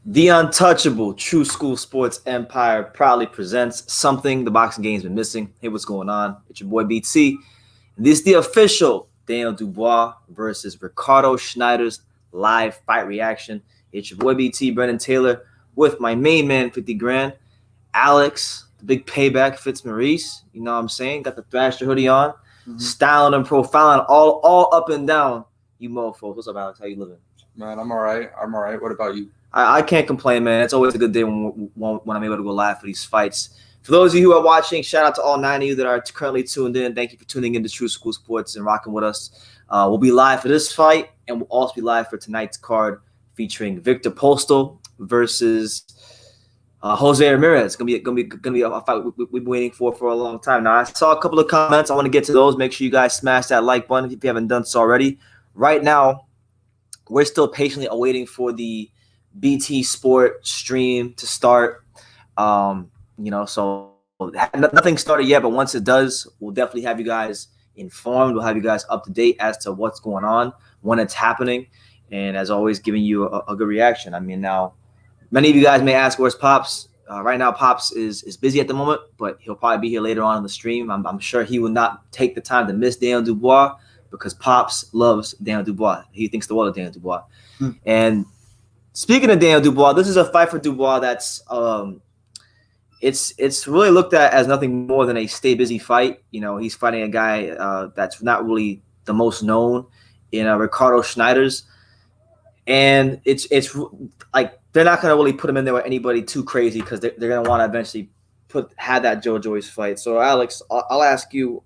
The untouchable True School Sports Empire proudly presents something the boxing game's been missing. Hey, what's going on? It's your boy BT. And this is the official Daniel Dubois versus Ricardo Snijders live fight reaction. It's your boy BT, Brendan Taylor, with my main man, 50 grand, Alex, the big payback, Fitzmaurice. You know what I'm saying? Got the Thrasher hoodie on, styling and profiling all up and down. You mofos. What's up, Alex? How you living? Man, I'm all right. What about you? I can't complain, man. It's always a good day when I'm able to go live for these fights. For those of you who are watching, shout out to all 9 of you that are currently tuned in. Thank you for tuning in to True School Sports and rocking with us. We'll be live for this fight, and we'll also be live for tonight's card featuring Victor Postal versus Jose Ramirez. It's gonna be a fight we've been waiting for a long time. Now, I saw a couple of comments. I want to get to those. Make sure you guys smash that like button if you haven't done so already. Right now, we're still patiently awaiting for the BT Sport stream to start. So nothing started yet, but once it does, we'll definitely have you guys informed. We'll have you guys up to date as to what's going on, when it's happening, and as always, giving you a good reaction. I mean, now, many of you guys may ask, where's Pops? Right now, Pops is busy at the moment, but he'll probably be here later on in the stream. I'm sure he will not take the time to miss Daniel Dubois because Pops loves Daniel Dubois. He thinks the world of Daniel Dubois. And speaking of Daniel Dubois, this is a fight for Dubois that's it's really looked at as nothing more than a stay busy fight. You know, he's fighting a guy that's not really the most known in Ricardo Snijders, and it's like they're not gonna really put him in there with anybody too crazy because they're gonna want to eventually have that Joe Joyce fight. So Alex, I'll ask you,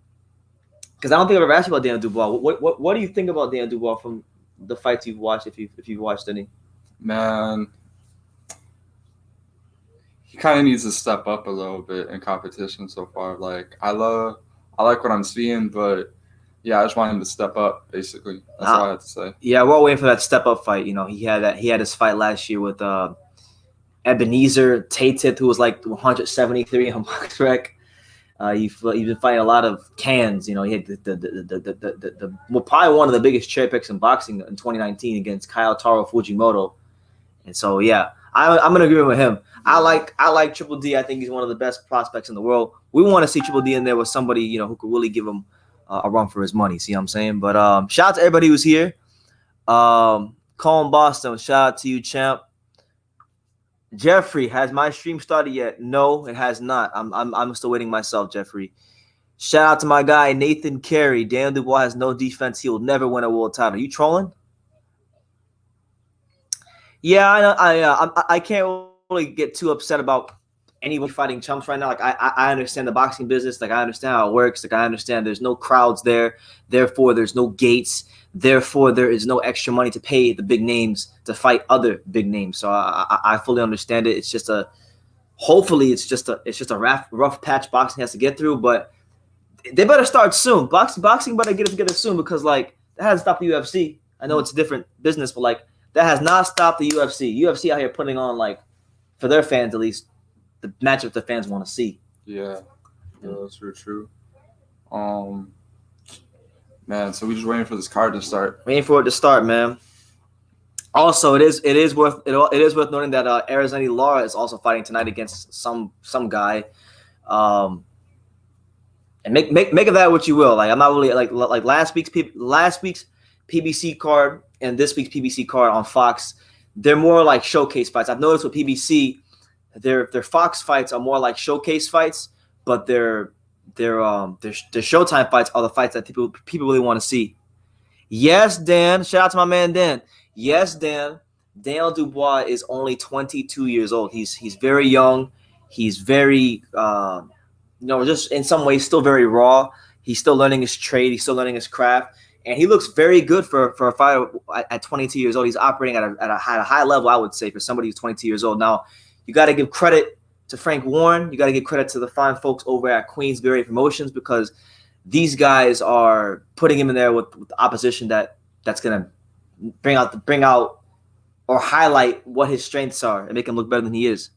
because I don't think I've ever asked you about Daniel Dubois. What do you think about Daniel Dubois from the fights you've watched, if you've watched any? Man, he kind of needs to step up a little bit in competition so far. Like, I like what I'm seeing, but yeah, I just want him to step up. Basically, that's all I have to say. Yeah, we're all waiting for that step up fight. You know, he had his fight last year with Ebenezer Tate, who was like 173 on BoxRec. He's been fighting a lot of cans. You know, he had probably one of the biggest cherry picks in boxing in 2019 against Kyle Taro Fujimoto. And so, yeah, I'm gonna agree with him. I like Triple D. I think he's one of the best prospects in the world. We want to see Triple D in there with somebody, you know, who could really give him a run for his money. See what I'm saying? But shout out to everybody who's here. Colin Boston, shout out to you, champ. Jeffrey, has my stream started yet? No, it has not. I'm still waiting myself, Jeffrey. Shout out to my guy Nathan Carey. Daniel Dubois has no defense. He will never win a world title. You trolling? Yeah, I know. I can't really get too upset about anybody fighting chumps right now. Like, I understand the boxing business. Like, I understand how it works. Like, I understand there's no crowds there. Therefore, there's no gates. Therefore, there is no extra money to pay the big names to fight other big names. So I fully understand it. It's just hopefully it's just a rough patch boxing has to get through. But they better start soon. Boxing better get it together soon, because like that hasn't stopped the UFC. I know it's a different business, but like that has not stopped the UFC. UFC out here putting on, like, for their fans at least, the matchup the fans want to see. Yeah, that's very true. Man, so we just waiting for this card to start. Waiting for it to start, man. Also, it is worth noting that Arizona Lara is also fighting tonight against some guy. And make of that what you will. Like, I'm not really like last week's PBC card and this week's PBC card on Fox. They're more like showcase fights. I've noticed with PBC, their Fox fights are more like showcase fights, but their Showtime fights are the fights that people really want to see. Yes, Dan. Shout out to my man Dan. Yes, Dan. Daniel Dubois is only 22 years old. He's very young. He's very just in some ways still very raw. He's still learning his trade. He's still learning his craft, and he looks very good for a fighter at 22 years old. He's operating at a high level, I would say, for somebody who's 22 years old. Now, you got to give credit to Frank Warren. You got to give credit to the fine folks over at Queensberry Promotions, because these guys are putting him in there with the opposition that's going to bring out or highlight what his strengths are and make him look better than he is.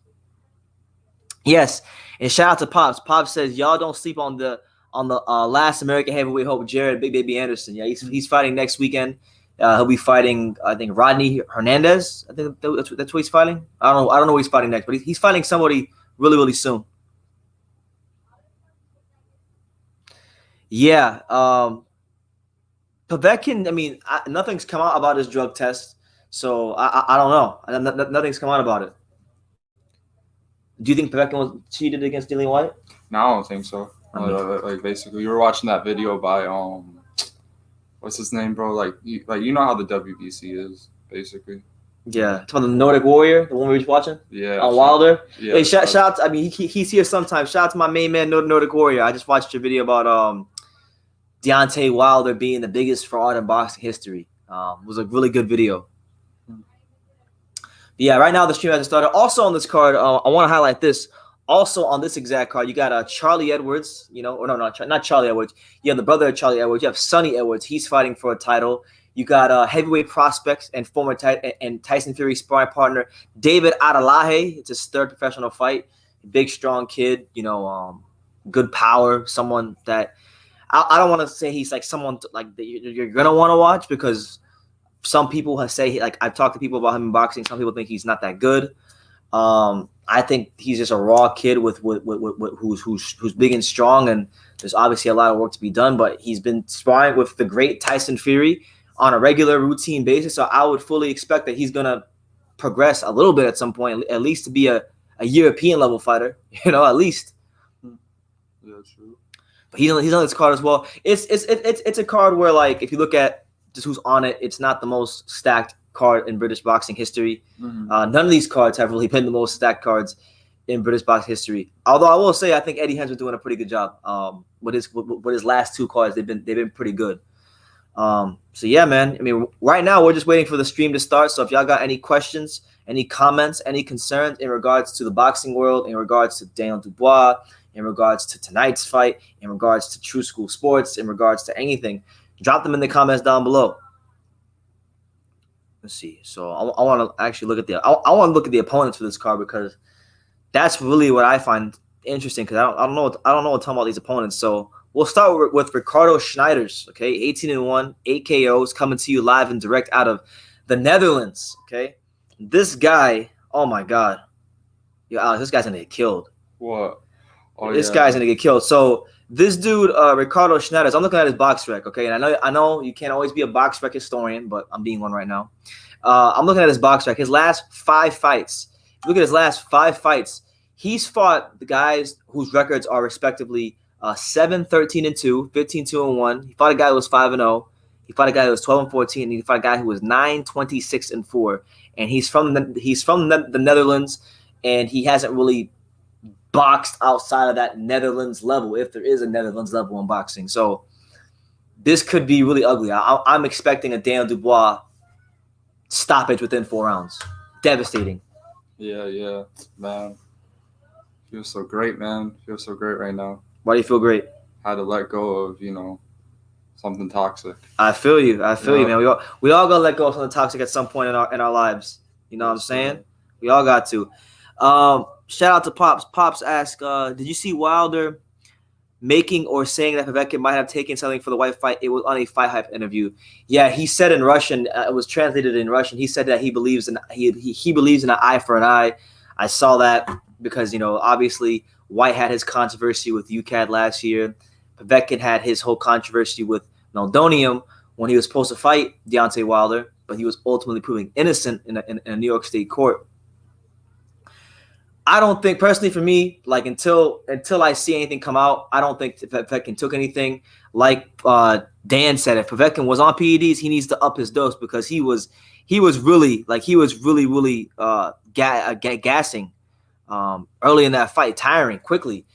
Yes, and shout out to Pops. Pops says, y'all don't sleep on the last American heavyweight hope, Jared Big Baby Anderson. Yeah, he's fighting next weekend. He'll be fighting, I think, Rodney Hernandez. I think that's what he's fighting. I don't know who he's fighting next, but he's fighting somebody really, really soon. Yeah. Povetkin, I mean, nothing's come out about his drug test, so I don't know. Nothing's come out about it. Do you think Povetkin was cheated against Dillian White? No, I don't think so. Like basically, you were watching that video by what's his name, bro? Like you know how the WBC is, basically. Yeah, it's about the Nordic Warrior, the one we were watching. Yeah, on Wilder. Yeah, hey, shout out. I mean, he's here sometimes. Shout out to my main man, Nordic Warrior. I just watched your video about Deontay Wilder being the biggest fraud in boxing history. It was a really good video. But yeah, right now the stream hasn't started. Also on this card, I want to highlight this. Also on this exact card, you got Charlie Edwards. You know, or no, not Charlie Edwards. You have the brother of Charlie Edwards. You have Sonny Edwards. He's fighting for a title. You got heavyweight prospects and former Tyson Fury sparring partner David Adelaje. It's his third professional fight. Big, strong kid. You know, good power. Someone that I don't want to say he's like someone like that you're gonna want to watch, because some people have say, like, I've talked to people about him in boxing. Some people think he's not that good. I think he's just a raw kid with who's big and strong, and there's obviously a lot of work to be done. But he's been sparring with the great Tyson Fury on a regular routine basis, so I would fully expect that he's gonna progress a little bit at some point, at least to be a European level fighter. You know, at least. Yeah, true. But he's on this card as well. It's a card where, like, if you look at just who's on it, it's not the most stacked card in British boxing history. Mm-hmm. None of these cards have really been the most stacked cards in British boxing history. Although I will say, I think Eddie Hearn's been doing a pretty good job. With his last two cards, they've been pretty good. So yeah, man. I mean, right now we're just waiting for the stream to start. So if y'all got any questions, any comments, any concerns in regards to the boxing world, in regards to Daniel Dubois, in regards to tonight's fight, in regards to True School Sports, in regards to anything, drop them in the comments down below. Let's see. So I want to actually look at I want to look at the opponents for this card, because that's really what I find interesting. Because I don't know what talking about these opponents. So we'll start with Ricardo Snijders. Okay, 18-1, 8 KOs, coming to you live and direct out of the Netherlands. Okay, this guy. Oh my God, yo, Alex, this guy's gonna get killed. What? Oh, this guy's gonna get killed. So this dude, Ricardo Snijders, I'm looking at his box rec, okay? And I know you can't always be a box rec historian, but I'm being one right now. I'm looking at his box rec. His last 5 fights. Look at his last 5 fights. He's fought the guys whose records are respectively 7-13-2, 15-2-1. He fought a guy who was 5-0. He fought a guy who was 12-14. And he fought a guy who was 9-26-4. And he's from the Netherlands, and he hasn't really boxed outside of that Netherlands level, if there is a Netherlands level in boxing. So this could be really ugly. I'm expecting a Daniel Dubois stoppage within 4 rounds. Devastating. Yeah, man. Feels so great, man. Feels so great right now. Why do you feel great? Had to let go of, something toxic. I feel you, man. We all gotta let go of something toxic at some point in our lives. You know what I'm saying? We all got to. Shout out to Pops. Pops asked, did you see Wilder making or saying that Povetkin might have taken something for the White fight? It was on a Fight Hype interview. Yeah, he said in Russian. It was translated in Russian. He said that he believes in an eye for an eye. I saw that because obviously White had his controversy with UCAD last year. Povetkin had his whole controversy with Meldonium when he was supposed to fight Deontay Wilder, but he was ultimately proven innocent in a New York State court. I don't think, personally for me, like until I see anything come out, I don't think Povetkin took anything. Like Dan said, if Povetkin was on PEDs, he needs to up his dose, because he was really gassing early in that fight, tiring quickly.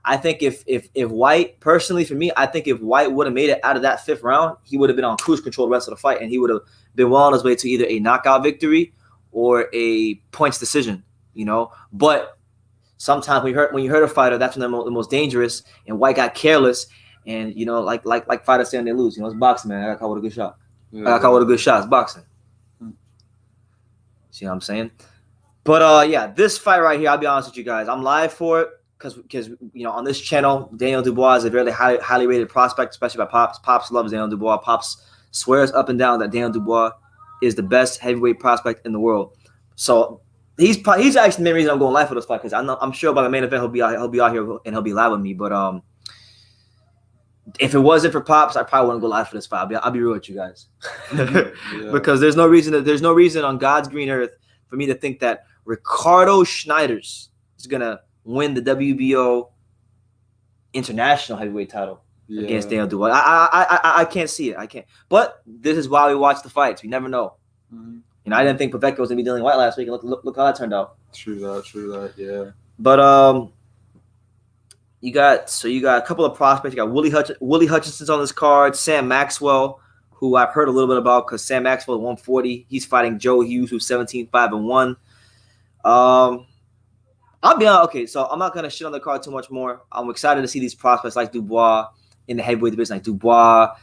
I think if White, personally for me, I think if White would have made it out of that 5th round, he would have been on cruise control the rest of the fight, and he would have been well on his way to either a knockout victory or a points decision. But sometimes when you hurt a fighter, that's when they're the most dangerous. And White got careless, and like fighters say when they lose. It's boxing, man. I got caught with a good shot. Yeah. I got caught with a good shot. It's boxing. See what I'm saying? But yeah, this fight right here, I'll be honest with you guys, I'm live for it because on this channel, Daniel Dubois is a very highly rated prospect, especially by Pops. Pops loves Daniel Dubois. Pops swears up and down that Daniel Dubois is the best heavyweight prospect in the world. So he's actually the main reason I'm going live for this fight, because I'm sure by the main event he'll be out here and he'll be live with me. But if it wasn't for Pops, I probably wouldn't go live for this fight. I'll be real with you guys, because there's no reason on God's green earth for me to think that Ricardo Snijders is gonna win the WBO International heavyweight title against Daniel Dubois. I can't see it. I can't. But this is why we watch the fights. We never know. You know, I didn't think Pavecchio was gonna be dealing white last week, and look how that turned out. True that, yeah. But you got a couple of prospects. You got Willie Hutchinson's on this card. Sam Maxwell, who I've heard a little bit about, because Sam Maxwell is 140. He's fighting Joe Hughes, who's 17-5-1. I'll be honest. Okay, so I'm not gonna shit on the card too much more. I'm excited to see these prospects like Dubois in the heavyweight division, like Dubois,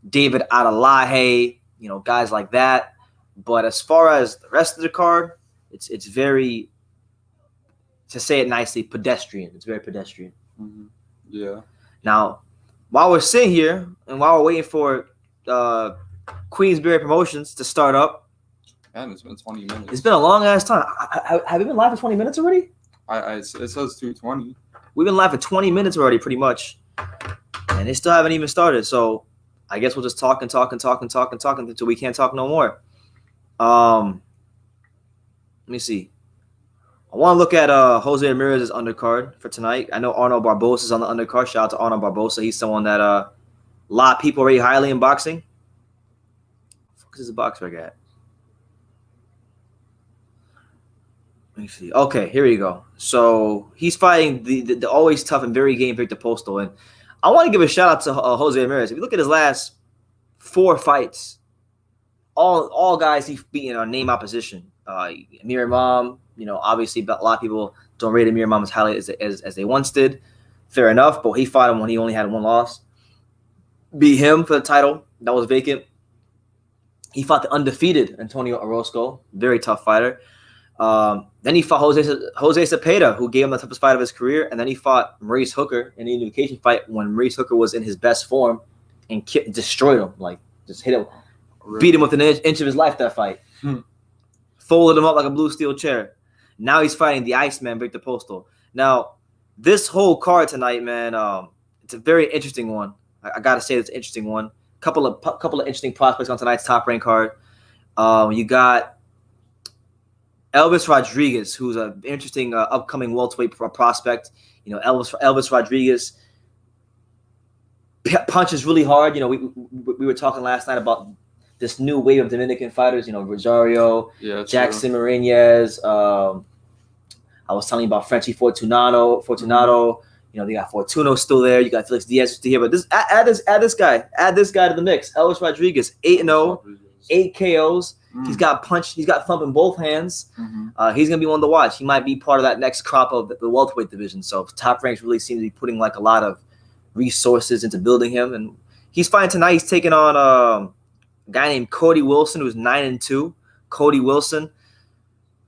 David Adelaje, you know, guys like that. But as far as the rest of the card, it's very, to say it nicely, pedestrian. It's very pedestrian. Yeah. Now, while we're sitting here and while we're waiting for Queensberry Promotions to start up, and it's been 20 minutes. It's been a long ass time. Have you been live for 20 minutes already? It says 2:20. We've been live for 20 minutes already, pretty much, and they still haven't even started. So I guess we'll just talk until we can't talk no more. Let me see. I want to look at Jose Ramirez's undercard for tonight. I know Arnold Barbosa is on the undercard. Shout out to Arnold Barbosa. He's someone that a lot of people rate highly in boxing. Where the fuck is the box bag at? Let me see. Okay, here we go. So he's fighting the always tough and very game Victor Postol. And I want to give a shout out to Jose Ramirez. If you look at his last 4 fights, all guys he's beaten are name opposition. Amir Imam, you know, obviously a lot of people don't rate Amir Imam as highly as they once did. Fair enough, but he fought him when he only had 1 loss. Beat him for the title that was vacant. He fought the undefeated Antonio Orozco, very tough fighter. Then he fought Jose Cepeda, who gave him the toughest fight of his career, and then he fought Maurice Hooker in the unification fight when Maurice Hooker was in his best form and destroyed him, like just hit him, beat him within an inch of his life that fight. Folded him up like a blue steel chair. Now he's fighting the Iceman, Victor Postol. Now, this whole card tonight, man, it's a very interesting one. I gotta say it's an interesting one. Couple of interesting prospects on tonight's top rank card. You got Elvis Rodriguez, who's an interesting upcoming welterweight prospect. You know, Elvis Rodriguez punches really hard. You know, we were talking last night about this new wave of Dominican fighters. You know, Rosario, Jackson Mariñez. I was telling you about Frenchy Fortunato. You know, they got Fortuno still there. You got Felix Diaz still here. But add this guy to the mix. Elvis Rodriguez, 8-0, 8 KOs. He's got thump in both hands. He's gonna be one to watch. He might be part of that next crop of the welterweight division. So Top Ranks really seems to be putting like a lot of resources into building him. And he's fighting tonight. He's taking on a guy named Cody Wilson, who's 9-2. Cody Wilson.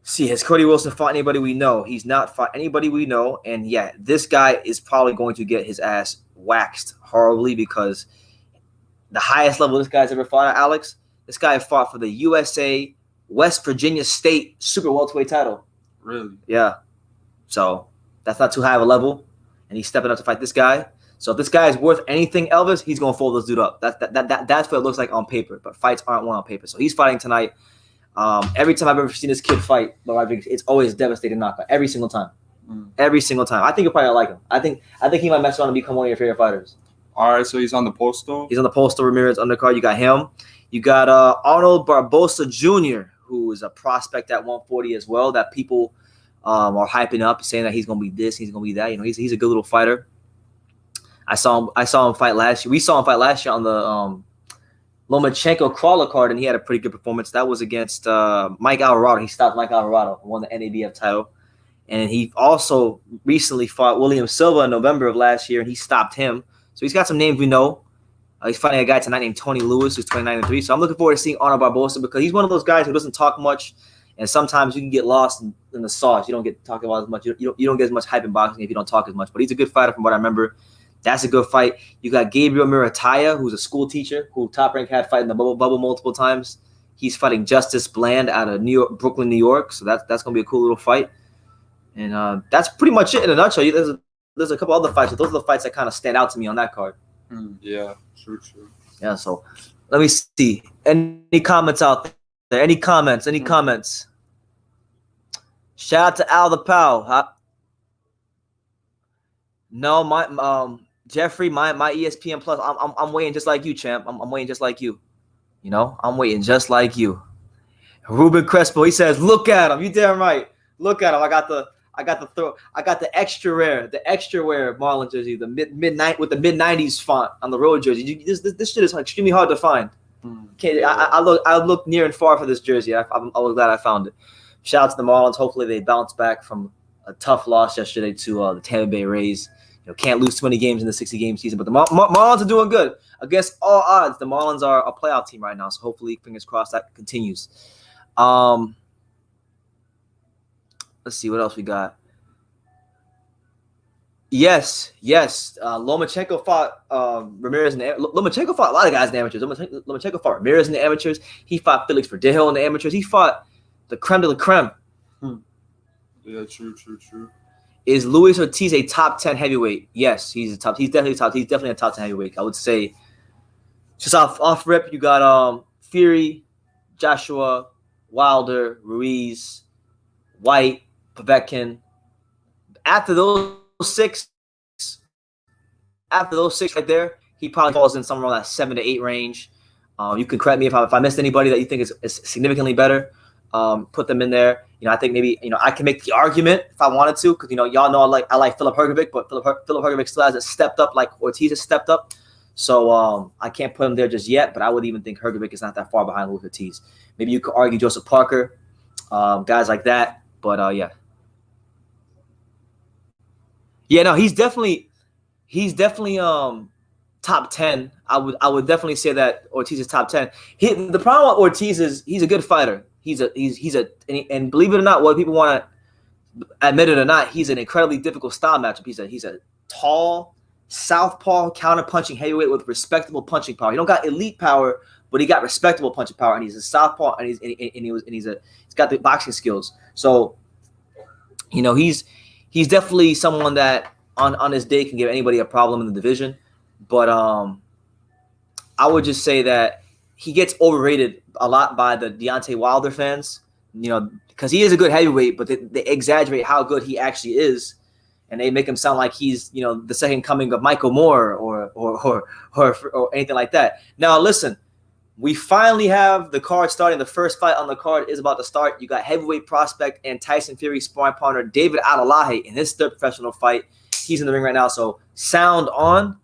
See, has Cody Wilson fought anybody we know? He's not fought anybody we know. And yeah, this guy is probably going to get his ass waxed horribly, because the highest level this guy's ever fought at, Alex, this guy fought for the USA West Virginia State Super Welterweight title. Really? Yeah. So that's not too high of a level, and he's stepping up to fight this guy. So if this guy is worth anything, Elvis, he's gonna fold this dude up. That's what it looks like on paper, but fights aren't won on paper. So he's fighting tonight. Every time I've ever seen this kid fight, it's always a devastating knockout. Every single time. Every single time. I think you'll probably like him. I think he might mess around and become one of your favorite fighters. All right, so he's on the Postal. He's on the Postal Ramirez undercard. You got him. You got Arnold Barbosa Jr., who is a prospect at 140 as well, that people are hyping up, saying that he's going to be this, he's going to be that. You know, he's a good little fighter. I saw him fight last year. We saw him fight last year on the Lomachenko crawler card, and he had a pretty good performance. That was against Mike Alvarado. He stopped Mike Alvarado, won the NABF title. And he also recently fought William Silva in November of last year, and he stopped him. So he's got some names we know. He's fighting a guy tonight named Tony Lewis, who's 29-3. So I'm looking forward to seeing Arnold Barbosa, because he's one of those guys who doesn't talk much, and sometimes you can get lost in the sauce. You don't get talked about as much. You don't get as much hype in boxing if you don't talk as much. But he's a good fighter from what I remember. That's a good fight. You got Gabriel Murataya, who's a school teacher, who Top Rank had fight in the bubble multiple times. He's fighting Justice Bland out of Brooklyn, New York. So that's gonna be a cool little fight. And that's pretty much it in a nutshell. There's a couple other fights, but those are the fights that kind of stand out to me on that card. Yeah, true. Yeah, so let me see. Any comments out there? Any comments? Shout out to Al the Pal. No, my Jeffrey, my ESPN Plus. I'm waiting just like you, champ. I'm waiting just like you. You know, I'm waiting just like you. Ruben Crespo, he says, "Look at him. You damn right. Look at him. I got the extra rare Marlin jersey, the mid-90 with the mid-90s font on the road jersey. This shit is extremely hard to find. I look near and far for this jersey. I was glad I found it. Shout out to the Marlins. Hopefully they bounce back from a tough loss yesterday to the Tampa Bay Rays. You know, can't lose 20 games in the 60-game season, but the Marlins are doing good against all odds. The Marlins are a playoff team right now, so hopefully, fingers crossed, that continues. Let's see what else we got. Yes. Lomachenko fought Ramirez in the Lomachenko fought a lot of guys in the amateurs. Lomachenko fought Ramirez in the amateurs. He fought Felix Verdejo in the amateurs. He fought the creme de la creme. Yeah, true. Is Luis Ortiz a top 10 heavyweight? Yes, he's definitely a top 10 heavyweight. I would say just off rip, you got Fury, Joshua, Wilder, Ruiz, White, Povetkin. After those six right there, he probably falls in somewhere around that 7 to 8 range. You can correct me if I missed anybody that you think is significantly better. Put them in there. You know, I think maybe I can make the argument if I wanted to, because y'all know I like Filip Hrgovic, but Filip Hrgovic still hasn't stepped up like Ortiz has stepped up. So I can't put him there just yet. But I would even think Hrgovic is not that far behind Luis Ortiz. Maybe you could argue Joseph Parker, guys like that. But yeah. Yeah, no, he's definitely top 10. I would definitely say that Ortiz is top 10. The problem with Ortiz is he's a good fighter. And believe it or not, whether people want to admit it or not, he's an incredibly difficult style matchup. He's a tall southpaw counter-punching heavyweight with respectable punching power. He don't got elite power, but he got respectable punching power, and he's a southpaw, and he's got the boxing skills. So, he's definitely someone that on his day can give anybody a problem in the division. But I would just say that he gets overrated a lot by the Deontay Wilder fans, because he is a good heavyweight, but they exaggerate how good he actually is, and they make him sound like he's, the second coming of Michael Moore or anything like that. Now, listen, we finally have the card starting. The first fight on the card is about to start. You got heavyweight prospect and Tyson Fury sparring partner David Adelaje in his third professional fight. He's in the ring right now, so sound on.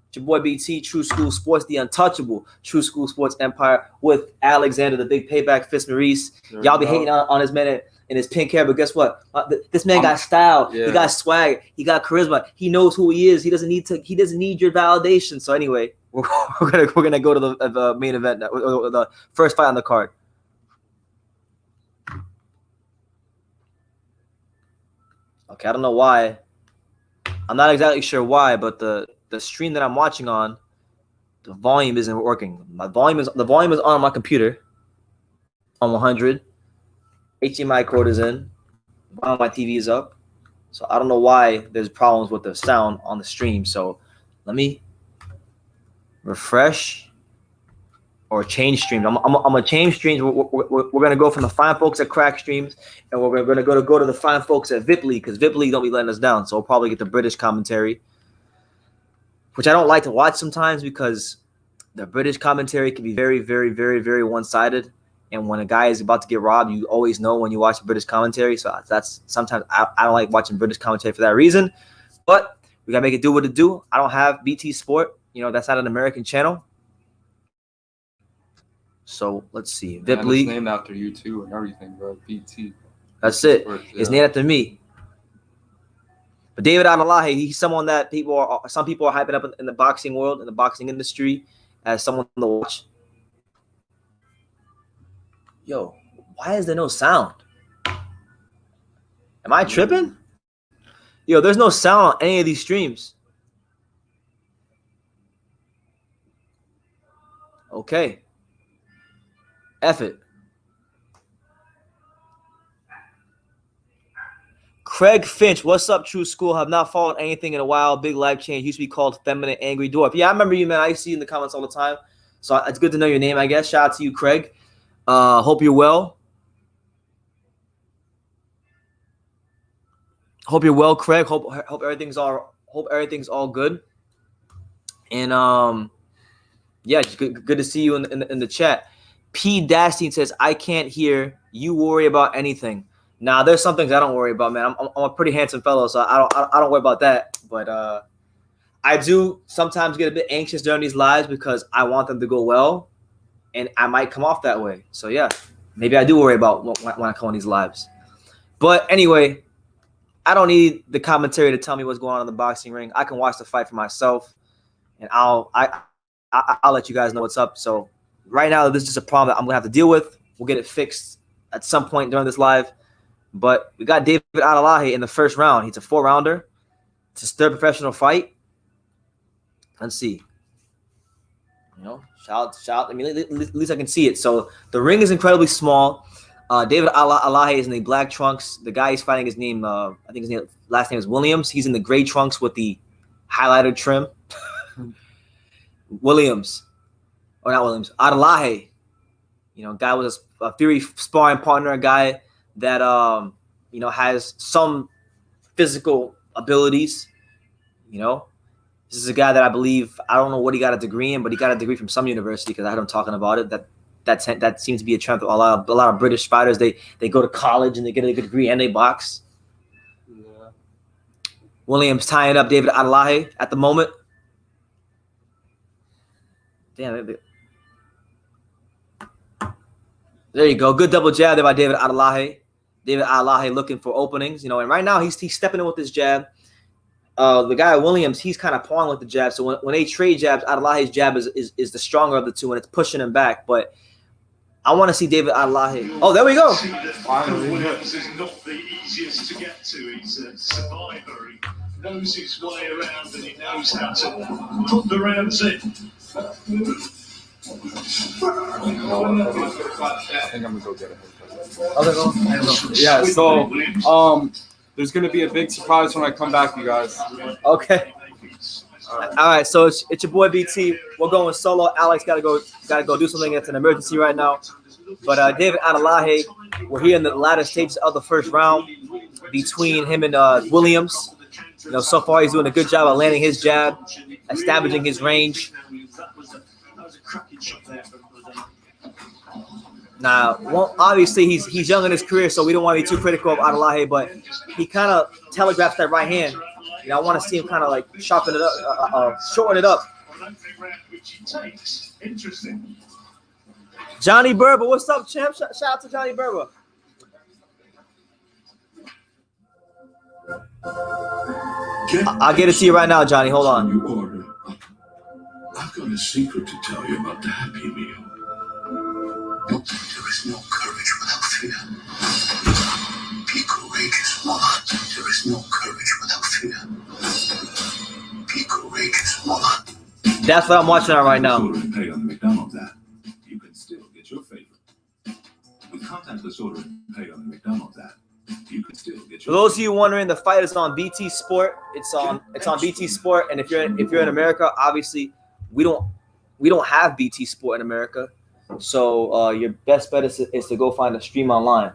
It's your boy BT, True School Sports, the untouchable True School Sports Empire with Alexander, the big payback fist Maurice. Y'all be hating on his man in his pink hair, but guess what? This man got style. Yeah. He got swag. He got charisma. He knows who he is. He doesn't need your validation. So anyway, we're gonna go to the main event, the first fight on the card. Okay, I don't know why. I'm not exactly sure why, but the stream that I'm watching on, the volume isn't working. The volume is on my computer on 100. HDMI cord is in. My TV is up. So I don't know why there's problems with the sound on the stream. So let me refresh or change streams. I'm gonna change streams. We're gonna go from the fine folks at Crack Streams, and we're gonna go to the fine folks at Viply, because Viply don't be letting us down. So we'll probably get the British commentary, which I don't like to watch sometimes, because the British commentary can be very, very, very, very one-sided. And when a guy is about to get robbed, you always know when you watch British commentary. So that's sometimes I don't like watching British commentary for that reason. But we gotta make it do what it do. I don't have BT Sport. That's not an American channel. So let's see. Viply. It's named after you too and everything, bro. BT. That's it. Yeah. It's named after me. But David Adelaje, he's someone that some people are hyping up in the boxing world, in the boxing industry, as someone to watch. Yo, why is there no sound? Am I tripping? Yo, there's no sound on any of these streams. Okay. F it. Craig Finch, what's up, True School? Have not followed anything in a while. Big life change. Used to be called Feminine Angry Dwarf. Yeah, I remember you, man. I see you in the comments all the time. So it's good to know your name, I guess. Shout out to you, Craig. Hope you're well. Hope you're well, Craig. Hope everything's all good. And yeah, good to see you in the chat. P. Dastine says, I can't hear you worry about anything. Nah, there's some things I don't worry about, man. I'm a pretty handsome fellow, so I don't worry about that. But I do sometimes get a bit anxious during these lives because I want them to go well, and I might come off that way. So yeah, maybe I do worry about when I come on these lives. But anyway, I don't need the commentary to tell me what's going on in the boxing ring. I can watch the fight for myself, and I'll let you guys know what's up. So right now, this is just a problem that I'm gonna have to deal with. We'll get it fixed at some point during this live. But we got David Adelaje in the first round. He's a 4-rounder. It's his 3rd professional fight. Let's see. You know, shout. I mean, at least I can see it. So the ring is incredibly small. David Adelaje is in the black trunks. The guy he's fighting, his name, I think his last name is Williams. He's in the gray trunks with the highlighter trim. Williams. Or not Williams. Adelaje. You know, guy was a Fury sparring partner, a guy that you know, has some physical abilities. You know, this is a guy that I believe, I don't know what he got a degree in, but he got a degree from some university because I heard him talking about it. That seems to be a trend for a lot of British fighters. They go to college and they get a good degree and they box. Yeah. Williams tying up David Adelaje at the moment. Damn it. There you go. Good double jab there by David Adelaje. David Adelaje looking for openings, you know, and right now he's stepping in with his jab. The guy Williams, he's kind of pawing with the jab. So when they trade jabs, Adelaje's jab is the stronger of the two, and it's pushing him back. But I want to see David Adelaje. Oh, there we go. Williams is not the easiest to get to. He's a survivor. He knows his way around and he knows how to put the rounds in. I think I'm gonna go get a haircut. Yeah, so there's gonna be a big surprise when I come back, you guys. Okay. All right, so it's your boy BT. We're going solo. Alex gotta go do something. It's an emergency right now. But David Adelaje, we're here in the latter stages of the first round between him and Williams. You know, so far he's doing a good job of landing his jab, establishing his range. Now, well, obviously he's young in his career, so we don't want to be too critical of Adelaje, but he kind of telegraphs that right hand. You know, I want to see him kind of like sharpen it up, shorten it up. Johnny Berber, what's up, champ? Shout out to Johnny Berber. I'll get it to you right now, Johnny. Hold on. I've got a secret to tell you about the Happy Meal. There is no courage without fear. Be courageous, Mama. There is no courage without fear. Be courageous, Mama. That's what I'm watching on right now. Order and pay on the McDonald's app. You can still get your favorite. With contactless order and pay on the McDonald's app. You can still get For those of you wondering, the fight is on BT Sport. It's on BT Sport, and if you're in America, obviously we don't have BT Sport in America. So your best bet is to go find a stream online.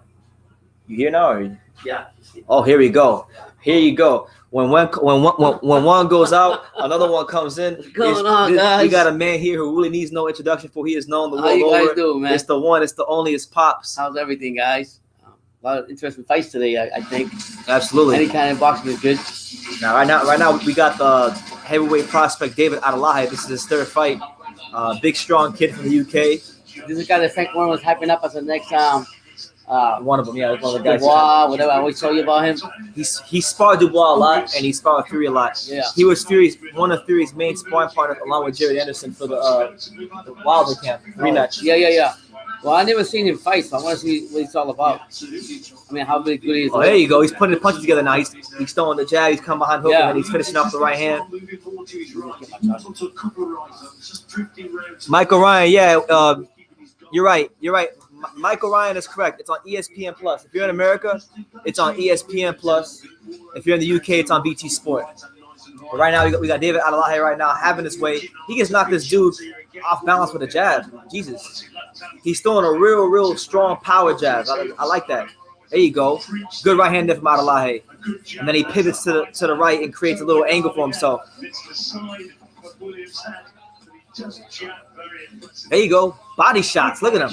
You hear now? Or? Yeah. Oh, here we go. Here you go. When one goes out, another one comes in. What's going on, guys? We got a man here who really needs no introduction, for he is known the world How you guys over. doing, man? It's the one. It's the only. It's Pops. How's everything, guys? A lot of interesting fights today, I think. Absolutely. Any kind of boxing is good. Now, right now, we got the heavyweight prospect David Adelaje. This is his 3rd fight. Big, strong kid from the UK. This is the guy that Frank Warren was hyping up as the next One of them, yeah, one of the guys. Dubois, whatever. I always tell you about him. He sparred Dubois a lot, and he sparred with Fury a lot. Yeah. He was one of Fury's main sparring partners, along with Jared Anderson for the Wilder camp rematch. Yeah. Well, I never seen him fight, so I want to see what he's all about. I mean, how big good he is. Oh, there you go. He's putting the punches together now. He's throwing the jab. He's coming behind hook, and then he's finishing off the right hand. Michael Ryan, yeah, you're right. Michael Ryan is correct. It's on ESPN Plus. If you're in America, it's on ESPN Plus. If you're in the UK, it's on BT Sport. But right now, we got David Adelaje right now having his way. He just knocked this dude off balance with a jab. Jesus. He's throwing a real strong power jab. I like that. There you go. Good right hand there from Adelaje. And then he pivots to the right and creates a little angle for himself. There you go. Body shots. Look at him.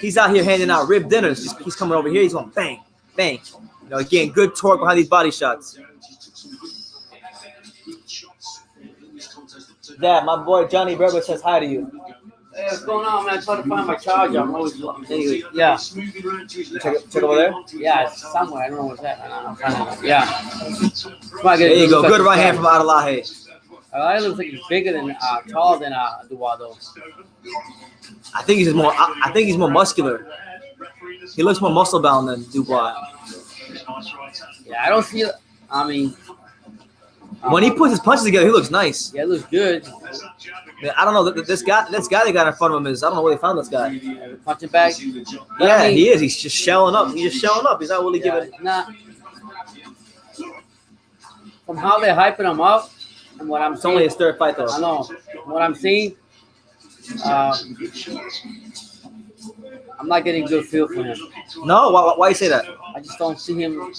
He's out here handing out rib dinners. He's coming over here. He's going bang, bang. You know, getting good torque behind these body shots. Yeah, my boy Johnny Berber says hi to you. Hey, what's going on, man? I tried to find my charger. I'm always anyway. Yeah. Check over there. Yeah, it's somewhere. I don't know what's that. I'm trying to, yeah. There you go. Good right hand from Adelaje. Adelaje looks like he's bigger than, taller than Dubois, though. I think he's more. I think he's more muscular. He looks more muscle bound than Dubois. Yeah, I don't see. I mean, when he puts his punches together, he looks nice. Yeah, it looks good. Man, I don't know. This guy they got in front of him is. I don't know where they found this guy. Punching bag. Yeah, I mean, he is. He's just shelling up. He's not really giving. Nah. From how they're hyping him up, and what I'm It's seeing, only his third fight though. I know. What I'm seeing, I'm not getting a good feel for him. No, why you say that? I just don't see him.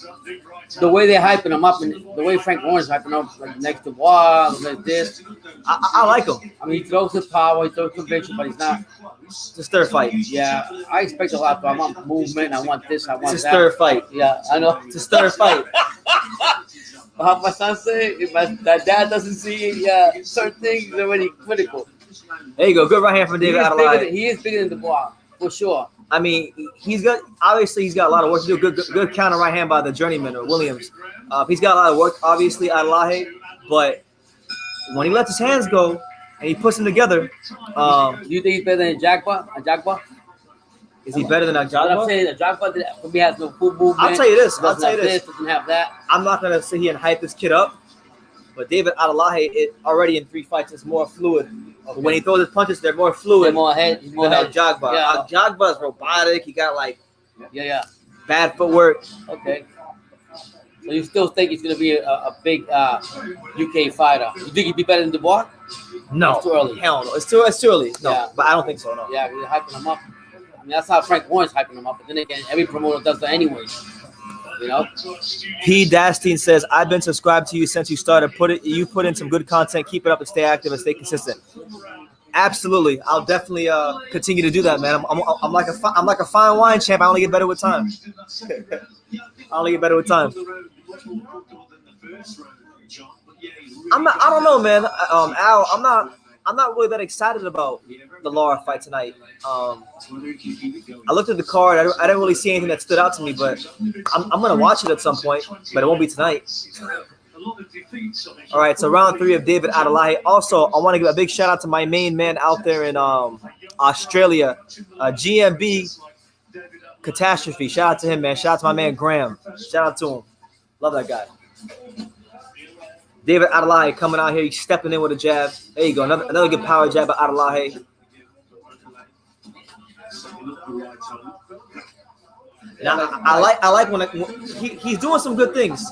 The way they're hyping him up, and the way Frank Warren's hyping him up, like next to Dubois, like this. I like him. I mean, he throws the power, he throws conviction, but he's not. It's his third fight. Yeah, I expect a lot. But I want movement. I want this. I want It's his that. third fight. Yeah, I know. It's his third fight. How my son say, if my dad doesn't see certain things, he's already critical. There you go. Good right hand from David Adelaje. He is bigger than Dubois, for sure. I mean, he's got a lot of work to do. Good counter right hand by the journeyman or Williams. He's got a lot of work, obviously, Adelaje, but when he lets his hands go and he puts them together, Do you think he's better than Ajagba? is he better than What I'm Ajagba? saying, Ajagba for me has no full movement. I'll tell you this. Doesn't have that. I'm not gonna sit here and hype this kid up, but David Adelaje already in 3 fights is more fluid. Okay. When he throws his punches, they're more fluid. He's more ahead. He's more than ahead. Ajagba. Yeah. Ajagba is robotic. He got like Yeah. bad footwork. Okay. So you still think he's going to be a big UK fighter? You think he'd be better than Dubois? No, It's too early. Hell no. It's too early. No, Yeah. but I don't think so. No. Yeah, you're hyping him up. I mean, that's how Frank Warren's hyping him up. But then again, every promoter does that anyways. You know? P. Dastine says, I've been subscribed to you since you started. You put in some good content. Keep it up and stay active and stay consistent. Absolutely. I'll definitely continue to do that, man. I'm like a fine wine champ. I only get better with time. I don't know, man. Al, I'm not really that excited about the Lara fight tonight. I looked at the card. I didn't really see anything that stood out to me, but I'm gonna watch it at some point, but it won't be tonight. All right, so round 3 of David Adelaje. Also, I want to give a big shout out to my main man out there in Australia, GMB Catastrophe. Shout out to him, man. Shout out to my man Graham. Shout out to him. Love that guy. David Adelaje coming out here. He's stepping in with a jab. There you go. Another good power jab by Adelaje. Now, I like when he's doing some good things.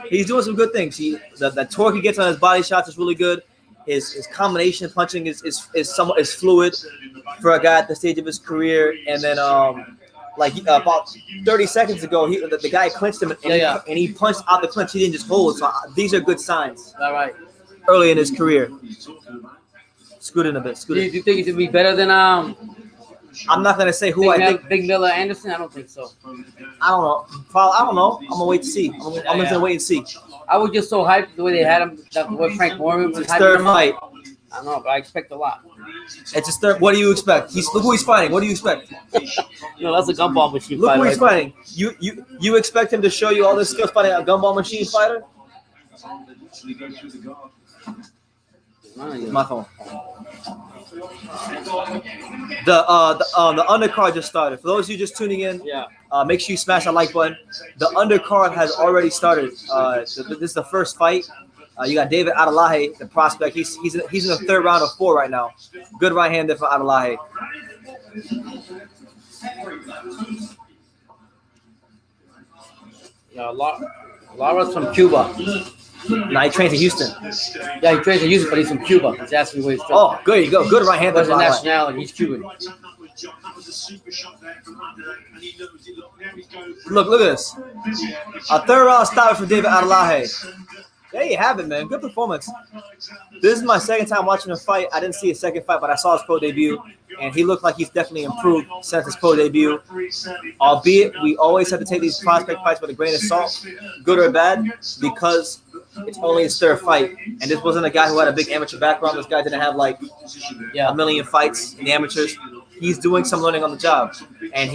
He's doing some good things. The torque he gets on his body shots is really good. His combination punching is fluid for a guy at the stage of his career. And then about 30 seconds ago, the guy clinched him and he punched out the clinch. He didn't just hold. So these are good signs. All right. Early in his career. Scoot in a bit. Do you think he should be better than I'm not gonna say who I think. Big Miller Anderson? I don't think so. I don't know. Probably, I don't know. I'm gonna wait to see. I'm gonna wait and see. I was just so hyped the way they had him. The way Frank Warren was It's hyping third him up. fight. I don't know, but I expect a lot. It's his third. What do you expect? Look who he's fighting. What do you expect? That's a gumball machine. Look fight who he's right fighting. You expect him to show you all this skills fighting a gumball machine fighter? It's my phone. The undercard just started. For those of you just tuning in, make sure you smash that like button. The undercard has already started. This is the first fight. You got David Adelaje, the prospect. He's in the third round of 4 right now. Good right-hander for Adelaje. Yeah, Lara's from Cuba. Now he trains in Houston. Yeah, he trains in Houston, but he's from Cuba. He's asking me where he's from. Oh, good you go. Good right-hander. What's the nationality? He's Cuban. Look at this. A third round stop for David Adelaje. There you have it, man. Good performance. This is my second time watching him fight. I didn't see his second fight, but I saw his pro debut, and he looked like he's definitely improved since his pro debut. Albeit, we always have to take these prospect fights with a grain of salt, good or bad, because it's only his third fight. And this wasn't a guy who had a big amateur background. This guy didn't have like a million fights in the amateurs. He's doing some learning on the job. And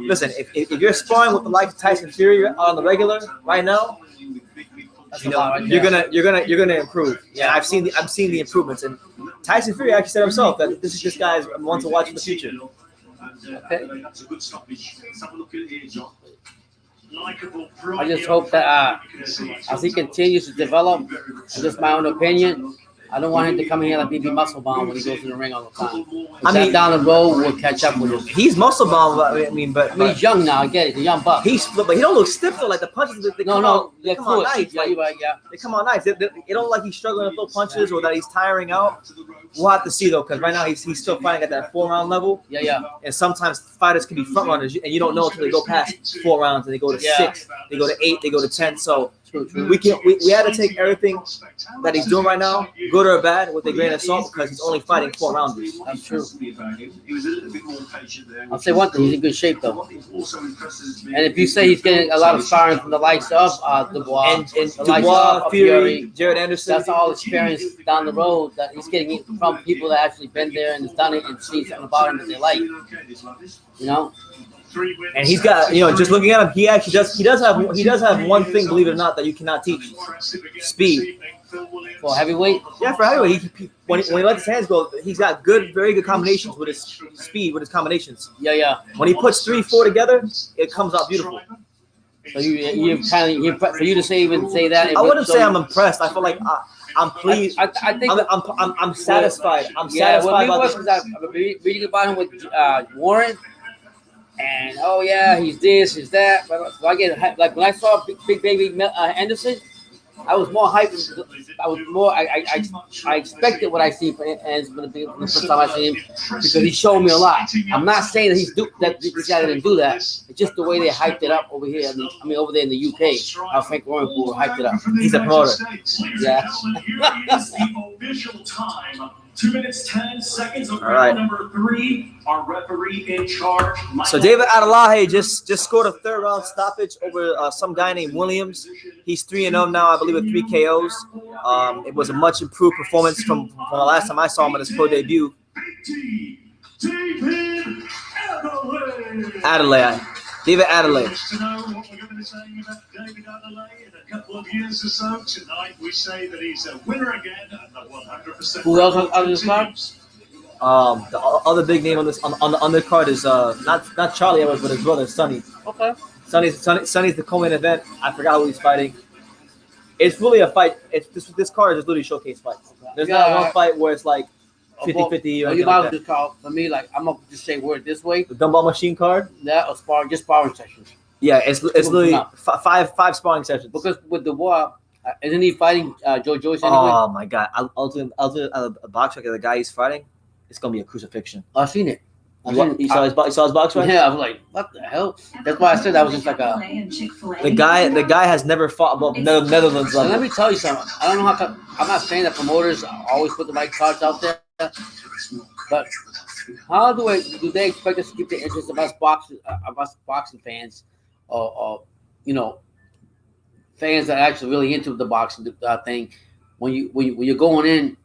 listen, if you're sparring with the likes of Tyson Fury on the regular right now, you're gonna improve. Yeah, I've seen the improvements, and Tyson Fury actually said himself that this guy is one to watch in the future. Okay. I just hope that as he continues to develop, and just my own opinion, I don't want him to come in here like BB Muscle Bomb when he goes in the ring all the time. I mean, down the road we'll catch up with him. He's Muscle Bomb. But he's young now. I get it. He's a young buck. But he don't look stiff though. Like the punches, they come on nice. Yeah, you're right. Yeah, they come on nice. They don't like he's struggling to throw punches or that he's tiring out. We'll have to see though, because right now he's still fighting at that 4-round level. Yeah. And sometimes fighters can be front runners, and you don't know until they go past 4 rounds and they go to 6, they go to 8, they go to 10. So we had to take everything that he's doing right now, good or bad, with a grain of salt, because he's only fighting 4 rounders. That's true. I'll say one thing: he's in good shape though. And if you say he's getting a lot of sparring from the likes of Dubois and Dubois, Fury, Jared Anderson, that's all experience down the road that he's getting it from people that actually been there and has done it and seen something about him that they like. You know. And he's got, just looking at him, he does have one thing, believe it or not, that you cannot teach: speed. For heavyweight? Yeah, for heavyweight. When he lets his hands go, he's got very good combinations with his speed, with his combinations. Yeah. When he puts 3, 4 together, it comes out beautiful. So you for you to say that. I wouldn't say I'm impressed. I feel like I'm pleased. I think I'm satisfied. I'm satisfied. I've been reading about him with Warren. And he's this, he's that. So I get hyped. Like when I saw Big Baby Anderson, I was more hyped. I expected what I see for Anderson the first time I see him, because he showed me a lot. I'm not saying that this guy didn't do that. It's just the way they hyped it up over here. Over there in the UK, how Frank Warren hyped it up. He's a promoter. Yeah. 2 minutes, 10 seconds of round number 3. Our referee in charge. So David Adelaje just scored a 3rd round stoppage over some guy named Williams. He's 3-0 now, I believe, with 3 KOs. It was a much improved performance from the last time I saw him in his pro debut. David Adelaje. A couple of years or so. Tonight we say that he's a winner again at the 100%. Who else on this card? The other big name on the undercard is not Charlie Edwards, but his brother Sonny. Okay. Sonny's the co-main event. I forgot who he's fighting. It's really a fight. This card is just literally showcase fights. There's not one fight where it's like 50-50 or you might just call for me, like, I'm gonna just say word this way. The dumbbell machine card. That or sparring sessions. Yeah, it's literally five sparring sessions. Because with Dubois, isn't he fighting Joe Joyce anyway? Oh my God! I'll do a box fight. The guy he's fighting, it's gonna be a crucifixion. I've seen it. You saw his box fight? Yeah, I was like, what the hell? That's why I said that was just like a. The guy has never fought above Netherlands level. Let me tell you something. I don't know how come. I'm not saying that promoters always put the right cards out there, but how do they expect us to keep the interest of us boxing fans, or fans that are actually really into the boxing thing, when you're going in,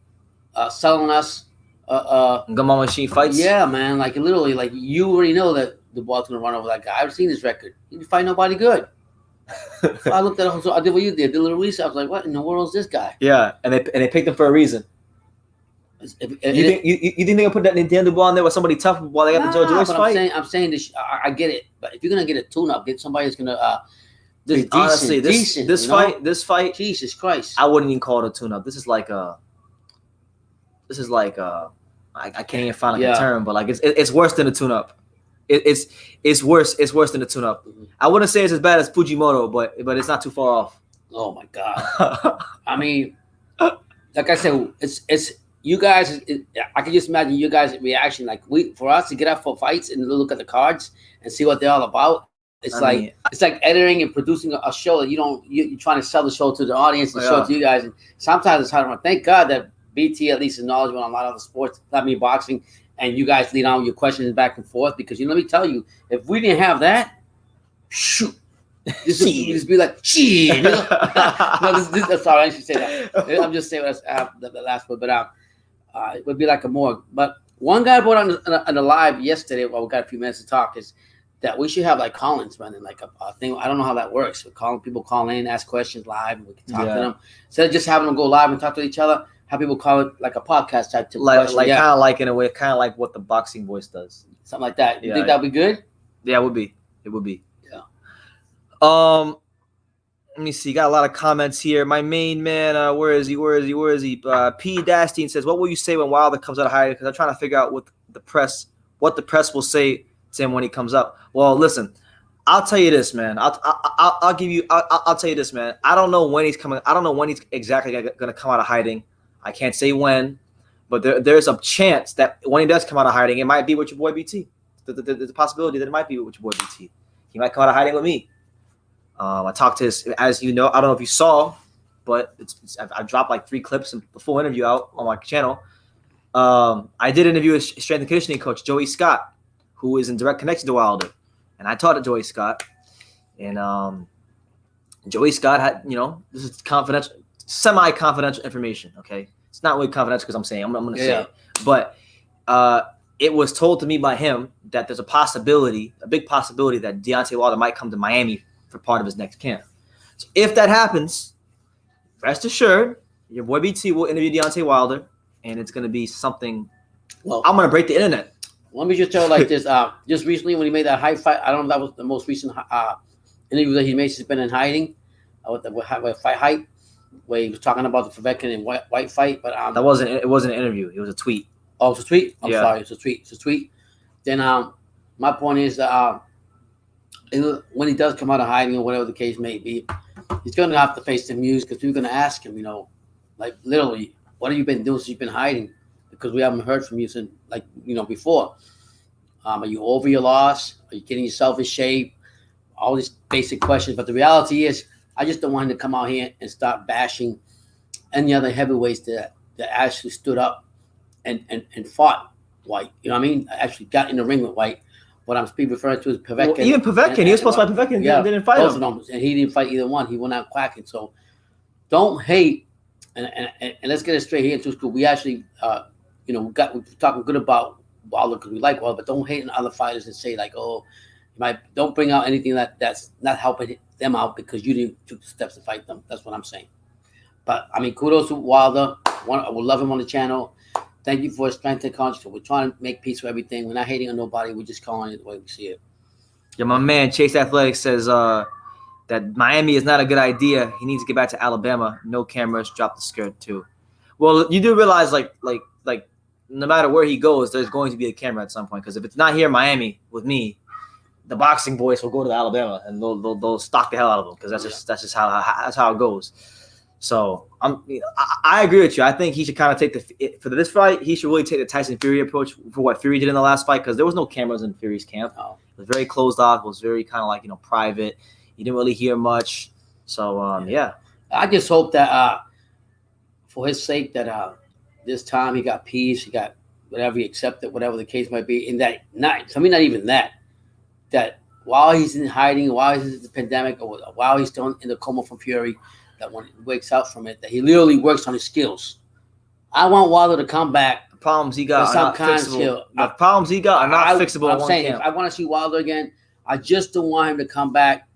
selling us. Gumbo machine fights. Yeah, man. Like literally, like you already know that the ball's gonna run over that guy. I've seen his record. He didn't fight nobody good. So I looked at him. So I did what you did. Did a little research. I was like, what in the world is this guy? Yeah, and they picked him for a reason. You think they'll put that Daniel Dubois on there with somebody tough while they got the Joe Joyce but fight? I'm saying this. I get it, but if you're gonna get a tune-up, get somebody that's gonna this Honestly, decent. this fight, Jesus Christ, I wouldn't even call it a tune-up. This is like I can't even find a term, but like it's worse than a tune-up. It's worse than a tune-up. Mm-hmm. I wouldn't say it's as bad as Fujimoto, but it's not too far off. Oh my God. I mean, like I said, it's you guys. I can just imagine you guys' reaction. Like for us to get up for fights and look at the cards and see what they're all about. It's like editing and producing a show that you're trying to sell the show to the audience and show it to you guys. And sometimes it's hard. Thank God that BT at least is knowledgeable on a lot of the sports, not me boxing, and you guys lead on with your questions back and forth. Because let me tell you, if we didn't have that, shoot. This would just be like, shit. No, sorry, I should say that. I'm just saying that's the last word, but it would be like a morgue. But one guy brought on the live yesterday, well, we got a few minutes to talk, is that we should have like call-ins running, like a thing. I don't know how that works. People call in, ask questions live, and we can talk to them. Instead of just having them go live and talk to each other, have people call it like a podcast type like kind of like in a way, kind of like what the Boxing Voice does. Something like that. You think that would be good? Yeah, it would be. It would be. Yeah. Let me see. Got a lot of comments here. My main man, where is he? P. Dastine says, "What will you say when Wilder comes out of hiding?" Because I'm trying to figure out what the press will say to him when he comes up. Well, listen, I'll tell you this, man. I'll tell you this, man. I don't know when he's coming. I don't know when he's exactly going to come out of hiding. I can't say when, but there's a chance that when he does come out of hiding, it might be with your boy BT. There's a possibility that it might be with your boy BT. He might come out of hiding with me. I talked to his, as you know, I don't know if you saw, but I've dropped like 3 clips and the full interview out on my channel. I did interview his strength and conditioning coach, Joey Scott, who is in direct connection to Wilder. And I taught at Joey Scott. And Joey Scott had, this is confidential, semi-confidential information, okay? It's not really confidential because I'm going to say it. But it was told to me by him that there's a big possibility that Deontay Wilder might come to Miami for part of his next camp. So if that happens, rest assured, your boy BT will interview Deontay Wilder, and it's going to be something. Well, I'm going to break the internet. Let me just tell you like this. Just recently when he made that high fight, I don't know if that was the most recent interview that he made since he's been in hiding with fight hype, where he was talking about the Povetkin and white fight. But it wasn't an interview. It was a tweet. Oh, it's a tweet? I'm sorry. It's a tweet. Then my point is that when he does come out of hiding or whatever the case may be, he's going to have to face the Hughes because we're going to ask him, like literally, what have you been doing since you've been hiding? Because we haven't heard from you since, before. Are you over your loss? Are you getting yourself in shape? All these basic questions. But the reality is, I just don't want him to come out here and start bashing any other heavyweights that actually stood up and fought White. You know what I mean? I actually got in the ring with White. What I'm referring to is Povetkin. Well, even Povetkin, he was supposed to fight Povetkin. Yeah, didn't fight him. And he didn't fight either one. He went out quacking. So don't hate. And let's get it straight here into school. We actually, we're talking good about Wilder because we like Wilder, but don't hate on other fighters and say like, oh, don't bring out anything that's not helping them out because you didn't take the steps to fight them. That's what I'm saying. But I mean, kudos to Wilder. I would love him on the channel. Thank you for his strength and conscience. We're trying to make peace with everything. We're not hating on nobody. We're just calling it the way we see it. Yeah, my man Chase Athletics says that Miami is not a good idea. He needs to get back to Alabama. No cameras. Drop the skirt too. Well, you do realize like no matter where he goes, there's going to be a camera at some point. Because if it's not here in Miami with me, the Boxing Voice will go to Alabama and they'll stalk the hell out of him because that's just how it goes. So I agree with you. I think he should kind of take for this fight. He should really take the Tyson Fury approach for what Fury did in the last fight because there was no cameras in Fury's camp. It was very closed off. It was very kind of like private. You didn't really hear much. So yeah. I just hope that for his sake that this time he got peace. He got whatever he accepted, whatever the case might be. In that not even that while he's in hiding, while he's in the pandemic, or while he's still in the coma from Fury. That when he wakes out from it, that he literally works on his skills. I want Wilder to come back. The problems he got are not fixable. The problems he got are not fixable. I'm saying if I want to see Wilder again, I just don't want him to come back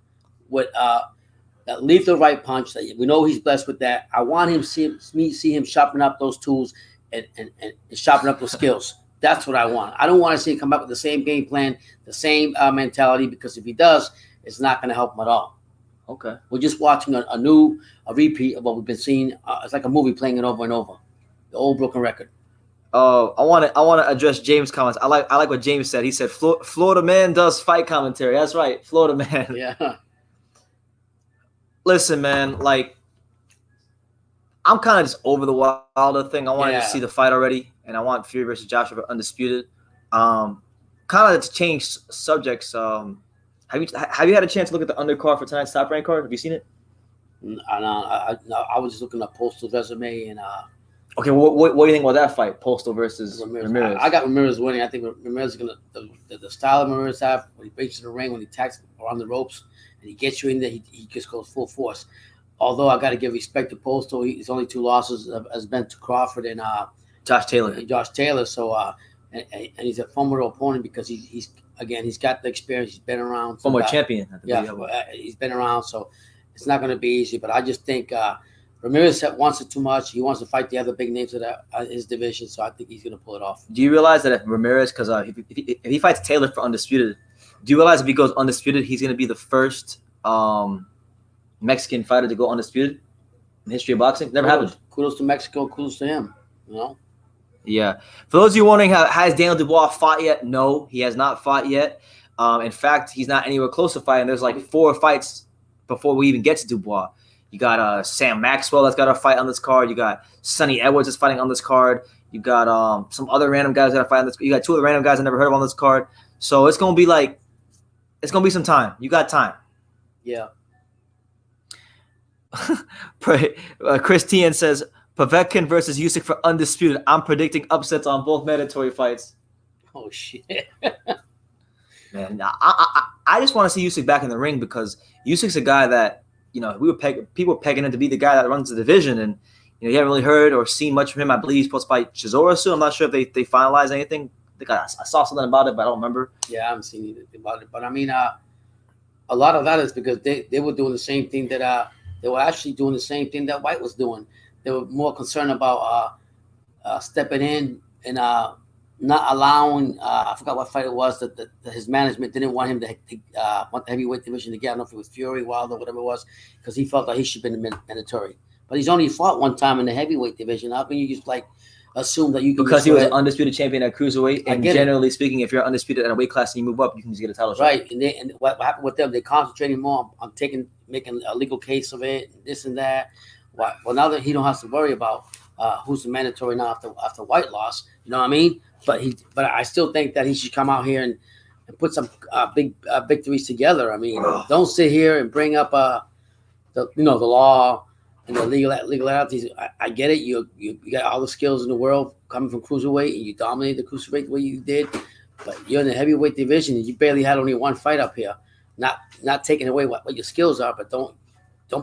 with that lethal right punch. That we know he's blessed with that. I want him see him sharpen up those tools and sharpen up those skills. That's what I want. I don't want to see him come up with the same game plan, the same mentality, because if he does, it's not going to help him at all. Okay. We're just watching a repeat of what we've been seeing. It's like a movie playing it over and over. The old broken record. I want to address James' comments. I like what James said. He said Florida man does fight commentary. That's right, Florida man. Yeah. Listen, man, like I'm kind of just over the Wilder thing. I wanted to see the fight already, and I want Fury versus Joshua undisputed. Kind of to change subjects. Have you had a chance to look at the undercard for tonight's Top Rank card? Have you seen it? I was just looking at Postal's resume and. Okay, what do you think about that fight, Postal versus Ramirez? I got Ramirez winning. I think Ramirez is gonna the style of Ramirez have when he breaks in the ring, when he attacks around the ropes, and he gets you in there, he just goes full force. Although I got to give respect to Postal, his only 2 losses has been to Crawford and Josh Taylor. So and he's a formidable opponent because he's got the experience. He's been around. Former champion. He's been around, so it's not going to be easy. But I just think. Ramirez wants it too much. He wants to fight the other big names of his division, so I think he's going to pull it off. Do you realize that if Ramirez, because if he fights Taylor for undisputed, do you realize if he goes undisputed, he's going to be the first Mexican fighter to go undisputed in the history of boxing? Never happened. Kudos to Mexico. Kudos to him. You know. Yeah. For those of you wondering, has Daniel Dubois fought yet? No, he has not fought yet. In fact, he's not anywhere close to fighting. There's like 4 fights before we even get to Dubois. You got Sam Maxwell that's got a fight on this card. You got Sonny Edwards that's fighting on this card. You got some other random guys that are fighting on this. You got 2 other random guys I never heard of on this card. So it's gonna be some time. You got time. Yeah. Chris Tian says Povetkin versus Usyk for undisputed. I'm predicting upsets on both mandatory fights. Oh shit. Man, I just want to see Usyk back in the ring because Usyk's a guy that. People were pegging him to be the guy that runs the division, and you haven't really heard or seen much from him. I believe he's supposed to fight Chisora soon. I'm not sure if they finalized anything. I saw something about it, but I don't remember. Yeah, I haven't seen anything about it. But I mean, a lot of that is because they were doing the same thing that they were actually doing the same thing that White was doing. They were more concerned about stepping in and not allowing. I forgot what fight it was that his management didn't want him to want the heavyweight division to get. I don't know if it was Fury, Wilder, whatever it was, because he felt like he should have been mandatory. But he's only fought 1 time in the heavyweight division. How can you just assume that you can? Because he was an undisputed champion at cruiserweight, and generally speaking, if you're undisputed at a weight class and you move up, you can just get a title shot. Right, and what happened with them? They concentrated more on making a legal case of it, this and that. Well, now that he don't have to worry about who's the mandatory now after White loss, you know what I mean? But I still think that he should come out here and put some big victories together. I mean, don't sit here and bring up the law and the legalities. I get it. You got all the skills in the world coming from cruiserweight, and you dominate the cruiserweight the way you did. But you're in the heavyweight division, and you barely had only 1 fight up here. Not taking away what your skills are, but don't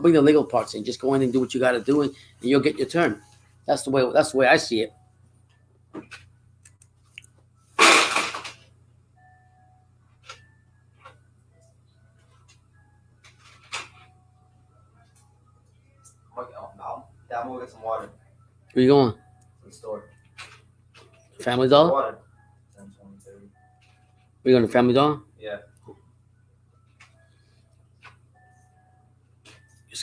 bring the legal parts in. Just go in and do what you got to do, and you'll get your turn. That's the way I see it. I'm gonna get some water. Where you going? To the store. Family Dollar? Water. 10, 20, 30. We going to Family Dollar? Yeah. Just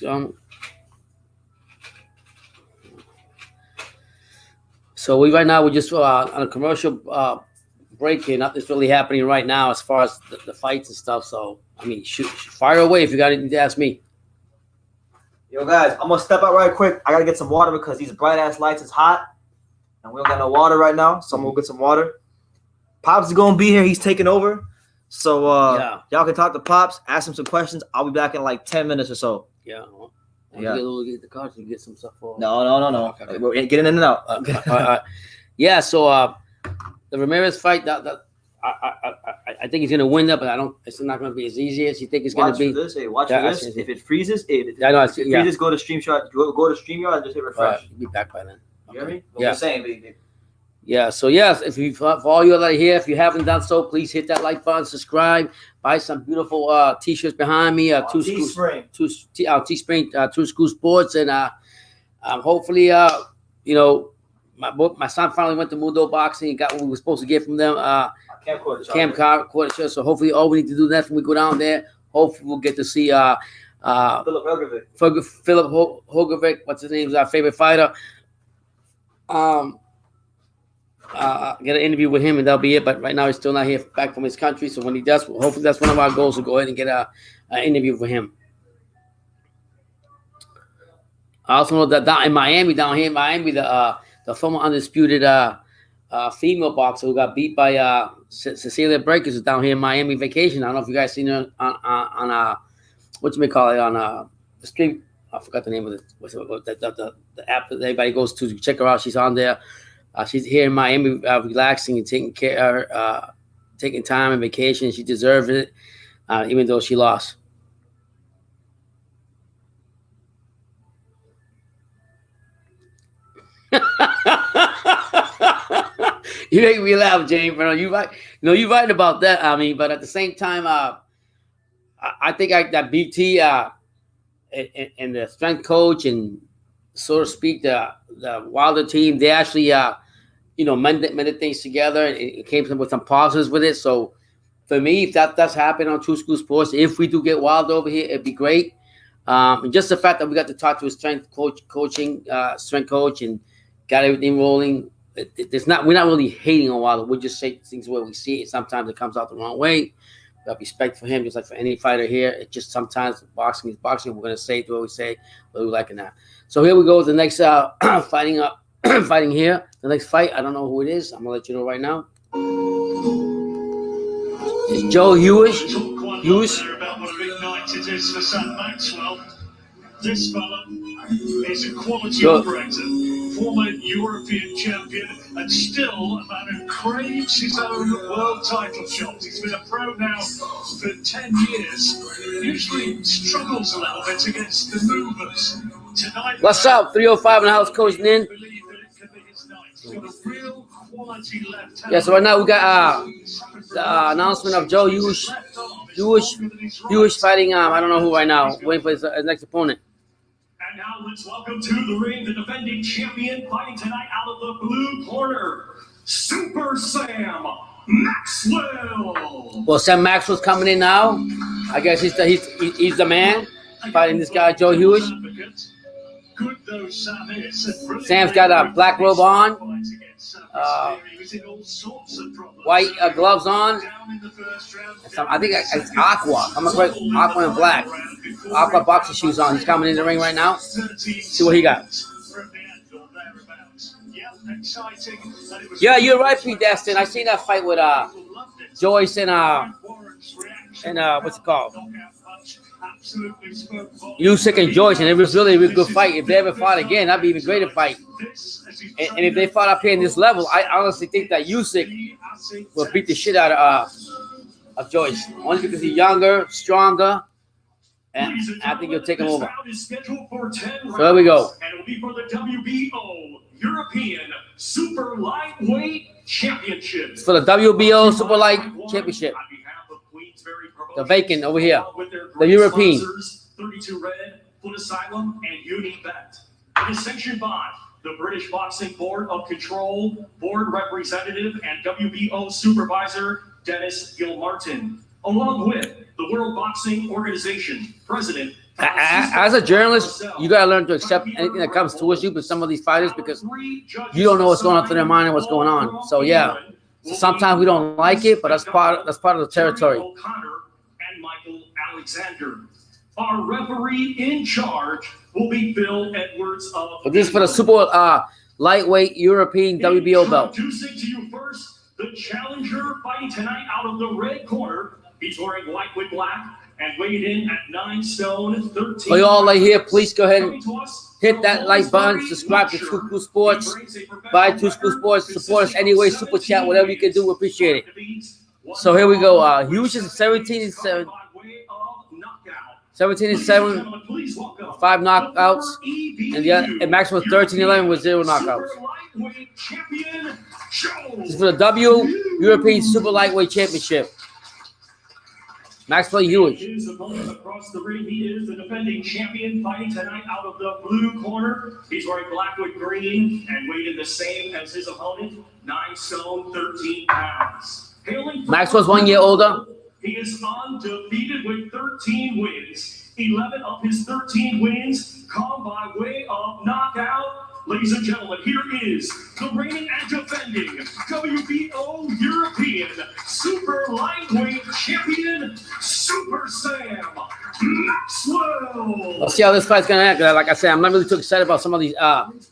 So we're just on a commercial break here. Nothing's really happening right now as far as the fights and stuff. So I mean, fire away if you got anything to ask me. Yo, guys, I'm going to step out right quick. I got to get some water because these bright-ass lights is hot, and we don't got no water right now, so I'm going to get some water. Pops is going to be here. He's taking over. So y'all can talk to Pops, ask him some questions. I'll be back in like 10 minutes or so. Yeah. Get the cards and get some stuff for. No. Okay. We're getting in and out. Yeah, so the Ramirez fight, I think he's going to win that, but it's not going to be as easy as you think it's going to be. Watch for this. If it freezes, freezes, go to StreamYard. Go to StreamYard and just hit refresh. You'll be back by then. You hear me? What we're saying, baby. Yeah, so yes, for all you that are here, if you haven't done so, please hit that like button, subscribe, buy some beautiful t-shirts behind me, Teespring, True School Sports, and hopefully, my son finally went to Mundo Boxing and got what we were supposed to get from them. Camcorder show. So hopefully, all we need to do next when we go down there. Hopefully, we'll get to see Philip Hogovic. What's his name? Is our favorite fighter. Get an interview with him, and that'll be it. But right now, he's still not here back from his country. So when he does, hopefully, that's one of our goals to go ahead and get an interview with him. I also know that down here in Miami, the former undisputed female boxer who got beat by Cecilia Breakers is down here in Miami vacation. I don't know if you guys seen her on what you may call it on the stream. I forgot the name of the app that everybody goes to check her out. She's on there. She's here in Miami, relaxing and taking care, taking time and vacation. She deserves it, even though she lost. You make me laugh, James. You're right. You're right about that. I mean, but at the same time, I think that BT and the strength coach and, so to speak, the Wilder team, they actually, mended things together and it came with some positives with it. So for me, if that does happen on True School Sports, if we do get Wilder over here, it'd be great. And just the fact that we got to talk to a strength coach and got everything rolling. We're not really hating on Wilder. We just say things the way we see it. Sometimes it comes out the wrong way. We have respect for him, just like for any fighter here. It just sometimes boxing is boxing. We're gonna say it the way we say, whether we like it or not. So here we go with the next fighting here. The next fight, I don't know who it is. I'm gonna let you know right now. It's Joe Hughes. About what a big night it is for Sam Maxwell. This fella is a quality operator, former European champion, and still a man who craves his own world title shot. He's been a pro now for 10 years. Usually struggles a little bit against the movers. Tonight, what's up? 305 in the house, Coach Nin. Yeah, so right now we got the announcement of Joe Hughes fighting, I don't know who right now, waiting for his next opponent. And now let's welcome to the ring the defending champion fighting tonight out of the blue corner, Super Sam Maxwell. Well, Sam Maxwell's coming in now. I guess he's the man fighting this guy, Joe Hughes. Sam's got a black robe on, white gloves on. I think it's aqua. I'm gonna put aqua and black. Aqua boxing shoes on. He's coming in the ring right now. See what he got. Yeah, you're right, Pete Destin. I seen that fight with Joyce and what's it called? Usyk and Joyce, and it was really a really good fight. If they ever fought again, that'd be even greater fight. And if they fought up here in this level, I honestly think that Usyk will beat the shit out of Joyce. Only because he's younger, stronger, and I think he'll take him over. So there we go. And it'll be for the WBO European Super Lightweight Championship. It's for the WBO Super Light Championship. The vacant over here. The European. 32 Red, Foot Asylum, and Unibet. It is sanctioned by the British Boxing Board of Control, Board Representative, and WBO Supervisor Dennis Gilmartin, along with the World Boxing Organization President. As a journalist, you got to learn to accept anything that comes towards you with some of these fighters because you don't know what's going on through their mind and what's going on. So, yeah. So sometimes we don't like it, but that's part of the territory. And Michael Alexander. Our referee in charge will be Bill Edwards of. But this is for the super lightweight European WBO belt. Introducing to you first the challenger fighting tonight out of the red corner. He's wearing white with black and weighed in at 9 stone 13. For you all right here, please go ahead and hit that like button, subscribe to True School Sports, buy True School Sports, support us anyway, super chat, whatever you can do, we appreciate it. So here we go. Hughes is 17-7. 17-7, 5 knockouts, and Maxwell 13-11 with 0 knockouts. This is for the European Super Lightweight Championship. Maxwell Hughes. His opponent across the ring, he is the defending champion, fighting tonight out of the blue corner. He's wearing black with green and weighted the same as his opponent, 9 stone, 13 pounds. Maxwell's 1 year older. He is undefeated with 13 wins. 11 of his 13 wins come by way of knockout. Ladies and gentlemen, here is the reigning and defending WBO European Super Lightweight Champion, Super Sam Maxwell. Let's see how this fight's gonna end. Like I said, I'm not really too excited about some of these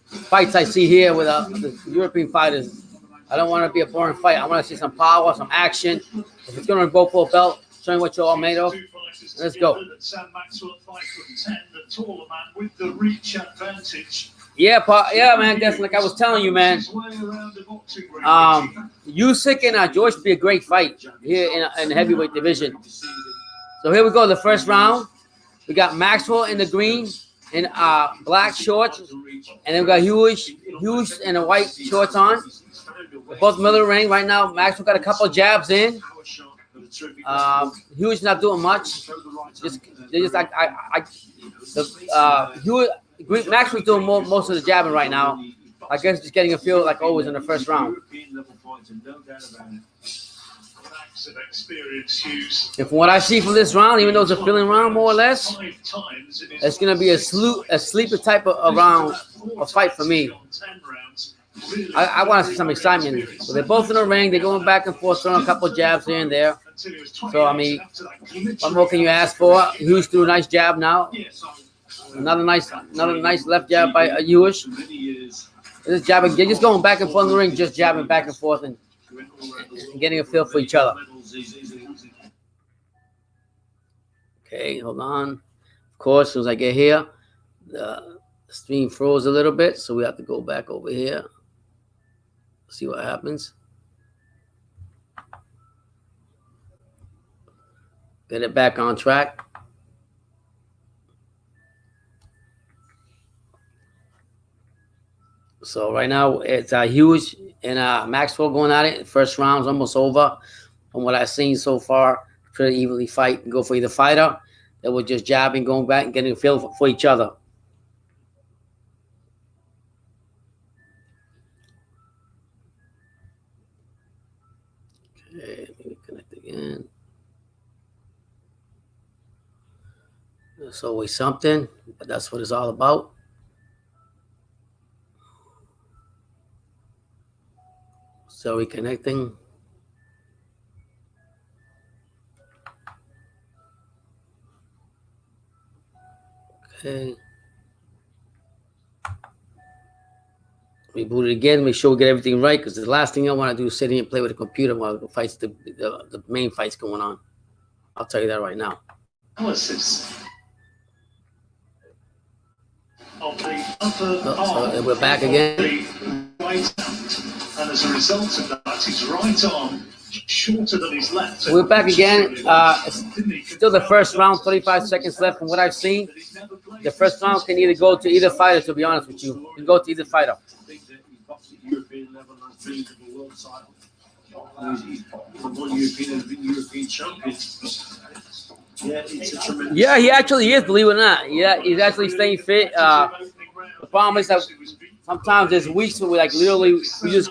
fights I see here with the European fighters. I don't want to be a boring fight. I want to see some power, some action. If it's gonna go for a belt, showing what you're all made of. Let's go. Sam Maxwell 5'10", the taller man with the reach advantage. Yeah, man. That's like I was telling you, man. Usyk and George would be a great fight here in the heavyweight division. So here we go, the first round. We got Maxwell in the green and black shorts, and then we got Hughes in the white shorts on. They're both middle of the ring right now. Maxwell got a couple jabs in. Hughes not doing much. Maxwell's doing most of the jabbing right now. I guess just getting a feel like always in the first round. And from what I see from this round, even though it's a feeling round more or less, it's going to be a sleeper type of round, a fight for me. I want to see some excitement. So they're both in the ring. They're going back and forth, throwing a couple jabs here and there. So, I mean, what more can you ask for? Hughes threw a nice jab now. Another nice left jab by Hughes. This jabbing, they're just going back and forth in the ring, just jabbing back and forth and getting a feel for each other. Okay, hold on. Of course, as soon as I get here, the stream froze a little bit, so we have to go back over here. See what happens. Get it back on track. So right now it's Hughes and Maxwell going at it. First round's almost over. From what I've seen so far, pretty evenly fight and go for either fighter. They were just jabbing, going back and getting a feel for each other. Okay, let me connect again. There's always something, but that's what it's all about. So reconnecting. Okay. Reboot it again. Make sure we get everything right, because the last thing I want to do is sit here and play with the computer while the fights, the main fight's going on. I'll tell you that right now. So we're back again. And as a result of that, his right arm shorter than his left. We're back again. Still the first round, 35 seconds left from what I've seen. The first round can either go to either fighter, to be honest with you. You can go to either fighter. Yeah, he actually is, believe it or not. Yeah, he's actually staying fit. The problem is that sometimes there's weeks where we literally we just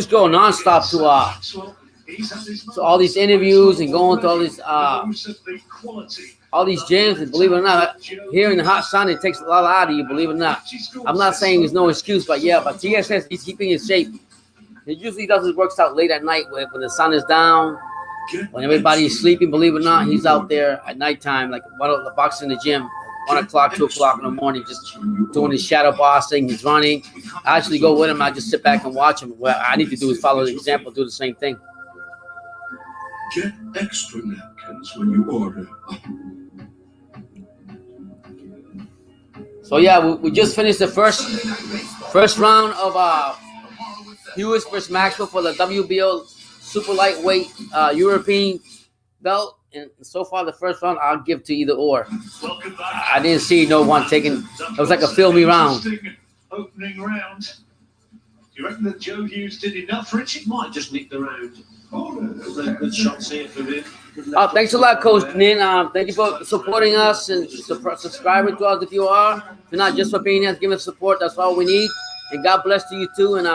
go nonstop to all these interviews and going to all these gyms, and believe it or not, here in the hot sun it takes a lot out of you, believe it or not. I'm not saying there's no excuse, but TSS, he's keeping in shape. He usually does his works out late at night when the sun is down, when everybody's sleeping, believe it or not. He's out there at nighttime, like one of the boxing in the gym, 1 o'clock, 2 o'clock in the morning, just doing his shadow boxing. He's running. I actually go with him. I just sit back and watch him. What I need to do is follow the example, do the same thing. Get extra napkins when you order. So yeah, we just finished the first round of Hughes versus Maxwell for the WBO super lightweight European belt. And so far, the first round I'll give to either or. I didn't see no one taking. It was like a filmy round. Opening round. Do you reckon that Joe Hughes did enough? Richard might just nick the round. Good shots here for him. Thanks a lot, Coach Nin. Thank you for supporting us and subscribing to us if you are. If you're not, just for being here, giving us support. That's all we need. And God bless to you too. And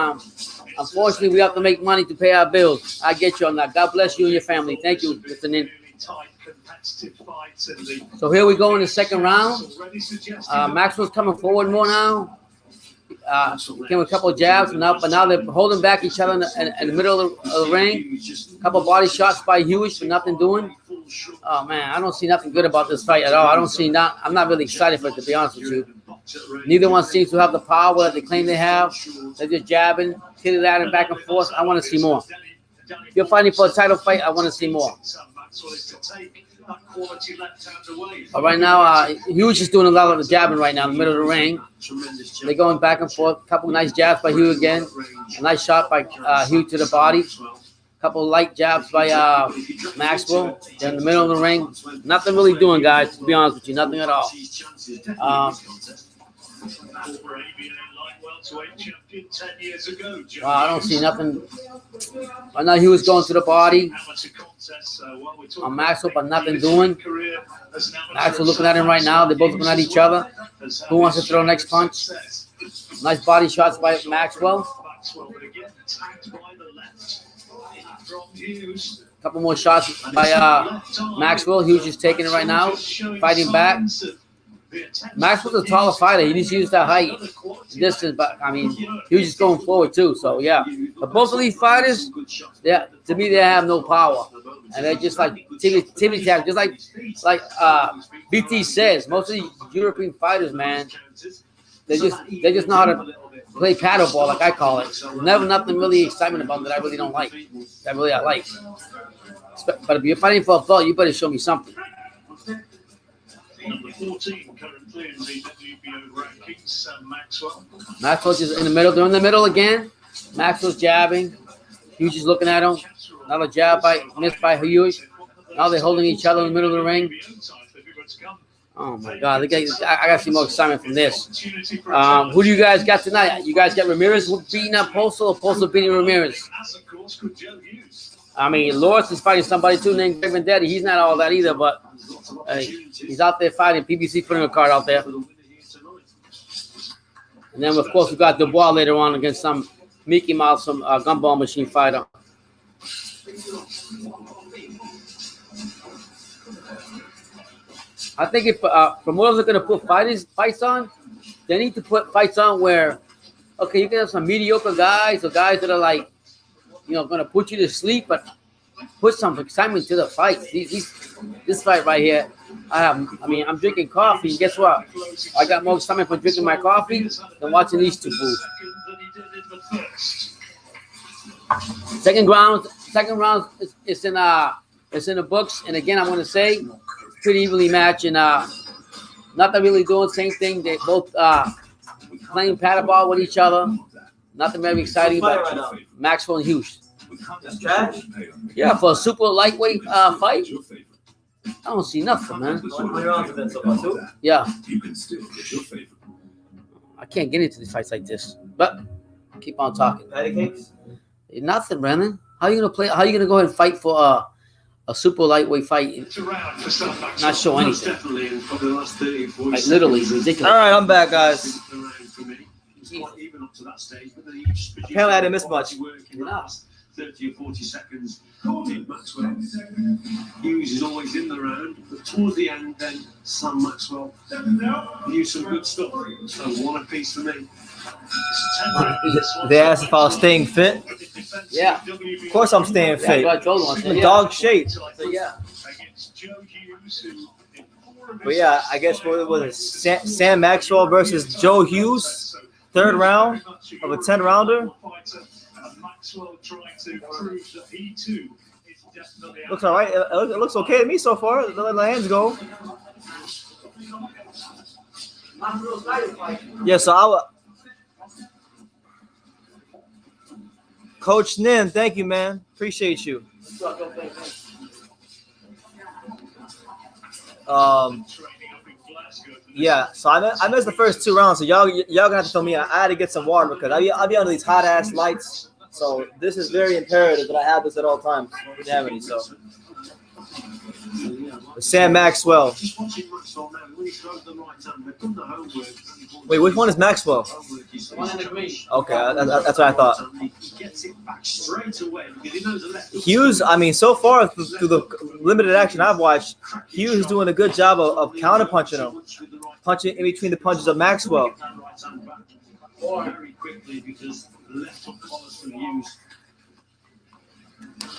unfortunately, we have to make money to pay our bills. I get you on that. God bless you and your family. Thank you, Mr. Nin. So here we go in the second round. Maxwell's coming forward more now. Came with a couple of jabs, but now they're holding back each other in the middle of the ring. A couple of body shots by Hughes, but nothing doing. Oh man, I don't see nothing good about this fight at all. I'm not really excited for it, to be honest with you. Neither one seems to have the power that they claim they have. They're just jabbing, hitting at him back and forth. I want to see more. If you're fighting for a title fight, I want to see more. But right now, Hughes is doing a lot of the jabbing right now in the middle of the ring. They're going back and forth. A couple nice jabs by Hughes again. A nice shot by Hughes to the body. A couple light jabs by Maxwell. They're in the middle of the ring. Nothing really doing, guys, to be honest with you. Nothing at all. Wow, I don't see nothing. I know he was going to the body on Maxwell, but nothing doing. Maxwell looking at him right now. They're both looking at each other. Who wants to throw the next punch? Nice body shots by Maxwell. A couple more shots by Maxwell. Hughes is taking it right now, fighting back. Maxwell's a taller fighter. He needs to use that height, distance, but I mean, he was just going forward too. So yeah, but both of these fighters, yeah, to me, they have no power, and they're just like TV tag, just like BT says. Most of these European fighters, man, they just know how to play paddleball, like I call it. Never nothing really excitement about them that I really don't like. That really I like. But if you're fighting for a belt, you better show me something. Number 14 currently in the WBO rankings, Maxwell. Maxwell's just in the middle. They're in the middle again. Maxwell's jabbing. Hughes is looking at him. Another jab missed by Hughes. Now they're holding each other in the middle of the ring. Oh my God! I got to see more excitement from this. Who do you guys got tonight? You guys got Ramirez beating up Postal or Postal beating Ramirez? I mean, Lawrence is fighting somebody too named Greg Vendetti. He's not all that either, but he's out there fighting. PBC putting a card out there. And then, of course, we got Dubois later on against some Mickey Mouse, some gumball machine fighter. I think if promoters are going to put fights on, they need to put fights on where, okay, you can have some mediocre guys or guys that are like, going to put you to sleep, but put some excitement to the fights. This fight right here, I'm drinking coffee, and guess what? I got more excitement from drinking my coffee than watching these two fools. Second round is in the books, and again, I'm going to say pretty evenly matched, and nothing really doing same thing. They both playing paddleball with each other. Nothing very exciting about Maxwell and Hughes. Yeah, for a super lightweight fight, I don't see nothing, man. Yeah. I can't get into these fights like this, but keep on talking. Patty cakes? Nothing, Brandon. How are you gonna play? How are you gonna go ahead and fight for a super lightweight fight? Not show anything. Like literally ridiculous. All right, I'm back, guys. Apparently, I didn't miss much. 30 or 40 seconds. Maxwell. Hughes is always in the round, but towards the end, then Sam Maxwell used some good stuff. So one apiece for me. They asked if I was staying fit. Yeah. Of course, I'm staying fit. Yeah, I told them. I'm in dog shape. So, yeah. But yeah, I guess what was it? Sam Maxwell versus Joe Hughes, third round of a 10-rounder. Looks all right. It looks okay to me so far. Let the hands go. Yeah, so Coach Nin, thank you, man. Appreciate you. Yeah, so I missed the first 2 rounds, so y'all gonna have to tell me. I had to get some water because I'll be under these hot ass lights. So this is very imperative that I have this at all times. We didn't have any, so. Sam Maxwell. Wait, which one is Maxwell? Okay, that's what I thought. Hughes, I mean, so far through the limited action I've watched, Hughes is doing a good job of counter punching him, punching in between the punches of Maxwell. Very quickly because left hook collars from Hughes.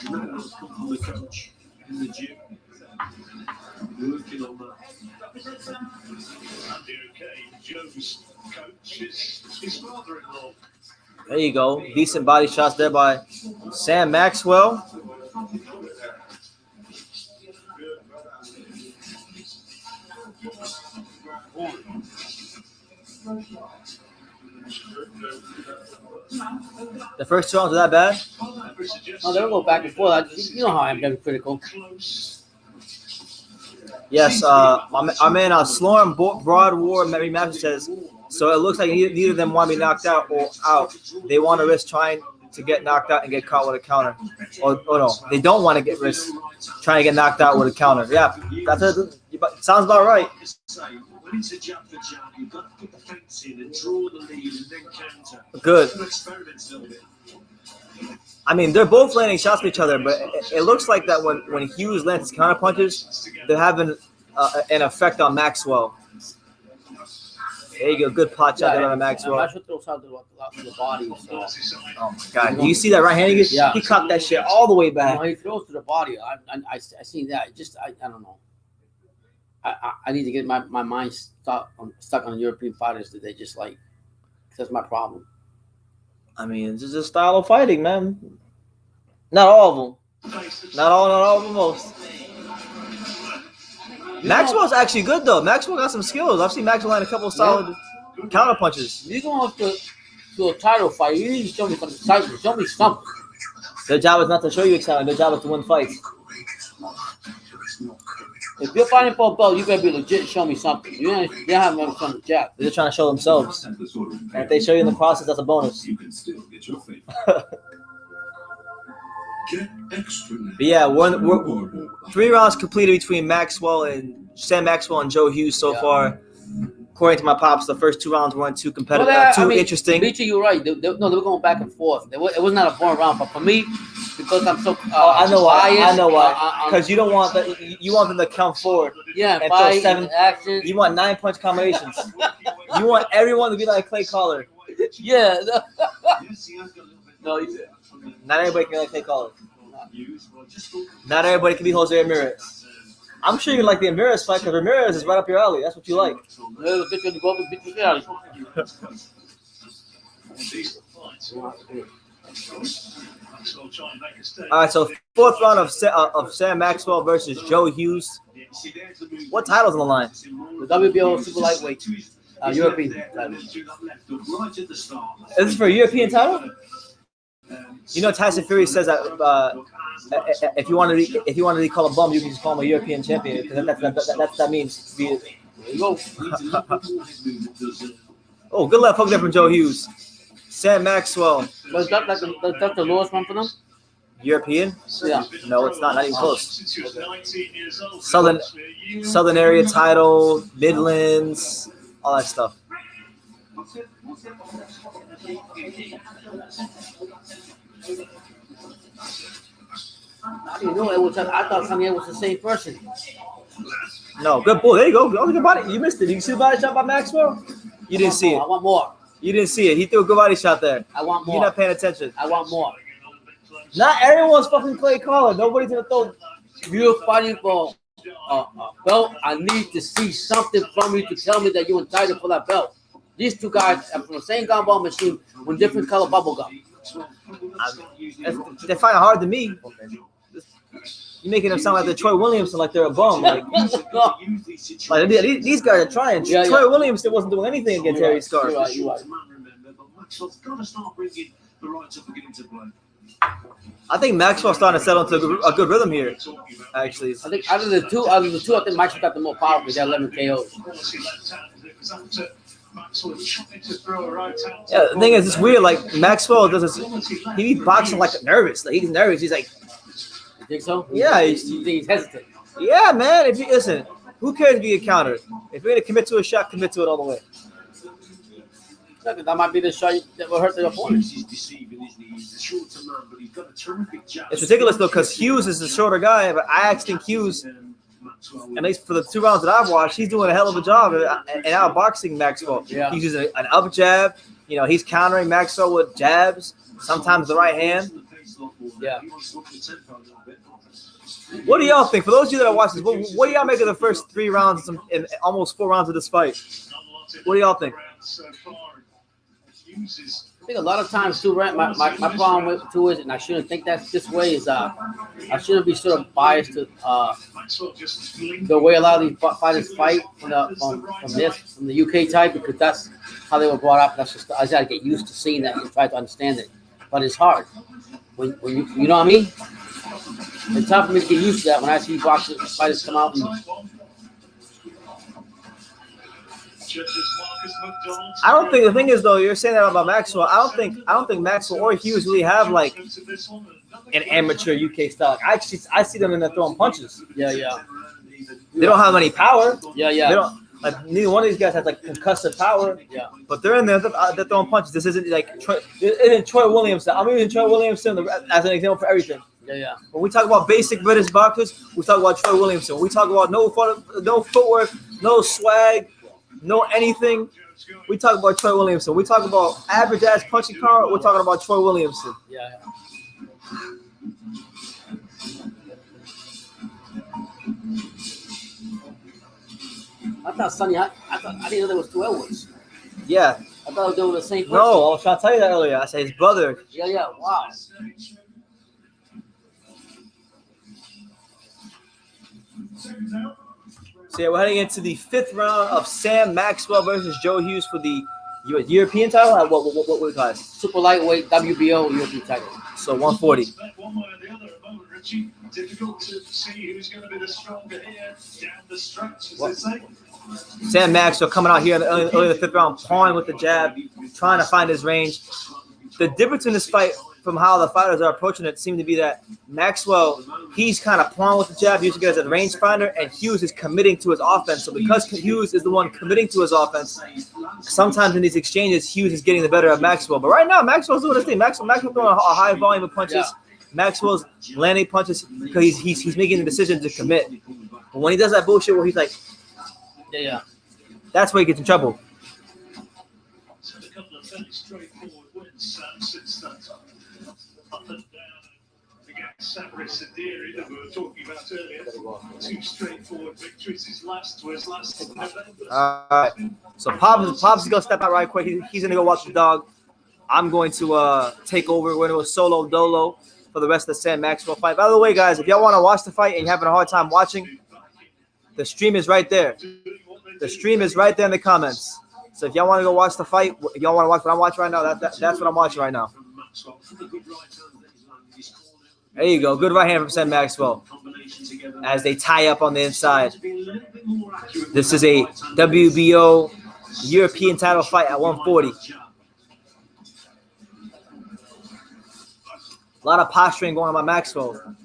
That was from the coach in the gym. Working on that. Okay, Joe's coach is his father-in-law. There you go. Decent body shots there by Sam Maxwell. The first 2 rounds were that bad? No, they don't go back and forth. You know how I'm very critical. Yes, our man Sloan Broadwar rematch says, so it looks like neither of them want to be knocked out or out. They want to risk trying to get knocked out and get caught with a counter. Or no, they don't want to get risk trying to get knocked out with a counter. Yeah, sounds about right. When it's a jab for jab, you've got to put the fence in and draw the lead and then counter. Good. Experiment a little bit. I mean, they're both landing shots to each other, but it looks like that when Hughes lands his counter punches, they're having an effect on Maxwell. There you go, good pot shot there on Maxwell. Maxwell throws out the body. So. Oh my God! Do you see that right hand? He caught that shit all the way back. No, he throws to the body. I seen that. I don't know. I need to get my mind stuck on European fighters that they just like. That's my problem. I mean, it's just a style of fighting, man. Not all of them. Not all of them, most. Maxwell's actually good, though. Maxwell got some skills. I've seen Maxwell land a couple of solid counter punches. You're going to a title fight. You need to show me some excitement. Show me something. Their job is not to show you excitement. Their job is to win fights. If you're fighting for a belt, you better be legit and show me something. You haven't ever shown the jab. They're trying to show themselves. And if they show you in the process, that's a bonus. You can still get your favor. Get extra now. But yeah, we're 3 rounds completed between Sam Maxwell and Joe Hughes so far. According to my pops, the first 2 rounds weren't too competitive, interesting. Beacher, you're right. They were going back and forth. It was not a boring round, but for me, because I'm so I know why. biased, I know why. Because you don't want you want them to come forward. Yeah, and fight, throw 7 action. You want 9-punch combinations. You want everyone to be like Clay Collar. Yeah. No, not everybody can be like Clay Collar. Not everybody can be Jose Ramirez. I'm sure you like the Ramirez fight because Ramirez is right up your alley. That's what you like. All right, so 4th round of Sam Maxwell versus Joe Hughes. What title's on the line? The WBO super lightweight, European title. Is this for a European title? You know, Tyson Fury says that if you want to be called a bum, you can just call him a European champion because that means. Oh, good left hook there from Joe Hughes. Sam Maxwell. Was that the lowest one for them? European? Yeah. No, it's not even close. Southern area title, Midlands, all that stuff. I didn't know it was. I thought something was the same person. No, good bull. There you go. Good body. You missed it. Did you see the body shot by Maxwell? You didn't see it. I want more. You didn't see it. He threw a good body shot there. I want more. You're not paying attention. I want more. Not everyone's fucking Clay Collar. Nobody's gonna throw. You're fighting for a belt. I need to see something from you to tell me that you're entitled for that belt. These 2 guys are from the same gumball machine with different color bubble gum. They find it hard to me. You're making them sound like they're Troy Williamson, like they're a bum. Like these guys are trying. Yeah, Troy Williamson wasn't doing anything against Harry Scarf. You're right. I think Maxwell's starting to settle into a good rhythm here. Actually, I think out of the two, I think Maxwell got the more power because they had 11 KOs. Yeah, the thing is, it's weird. Like Maxwell doesn't. He be boxing like nervous. Like he's nervous. He's like, You think so? Yeah, You think he's hesitant? yeah, man. If you listen, who cares if you get countered? If you're gonna commit to a shot, commit to it all the way. That might be the shot that will hurt the opponent. It's ridiculous though, because Hughes is the shorter guy, but I actually think Hughes, at least for the 2 rounds that I've watched, he's doing a hell of a job in outboxing Maxwell. Yeah. He's using an up jab. You know, he's countering Maxwell with jabs, sometimes the right hand. Yeah. What do y'all think? For those of you that are watching this, what do y'all make of the first 3 rounds and almost 4 rounds of this fight? What do y'all think? I think a lot of times too, right? My problem with too is, and I shouldn't think that's this way, is I shouldn't be sort of biased to the way a lot of these fighters fight from the UK type, because that's how they were brought up. That's just I just gotta get used to seeing that and try to understand it. But it's hard when you know what I mean. It's tough for me to get used to that when I see boxing fighters come out and. I don't think the thing is though. You're saying that about Maxwell. I don't think Maxwell or Hughes really have like an amateur UK style. Like, I see them in there throwing punches. Yeah, yeah. They don't have any power. Yeah, yeah. They don't like neither one of these guys has like concussive power. Yeah. But they're in there. They're throwing punches. This isn't like Troy Williamson. I'm using Troy Williamson as an example for everything. Yeah, yeah. When we talk about basic British boxers, we talk about Troy Williamson. We talk about no footwork, no swag, no anything. We talk about Troy Williamson. We talk about average ass punching power. We're talking about Troy Williamson. Yeah. I thought Sonny. I didn't know there was 2 Edwards. Yeah. I thought they were the same person. No, I was trying to tell you that earlier. I said his brother. Yeah, yeah. Wow. So yeah, we're heading into the 5th round of Sam Maxwell versus Joe Hughes for the European title. What we call it? Super lightweight WBO European title. So 140. Difficult to see who's going to be the stronger here down the stretch, as What? they say. Sam Maxwell coming out here early in the 5th round, pawing with the jab, trying to find his range. The difference in this fight from how the fighters are approaching it seemed to be that Maxwell, he's kind of pawing with the jab, using it as a range finder, and Hughes is committing to his offense. So because Hughes is the one committing to his offense, sometimes in these exchanges, Hughes is getting the better of Maxwell. But right now, Maxwell's doing his thing. Maxwell throwing a high volume of punches. Yeah. Maxwell's landing punches because he's making the decision to commit. But when he does that bullshit where he's like, Yeah, yeah. that's where he gets in trouble. So a couple of fairly straightforward wins since that up and down against Sabris and Deary that we were talking about earlier. 2 straightforward victories. His last was last November. All right. So Pops is going to step out right quick. He's going to go watch the dog. I'm going to take over. We're going to go solo dolo for the rest of the Sam Maxwell fight. By the way, guys, if y'all want to watch the fight and you're having a hard time watching, the stream is right there. The stream is right there in the comments. So if y'all want to go watch the fight, if y'all want to watch what I'm watching right now, that's what I'm watching right now. There you go. Good right hand from Sam Maxwell as they tie up on the inside. This is a WBO European title fight at 140. A lot of posturing going on by Maxwell.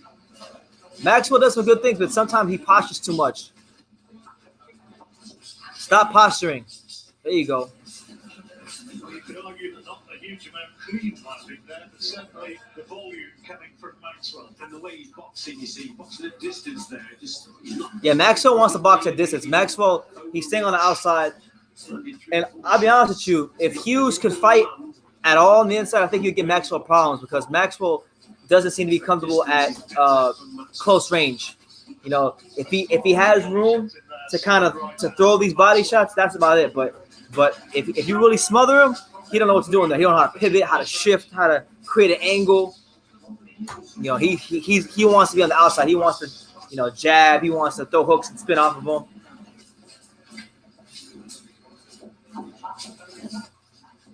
Maxwell does some good things, but sometimes he postures too much. Stop posturing. There you go. Well, you could argue that not a huge amount clean landing there, but certainly the volume coming from Maxwell. And the way he's boxing, you see, boxing at distance there. Yeah, Maxwell wants to box at distance. Maxwell, he's staying on the outside. And I'll be honest with you, if Hughes could fight at all on the inside, I think you'd give Maxwell problems because Maxwell doesn't seem to be comfortable at close range. You know, if he has room to throw these body shots, that's about it. But if you really smother him, he don't know what to do in there. He don't know how to pivot, how to shift, how to create an angle. You know, he wants to be on the outside. He wants to, jab. He wants to throw hooks and spin off of him.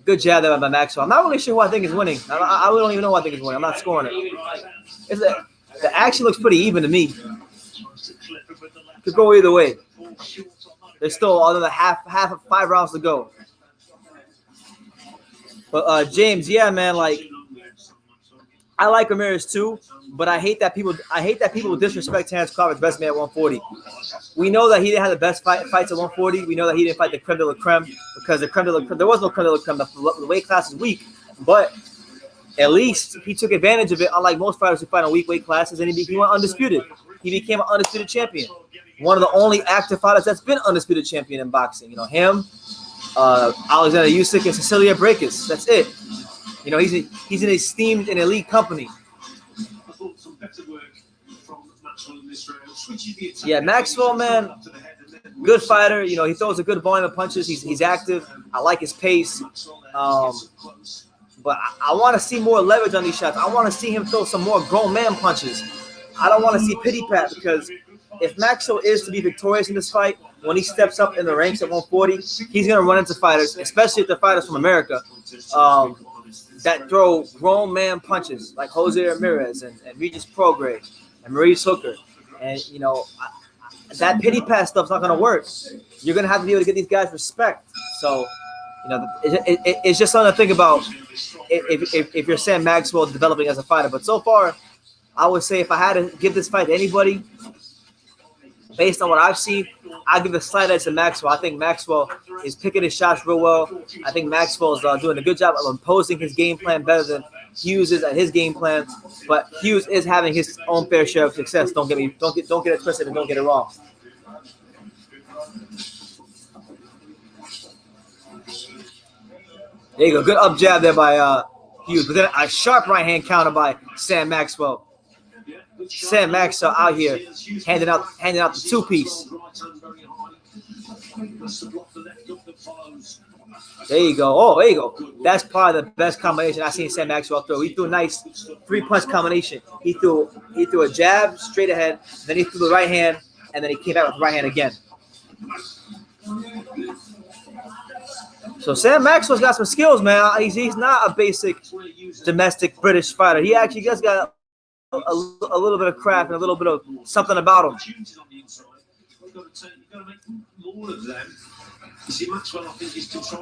Good jab there by Maxwell. I'm not really sure who I think is winning. I really don't even know who I think is winning. I'm not scoring it. The action looks pretty even to me. Could go either way. There's still another half of 5 rounds to go. But James, yeah, man, like I like Ramirez too, but I hate that people disrespect Terrence Crawford's resume at 140. We know that he didn't have the best fights at 140. We know that he didn't fight the creme de la creme because the creme de la creme, there was no creme de la creme. The weight class is weak, but at least he took advantage of it, unlike most fighters who fight on weak weight classes, and he went undisputed. He became an undisputed champion. One of the only active fighters that's been undisputed champion in boxing. You know, him, Alexander Usyk, and Cecilia Brækhus. That's it. You know, he's an esteemed and elite company. Yeah, Maxwell, man, good fighter. You know, he throws a good volume of punches. He's active. I like his pace. But I want to see more leverage on these shots. I want to see him throw some more grown man punches. I don't want to see pity pat, because if Maxwell is to be victorious in this fight, when he steps up in the ranks at 140, he's going to run into fighters, especially if they're fighters from America, that throw grown man punches like Jose Ramirez and Regis Prograis and Maurice Hooker. And, you know, that pity pat stuff's not going to work. You're going to have to be able to get these guys respect. So, you know, it's just something to think about if you're Sam Maxwell developing as a fighter. But so far, I would say if I had to give this fight to anybody, based on what I've seen, I'd give a slight edge to Maxwell. I think Maxwell is picking his shots real well. I think Maxwell's doing a good job of imposing his game plan better than Hughes is at his game plan. But Hughes is having his own fair share of success. Don't get it twisted and don't get it wrong. There you go. Good up jab there by Hughes. But then a sharp right hand counter by Sam Maxwell. Sam Maxwell out here handing out the two-piece. There you go. Oh, there you go. That's probably the best combination I've seen Sam Maxwell throw. He threw a nice three-punch combination. He threw a jab straight ahead, then he threw the right hand, and then he came back with the right hand again. So Sam Maxwell's got some skills, man. He's not a basic domestic British fighter. He actually just got a little bit of craft and a little bit of something about him.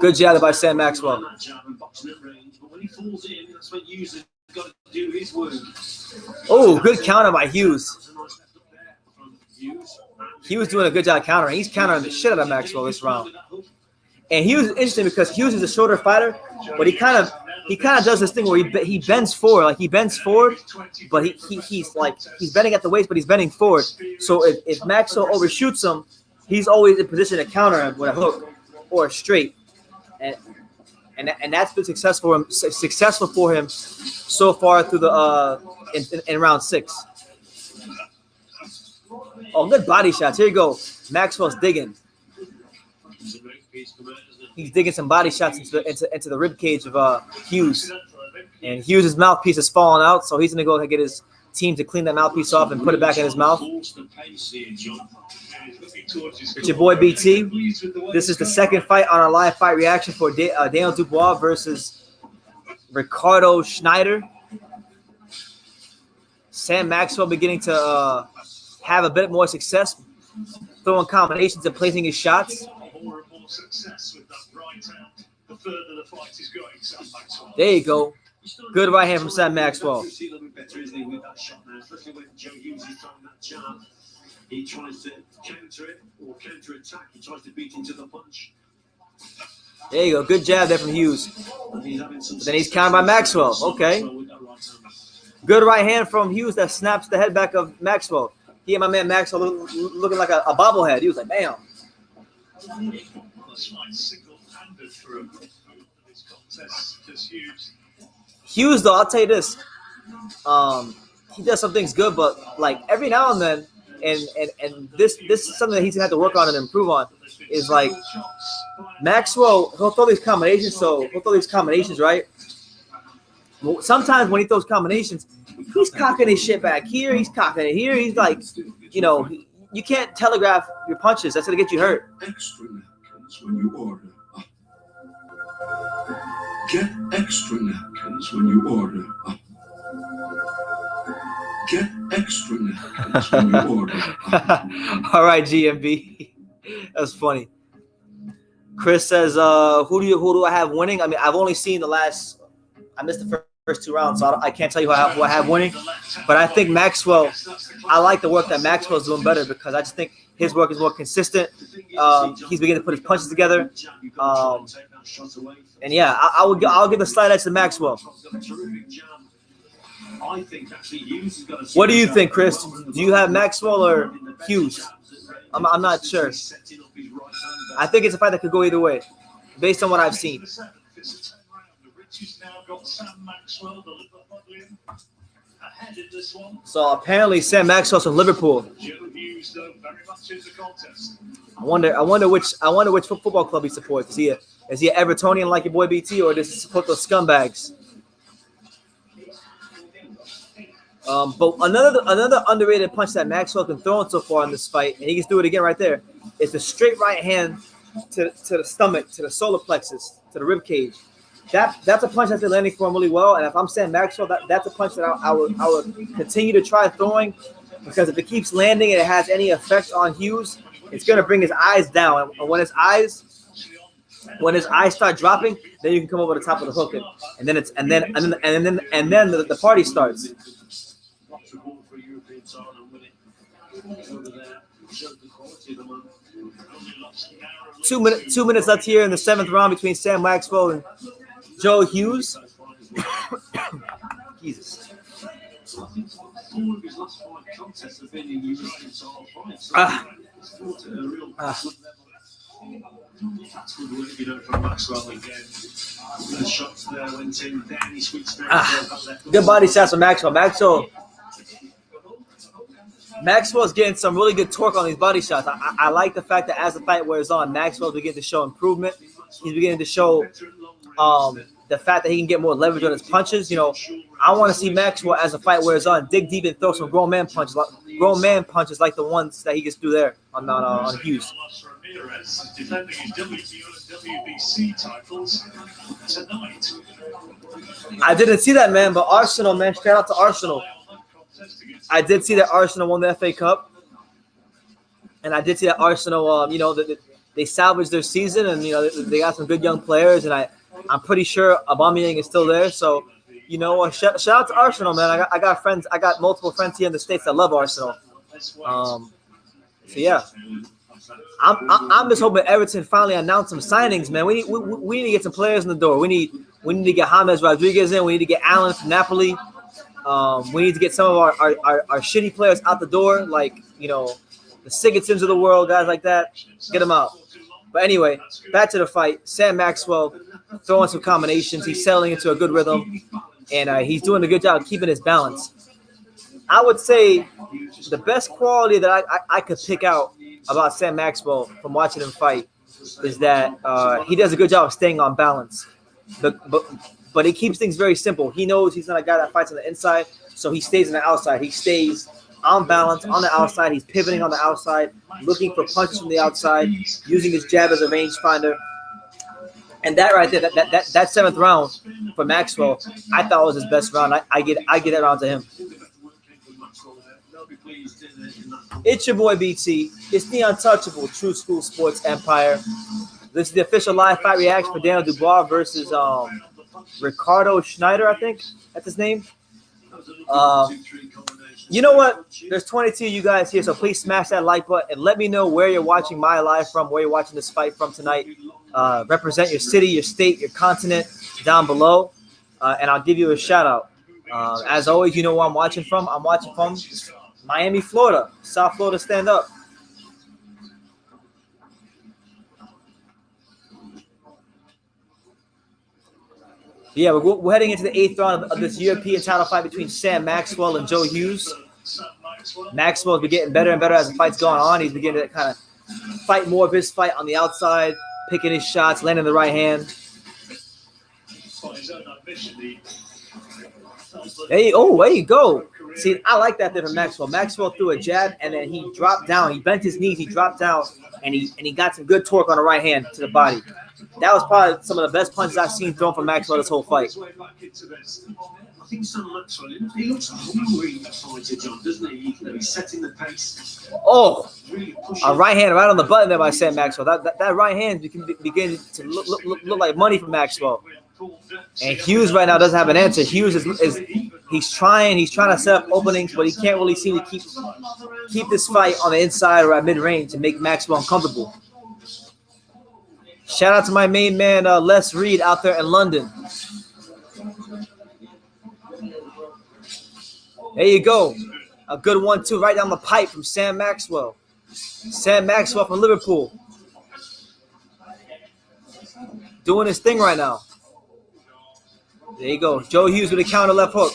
Good job by Sam Maxwell. Oh, good counter by Hughes. Hughes doing a good job countering. He's countering the shit out of Maxwell this round. And Hughes is interesting because Hughes is a shorter fighter, but he kind of does this thing where he bends forward, like he bends forward, but he's bending at the waist, but he's bending forward. So if Maxwell overshoots him, he's always in position to counter him with a hook or a straight, and that's been successful for him so far through the in round 6. Oh, good body shots. Here you go. Maxwell's digging. He's digging some body shots into the rib cage of Hughes. And Hughes' mouthpiece is falling out, so he's going to go and get his team to clean that mouthpiece off and put it back in his mouth. It's your boy BT. This is the second fight on our live fight reaction for Daniel Dubois versus Ricardo Snijders. Sam Maxwell beginning to have a bit more success throwing combinations and placing his shots. There you go. Good right hand from Sam Maxwell. He tries to counter it or counter attack. He tries to beat into the punch. There you go. Good jab there from Hughes. But then he's countered by Maxwell. Okay. Good right hand from Hughes that snaps the head back of Maxwell. He and my man Maxwell looking like a bobblehead. He was like, bam. Hughes, though, I'll tell you this. He does some things good, but like every now and then, and this is something that he's gonna have to work on and improve on, is like Maxwell, he'll throw these combinations, right? Well, sometimes when he throws combinations, he's cocking his shit back here, he's cocking it here, he's like, you know, you can't telegraph your punches. That's gonna get you hurt. Extra napkins when you order. Get extra napkins when you order. Get extra napkins when you order. All right, GMB. That's funny. Chris says, who do I have winning? I mean, I've only seen I missed the first 2 rounds, so I can't tell you who I have winning. But I think Maxwell, I like the work that Maxwell's doing better because I just think his work is more consistent. He's beginning to put his punches together. And yeah, I'll give a slight edge to Maxwell. What do you think, Chris? Do you have Maxwell or Hughes? I'm not sure. I think it's a fight that could go either way, based on what I've seen. So apparently Sam Maxwell's from Liverpool. I wonder which football club he supports. Is he an Evertonian like your boy BT, or does he support those scumbags? But another underrated punch that Maxwell can throw in so far in this fight, and he can do it again right there, is the straight right hand to the stomach, to the solar plexus, to the rib cage. That's a punch that's been landing for him really well. And if I'm Sam Maxwell, that's a punch that I would continue to try throwing, because if it keeps landing and it has any effect on Hughes, it's gonna bring his eyes down. And when his eyes start dropping, then you can come over the top of the hook, and then the party starts. 2 minutes left here in the 7th round between Sam Maxwell and Joe Hughes. Jesus. Good body shots from Maxwell. Maxwell's getting some really good torque on these body shots. I like the fact that as the fight wears on, Maxwell's beginning to show improvement. He's beginning to show the fact that he can get more leverage on his punches. You know, I want to see Maxwell as the fight wears on dig deep and throw some grown man punches like the ones that he gets through there on Hughes. Defending his WBC titles tonight. I didn't see that, man, but Arsenal, man, shout out to Arsenal. I did see that Arsenal won the FA Cup, and I did see that Arsenal, they salvaged their season, and they got some good young players, and I'm pretty sure Abamosa is still there. So, shout out to Arsenal, man. I got friends. I got multiple friends here in the States that love Arsenal. So yeah, I'm just hoping Everton finally announce some signings, man. We need to get some players in the door. We need to get James Rodriguez in. We need to get Allen from Napoli. We need to get some of our shitty players out the door, like the Sigurdssons of the world, guys like that. Get them out. But anyway, back to the fight. Sam Maxwell throwing some combinations. He's settling into a good rhythm, and he's doing a good job of keeping his balance. I would say the best quality that I could pick out about Sam Maxwell from watching him fight is that he does a good job of staying on balance. But he keeps things very simple. He knows he's not a guy that fights on the inside, so he stays on the outside. He stays on balance on the outside. He's pivoting on the outside, looking for punches from the outside, using his jab as a rangefinder. And that right there, that 7th round for Maxwell, I thought was his best round. I get that round to him. It's your boy BT. It's the untouchable True School Sports Empire. This is the official live fight reaction for Daniel Dubois versus Ricardo Snijders, I think that's his name. You know what? There's 22 of you guys here, so please smash that like button and let me know where you're watching my live from, where you're watching this fight from tonight. Represent your city, your state, your continent down below, and I'll give you a shout out. As always, you know where I'm watching from. I'm watching from Miami, Florida. South Florida, stand up. Yeah, we're heading into the 8th round of this European title fight between Sam Maxwell and Joe Hughes. Maxwell's been getting better and better as the fight's going on. He's beginning to kind of fight more of his fight on the outside, picking his shots, landing the right hand. Hey, there you go. See, I like that there from Maxwell. Maxwell threw a jab, and then he dropped down. He bent his knees, he dropped down, and he got some good torque on the right hand to the body. That was probably some of the best punches I've seen thrown from Maxwell this whole fight. I think Sam Maxwell, he looks hungry, the fighter, John, doesn't he? He's setting the pace. Oh, Really pushing. a right hand right on the button there by Sam Maxwell. That right hand begin to look like money for Maxwell. And Hughes right now doesn't have an answer. Hughes is he's trying to set up openings, but he can't really seem to keep this fight on the inside or at mid-range and make Maxwell uncomfortable. Shout out to my main man, Les Reed, out there in London. There you go. A good 1-2 right down the pipe from Sam Maxwell. Sam Maxwell from Liverpool. Doing his thing right now. There you go. Joe Hughes with a counter left hook.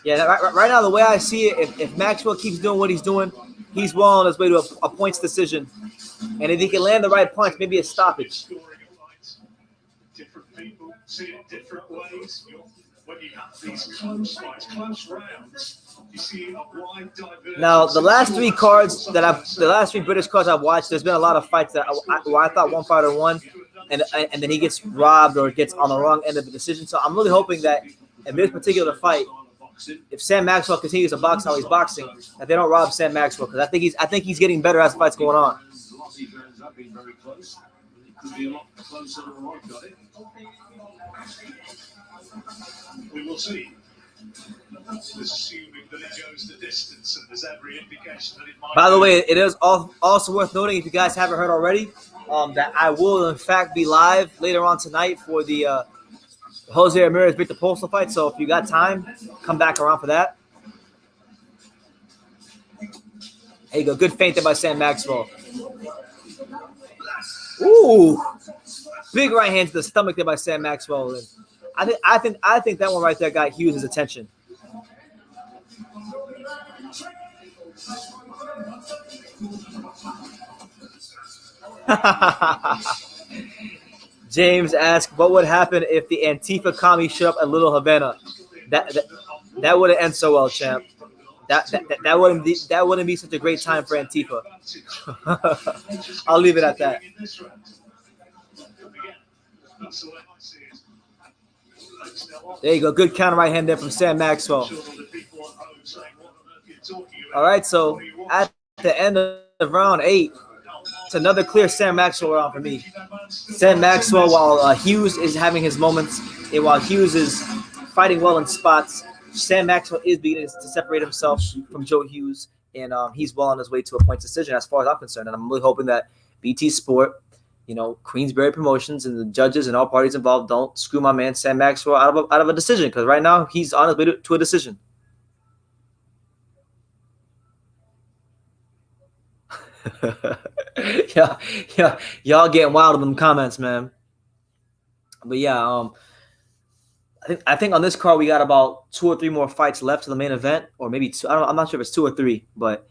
Yeah, right now, the way I see it, if Maxwell keeps doing what he's doing, he's well on his way to a points decision. And if he can land the right punch, maybe a stoppage. Different people see it different ways. When you have these close fights, close rounds, you see a wide divergence. Now, the last three British cards I've watched, there's been a lot of fights where I thought one fighter won, and then he gets robbed or gets on the wrong end of the decision. So I'm really hoping that in this particular fight, if Sam Maxwell continues to box how he's boxing, that they don't rob Sam Maxwell, because I think he's getting better as the fight's going on. We will see. Assuming that it goes the distance, and there's every indication that it might. By the way, it is also worth noting, if you guys haven't heard already, that I will in fact be live later on tonight for the Jose Ramirez Victor Postal fight. So if you got time, come back around for that. There you go. Good feint there by Sam Maxwell. Ooh, big right hand to the stomach there by Sam Maxwell. And I think that one right there got Hughes' attention. James asked, what would happen if the Antifa commie showed up at Little Havana? That wouldn't end so well, champ. That wouldn't be such a great time for Antifa. I'll leave it at that. There you go. Good counter right hand there from Sam Maxwell. All right, so at the end of round 8, it's another clear Sam Maxwell round for me. Sam Maxwell, while Hughes is having his moments, and while Hughes is fighting well in spots, Sam Maxwell is beginning to separate himself from Joe Hughes, and he's well on his way to a points decision as far as I'm concerned. And I'm really hoping that BT Sport, Queensberry Promotions and the judges and all parties involved don't screw my man Sam Maxwell out of a decision, because right now he's on his way to a decision. yeah, y'all getting wild in them comments, man. But yeah, I think on this card we got about 2 or 3 more fights left to the main event, or maybe 2. I'm not sure if it's 2 or 3, but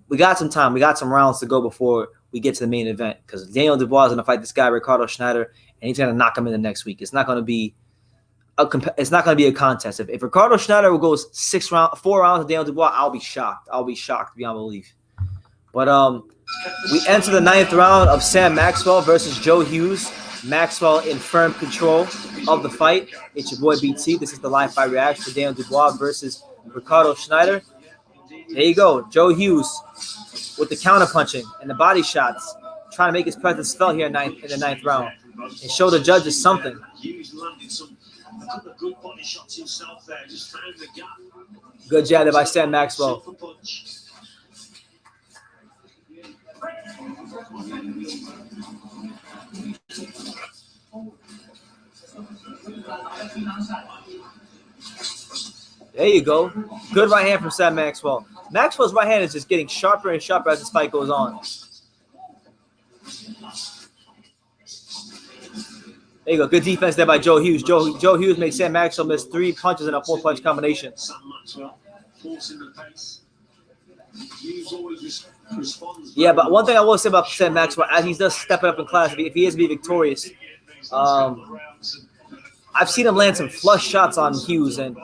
we got some time. We got some rounds to go before we get to the main event, because Daniel Dubois is going to fight this guy Ricardo Snijders, and he's going to knock him in the next week. It's not going to be a contest. If Ricardo Snijders goes 4 rounds with Daniel Dubois, I'll be shocked. I'll be shocked beyond belief. But we enter the 9th round of Sam Maxwell versus Joe Hughes. Maxwell in firm control of the fight. It's your boy BT. This is the live fight reaction for Daniel Dubois versus Ricardo Snijders. There you go. Joe Hughes with the counter punching and the body shots, trying to make his presence felt here in the 9th round and show the judges something. Good jab there by Sam Maxwell. There you go. Good right hand from Sam Maxwell. Maxwell's right hand is just getting sharper and sharper as this fight goes on. There you go. Good defense there by Joe Hughes. Joe Hughes made Sam Maxwell miss 3 punches in a 4-punch combination. Yeah, but one thing I will say about Sam Maxwell, as he does step up in class, if he is to be victorious, I've seen him land some flush shots on Hughes, and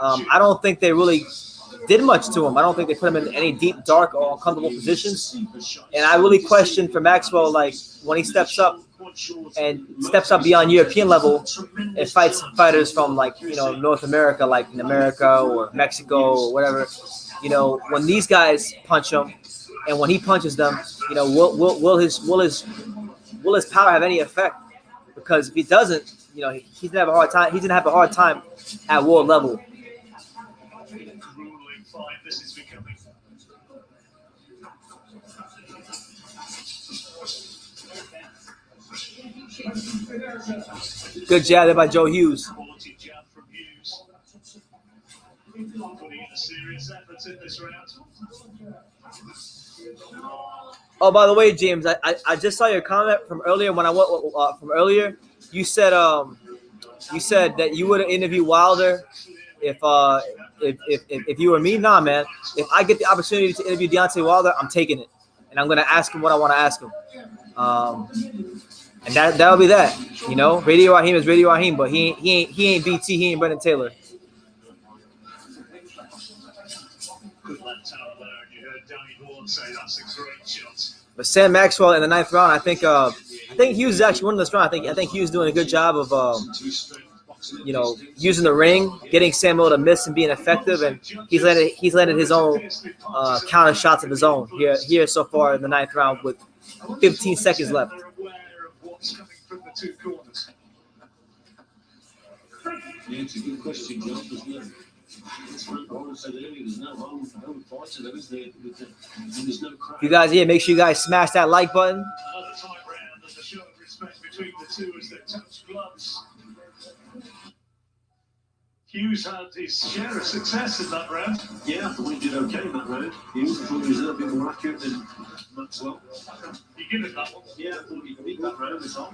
I don't think they really did much to him. I don't think they put him in any deep, dark, or uncomfortable positions. And I really question for Maxwell, like when he steps up beyond European level and fights fighters from like North America, like in America or Mexico or whatever. When these guys punch him, and when he punches them, will his power have any effect? Because if he doesn't, he's gonna have a hard time. He's gonna have a hard time at world level. Good jab there by Joe Hughes. Oh, by the way, James, I just saw your comment from earlier when I went from earlier. You said that you would have interviewed Wilder if you were me. Nah, man. If I get the opportunity to interview Deontay Wilder, I'm taking it, and I'm gonna ask him what I want to ask him. And that'll be that. Radio Raheem is Radio Raheem, but he ain't BT, he ain't Brendan Taylor. But Sam Maxwell in the 9th round, I think Hughes is actually winning this round. I think Hughes is doing a good job of using the ring, getting Samuel to miss and being effective, and he's landed his own counter shots of his own here so far in the 9th round with 15 seconds left. Yeah, it's a good question, John, isn't it? You guys here, make sure you guys smash that like button. Another tight round and the show of respect between the two as they touch gloves. Hughes had his share of success in that round. Yeah, I thought he did okay in that round. Hughes, I thought he was a little bit more accurate than Maxwell. You give it that one? Yeah, I thought he beat that round this time.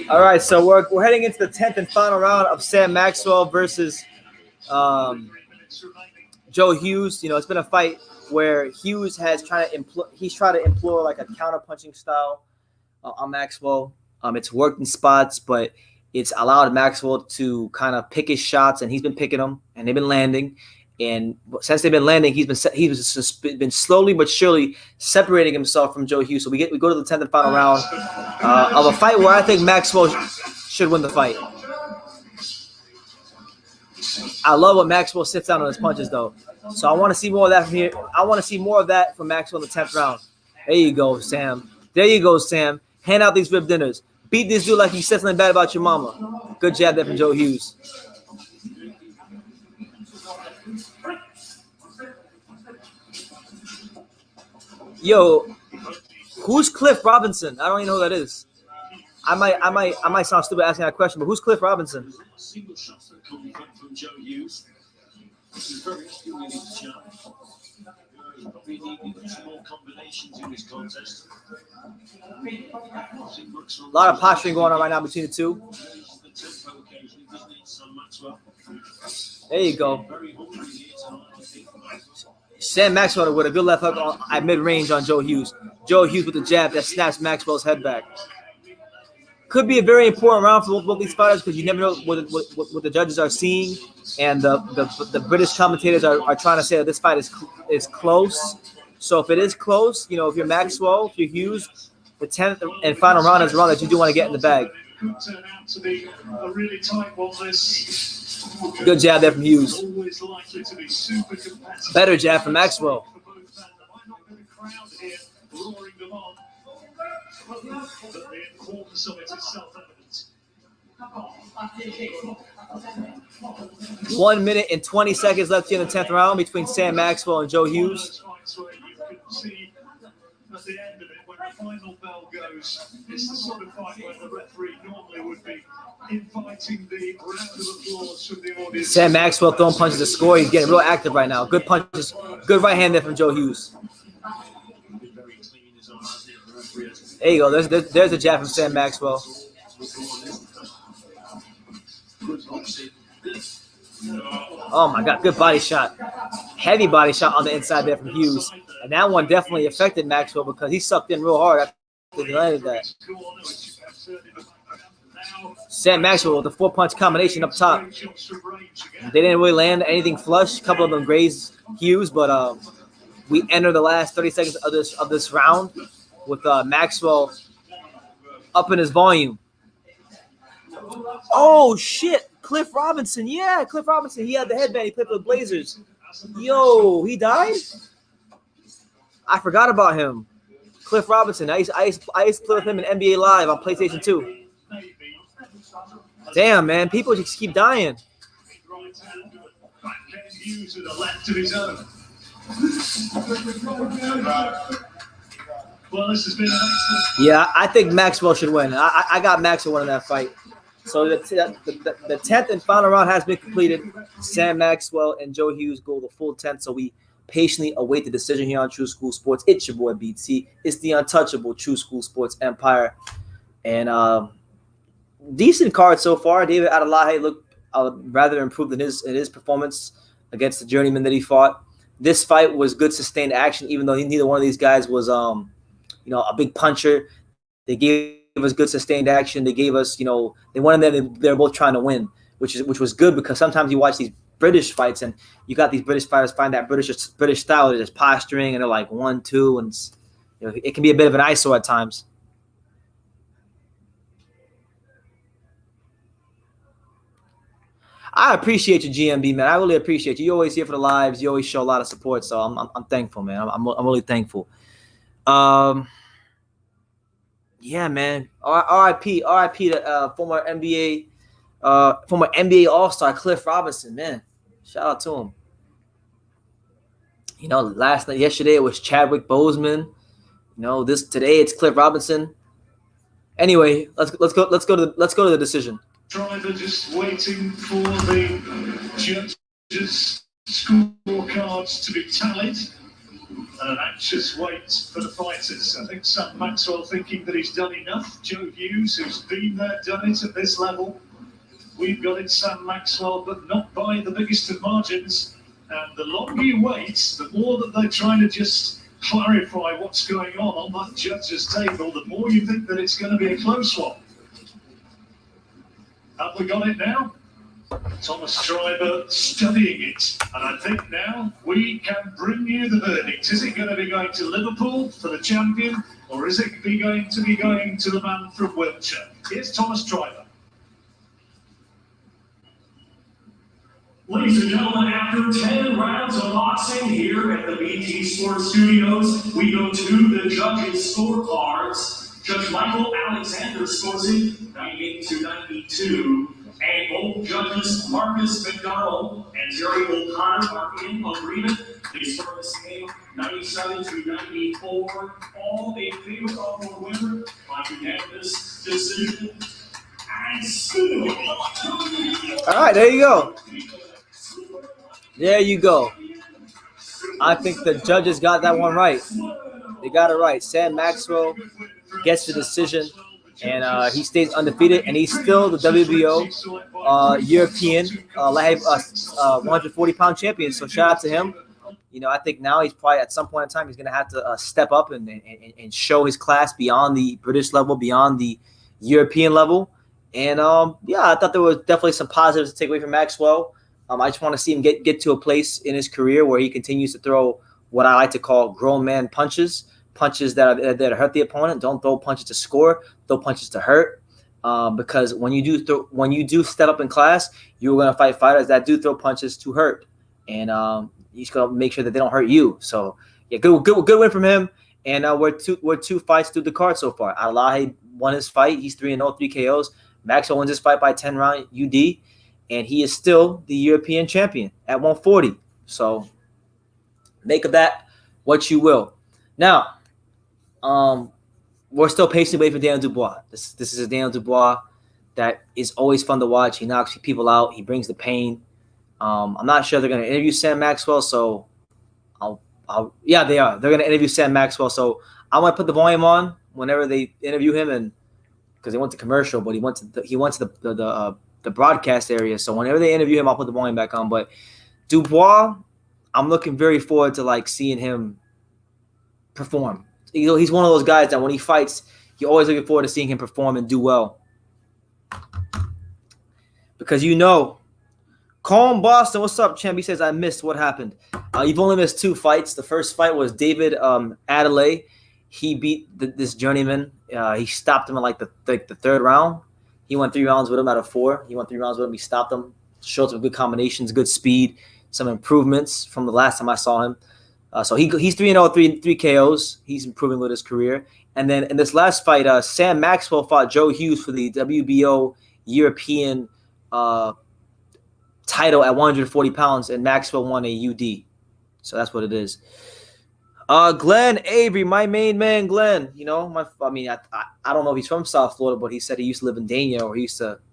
All right, so we're heading into the 10th and final round of Sam Maxwell versus Joe Hughes. It's been a fight where Hughes has tried to employ like a counter punching style on Maxwell. It's worked in spots, but it's allowed Maxwell to kind of pick his shots, and he's been picking them, and they've been landing. And since they've been landing, he's been slowly but surely separating himself from Joe Hughes. So we go to the 10th and final round of a fight where I think Maxwell should win the fight. I love when Maxwell sits down on his punches, though. So I want to see more of that from here. I want to see more of that from Maxwell in the 10th round. There you go, Sam. There you go, Sam. Hand out these rib dinners. Beat this dude like he said something bad about your mama. Good jab there from Joe Hughes. Yo, who's Cliff Robinson? I don't even know who that is. I might sound stupid asking that question, but who's Cliff Robinson? Single shots that come from Joe Hughes. This is very stimulating jab. He probably needed some more combinations in this contest. A lot of posturing going on right now between the two. There you go. Sam Maxwell with a good left hook at mid-range on Joe Hughes. Joe Hughes with the jab that snaps Maxwell's head back. Could be a very important round for both these fighters because you never know what the judges are seeing, and the British commentators are trying to say that this fight is close. So if it is close, if you're Maxwell, if you're Hughes, the 10th and final round is a round that you do want to get in the bag. Could turn out to be a really tight one. This good jab there from Hughes. always likely to be super competitive. Better jab from Maxwell. For both men. There might not be a crowd here roaring them on, but the importance of it is self-evident. 1 minute and 20 seconds left here in the 10th round between Sam Maxwell and Joe Hughes. Fights where you can see at the end of it, when the final bell goes, it's the sort of fight where the referee normally would be inviting the round of applause from the audience. Sam Maxwell throwing punches to score. He's getting real active right now. Good punches. Good right hand there from Joe Hughes. There you go. There's a jab from Sam Maxwell. Oh my God, good body shot. Heavy body shot on the inside there from Hughes. And that one definitely affected Maxwell because he sucked in real hard after he landed that. Sam Maxwell with the 4-punch combination up top. They didn't really land anything flush. A couple of them grazed Hughes, but we enter the last 30 seconds of this round with Maxwell up in his volume. Oh, shit. Cliff Robinson. Yeah, Cliff Robinson. He had the headband. He played for the Blazers. Yo, he died? I forgot about him. Cliff Robinson. I used to play with him in NBA Live on PlayStation 2. Damn, man. People just keep dying. Yeah, I think Maxwell should win. I got Maxwell winning that fight. So the 10th and final round has been completed. Sam Maxwell and Joe Hughes go the full 10th. So we patiently await the decision here on True School Sports. It's your boy BT. It's the untouchable True School Sports Empire. And decent card so far. David Adelaje looked rather improved in his performance against the journeyman that he fought. This fight was good sustained action, even though neither one of these guys was a big puncher. They gave us good sustained action. They gave us, they wanted them. They're both trying to win, which was good because sometimes you watch these British fights and you got these British fighters find that British style. They're just posturing and they're like 1-2, and it can be a bit of an eyesore at times. I appreciate you, GMB, man. I really appreciate you. You always here for the lives. You always show a lot of support, so I'm thankful, man. I'm really thankful. Yeah, man. RIP to former NBA All-Star Cliff Robinson, man. Shout out to him. Yesterday it was Chadwick Boseman. Today it's Cliff Robinson. Anyway, let's go to the decision. Driver just waiting for the judges' scorecards to be tallied. And an anxious wait for the fighters. I think Sam Maxwell thinking that he's done enough. Joe Hughes, who's been there, done it at this level. We've got it, Sam Maxwell, but not by the biggest of margins. And the longer you wait, the more that they're trying to just clarify what's going on that judges' table, the more you think that it's going to be a close one. Have we got it now? Thomas Stryber studying it. And I think now we can bring you the verdict. Is it going to be going to Liverpool for the champion, or is it going to be going to the man from Wiltshire? Here's Thomas Stryber. Ladies and gentlemen, after 10 rounds of boxing here at the BT Sports Studios, we go to the judges' scorecards. Judge Michael Alexander scores it 98-92. And both judges, Marcus McDonald and Jerry O'Connor, are in agreement. They score this game 97-94. All in favor of the winner by unanimous decision. And still. All right, there you go. There you go. I think the judges got that one right. They got it right. Sam Maxwell gets the decision, and he stays undefeated, and he's still the WBO European light 140-pound champion. So shout out to him. I think now he's probably at some point in time he's going to have to step up and show his class beyond the British level, beyond the European level. And I thought there was definitely some positives to take away from Maxwell. I just want to see him get to a place in his career where he continues to throw what I like to call grown man punches that hurt the opponent. Don't throw punches to score, throw punches to hurt. Because when you do step up in class, you're going to fight fighters that do throw punches to hurt, and you just got to make sure that they don't hurt you. So yeah, good win from him. And we're two fights through the card so far. Adelaje won his fight. He's 3-0, 3 KOs. Maxwell wins his fight by 10-round UD. And he is still the European champion at 140. So make of that what you will. Now, we're still patiently waiting for Daniel Dubois. This is a Daniel Dubois that is always fun to watch. He knocks people out. He brings the pain. I'm not sure they're going to interview Sam Maxwell. So yeah, they are. They're going to interview Sam Maxwell. So I want to put the volume on whenever they interview him, and because they went to commercial, but he went to the the broadcast area. So whenever they interview him, I'll put the volume back on. But Dubois, I'm looking very forward to like seeing him perform. You know, he's one of those guys that when he fights, you're always looking forward to seeing him perform and do well. Because you know, Calm Boston, what's up, champ? He says, I missed what happened. You've only missed 2 fights. The first fight was David Adelaje. He beat this journeyman. He stopped him in like the 3rd round. He went 3 rounds with him out of 4. He went 3 rounds with him. He stopped him. Showed some good combinations, good speed, some improvements from the last time I saw him. So he's 3-0, 3 KOs. He's improving with his career. And then in this last fight, Sam Maxwell fought Joe Hughes for the WBO European title at 140 pounds, and Maxwell won a UD. So that's what it is. Glenn Avery, my main man, Glenn. You know, I don't know if he's from South Florida, but he said he used to live in Dania, or I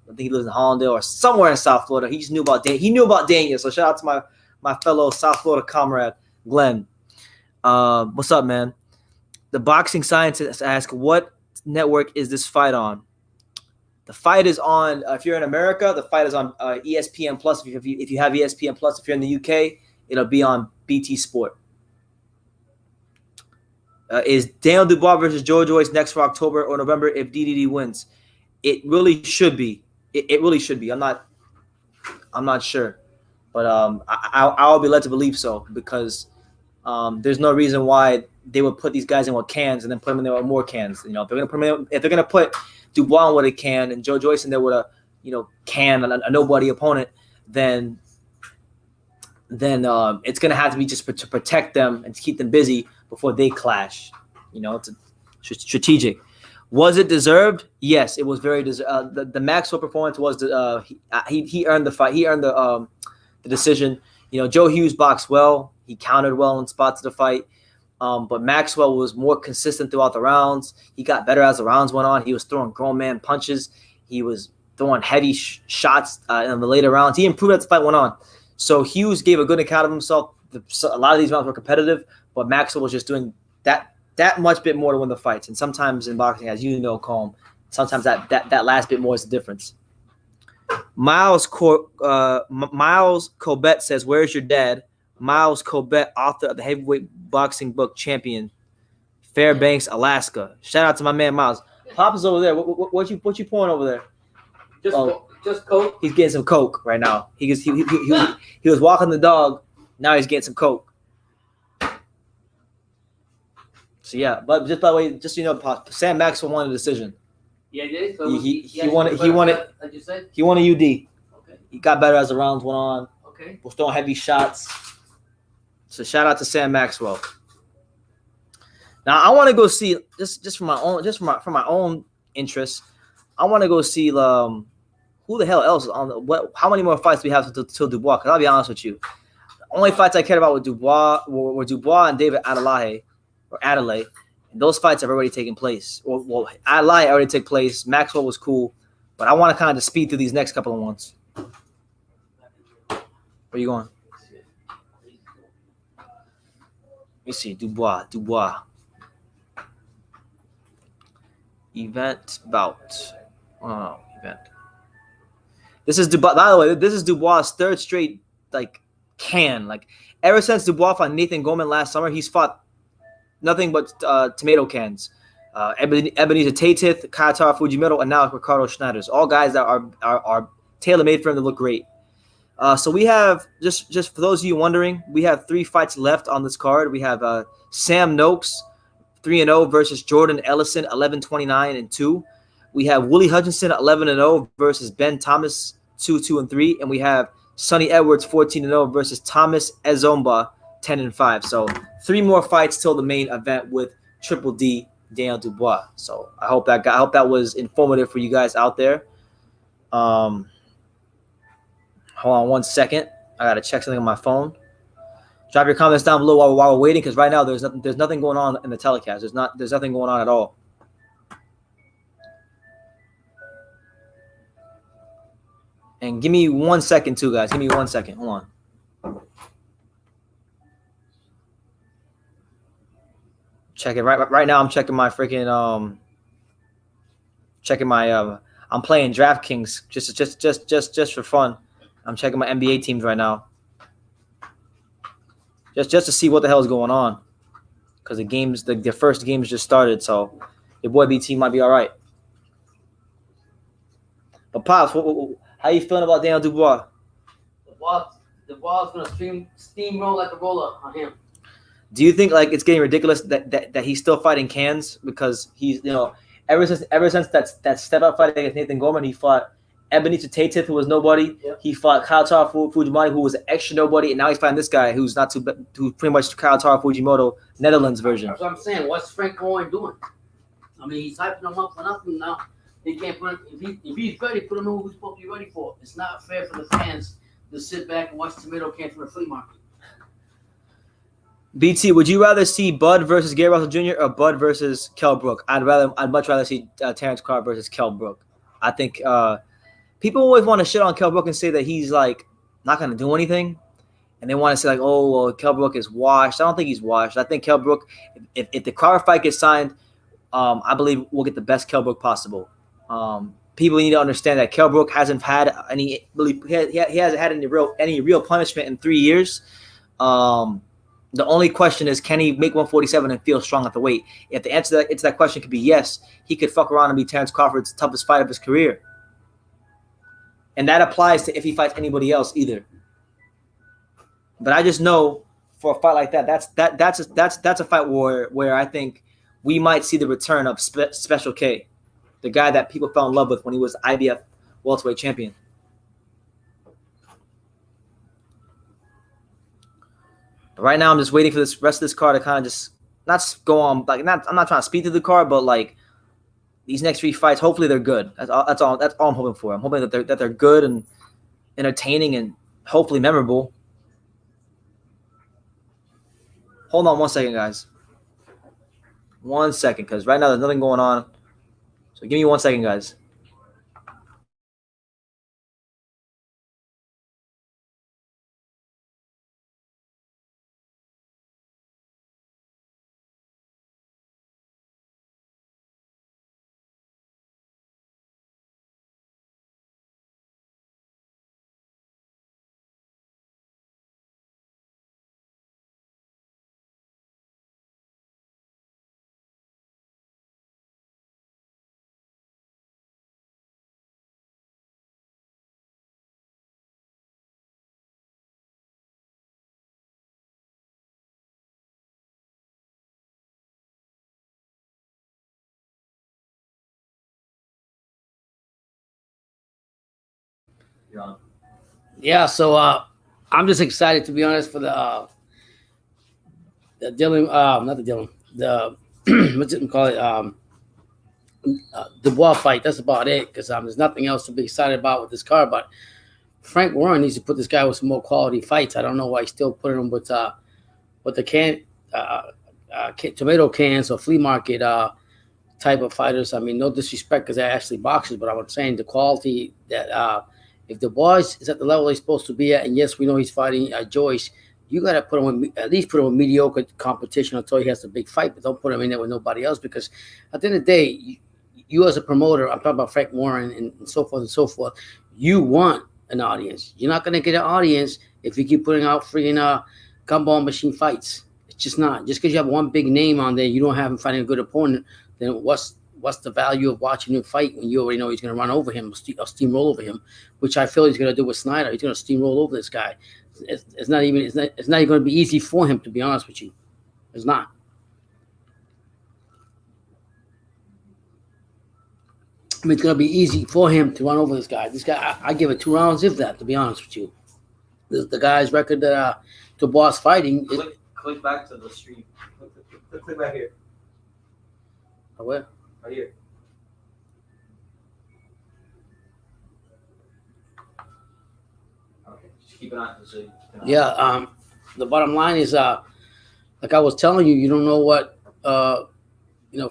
think he lives in Hollandale or somewhere in South Florida. He just knew about Dania. He knew about Dania. So shout out to my fellow South Florida comrade, Glenn. What's up, man? The boxing scientist asks, what network is this fight on? The fight is on, if you're in America, the fight is on ESPN Plus. If you have ESPN Plus, if you're in the UK, it'll be on BT Sport. Is Daniel Dubois versus Joe Joyce next for October or November if DDD wins? It really should be. It really should be. I'm not sure, but I'll be led to believe so, because there's no reason why they would put these guys in with cans and then put them in there with more cans. You know, if they're gonna put Dubois in with a can and Joe Joyce in there with a can, a nobody opponent, then it's gonna have to be just to protect them and to keep them busy before they clash. You know, it's strategic. Was it deserved? Yes, it was very deserved. The Maxwell performance was he earned the fight. He earned the decision. You know, Joe Hughes boxed well. He countered well in spots of the fight. But Maxwell was more consistent throughout the rounds. He got better as the rounds went on. He was throwing grown man punches. He was throwing heavy shots in the later rounds. He improved as the fight went on. So Hughes gave a good account of himself. A lot of these rounds were competitive, but Maxwell was just doing that much bit more to win the fights. And sometimes in boxing, as you know, Colm, sometimes that last bit more is the difference. Miles Colbert says, where's your dad? Miles Colbert, author of the heavyweight boxing book Champion, Fairbanks, Alaska. Shout out to my man Miles. Papa's over there. What you pouring over there? Just Coke. He's getting some Coke right now. He was walking the dog. Now he's getting some Coke. So yeah, but just by the way, just so you know, Sam Maxwell won a decision. Yeah, he did. So he won it. Like you said. He won a UD. Okay. He got better as the rounds went on. Okay. Was throwing heavy shots. So shout out to Sam Maxwell. Now I want to go see just for my own interest. I want to go see who the hell else is on how many more fights do we have till Dubois? Because I'll be honest with you, the only fights I cared about with Dubois were Dubois and David Adelaje. And those fights have already taken place. Well, Adelaje already took place. Maxwell was cool, but I want to kind of speed through these next couple of ones. Where you going? Let me see. Dubois. Event bout. Oh, event. This is Dubois. By the way, this is Dubois' 3rd straight can. Ever since Dubois fought Nathan Gorman last summer, he's fought nothing but tomato cans. Ebenezer Tatith, Qatar Fujimoto, and now Ricardo Snijders. All guys that are tailor-made for him to look great. So we have, just for those of you wondering, we have 3 fights left on this card. We have Sam Noakes, 3-0 versus Jordan Ellison, 11-29-2. We have Willie Hutchinson, 11-0 versus Ben Thomas, 2-2-3. And we have Sonny Edwards, 14-0 versus Thomas Ezomba, 10-5. So 3 more fights till the main event with Triple D, Daniel Dubois. So I hope that was informative for you guys out there. Hold on 1 second. I gotta check something on my phone. Drop your comments down below while we're waiting, because right now there's nothing going on in the telecast. There's nothing going on at all. And give me 1 second too, guys. Give me 1 second. Hold on. Check it right now. I'm checking my freaking checking my I'm playing DraftKings just for fun. I'm checking my NBA teams right now. Just to see what the hell is going on. Because the first games just started, so your boy BT might be all right. But Pops, how you feeling about Daniel Dubois? The ball's gonna steamroll like a roller on him. Do you think like it's getting ridiculous that he's still fighting cans because he's ever since that step up fight against Nathan Gorman, he fought Ebenezer Tate, who was nobody. Yep. He fought Kyle Fujimori, who was an extra nobody, and now he's fighting this guy who's pretty much Kyle Fujimoto, Netherlands version. That's what I'm saying. What's Frank Warren doing? I mean, he's hyping him up for nothing now. He can't put him, if he's ready, put him in who he's supposed to be ready for. It's not fair for the fans to sit back and watch tomato cans from the flea market. BT, would you rather see Bud versus Gary Russell Jr. or Bud versus Kell Brook? I'd much rather see Terrence Carr versus Kell Brook. I think people always want to shit on Kell Brook and say that he's like not going to do anything, and they want to say like, oh, well, Kell Brook is washed. I don't think he's washed. I think Kell Brook, if the Carr fight gets signed, I believe we'll get the best Kell Brook possible. People need to understand that Kell Brook hasn't had any he hasn't had any real punishment in 3 years. The only question is, can he make 147 and feel strong at the weight? If the answer to that question could be yes, he could fuck around and be Terrence Crawford's toughest fight of his career. And that applies to if he fights anybody else either. But I just know for a fight like that, that's a fight where I think we might see the return of Special K, the guy that people fell in love with when he was IBF welterweight champion. Right now, I'm just waiting for this rest of this card to kind of just not go on. Like, I'm not trying to speed through the card, but like these next 3 fights, hopefully they're good. That's all I'm hoping for. I'm hoping that they're good and entertaining and hopefully memorable. Hold on 1 second, guys. 1 second, because right now there's nothing going on. So give me 1 second, guys. Yeah, so I'm just excited, to be honest, for the Dylan, not the Dylan, the what's it call it, Dubois fight. That's about it, because there's nothing else to be excited about with this card. But Frank Warren needs to put this guy with some more quality fights. I don't know why he's still putting him with the tomato cans or flea market type of fighters. I mean, no disrespect, because they're actually boxers, but I'm saying the quality that if the boys is at the level he's supposed to be at, and yes, we know he's fighting Joyce, you got to put him in, at least put him in mediocre competition until he has the big fight, but don't put him in there with nobody else, because at the end of the day, you as a promoter, I'm talking about Frank Warren and so forth and so forth, you want an audience. You're not going to get an audience if you keep putting out freaking gumball machine fights. It's just not. Just because you have one big name on there, you don't have him fighting a good opponent, then what's the value of watching him fight when you already know he's going to run over him or steamroll over him, which I feel he's going to do with Schneider. He's going to steamroll over this guy. It's not even going to be easy for him, to be honest with you. It's not. I mean, it's going to be easy for him to run over this guy. This guy, I give it 2 rounds, if that, to be honest with you. The guy's record that Dubois fighting. Click back to the stream. Click back here. Where? Right here. Okay, just keep it on. So yeah. The bottom line is, like I was telling you, you don't know what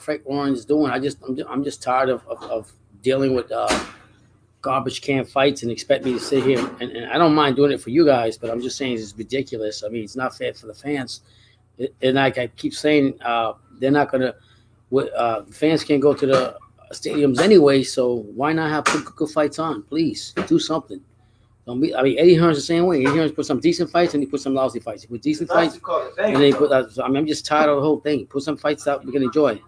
Frank Warren is doing. I'm just tired of dealing with garbage can fights and expect me to sit here and I don't mind doing it for you guys, but I'm just saying it's ridiculous. I mean, it's not fair for the fans. And like I keep saying, they're not gonna. Fans can't go to stadiums anyway. So why not have good fights on? Please do something. Don't be. I mean, Eddie Hearn's the same way. Eddie Hearn's put some decent fights and he put some lousy fights. He put decent fights and then he put. I mean, I'm just tired of the whole thing. Put some fights out we can enjoy.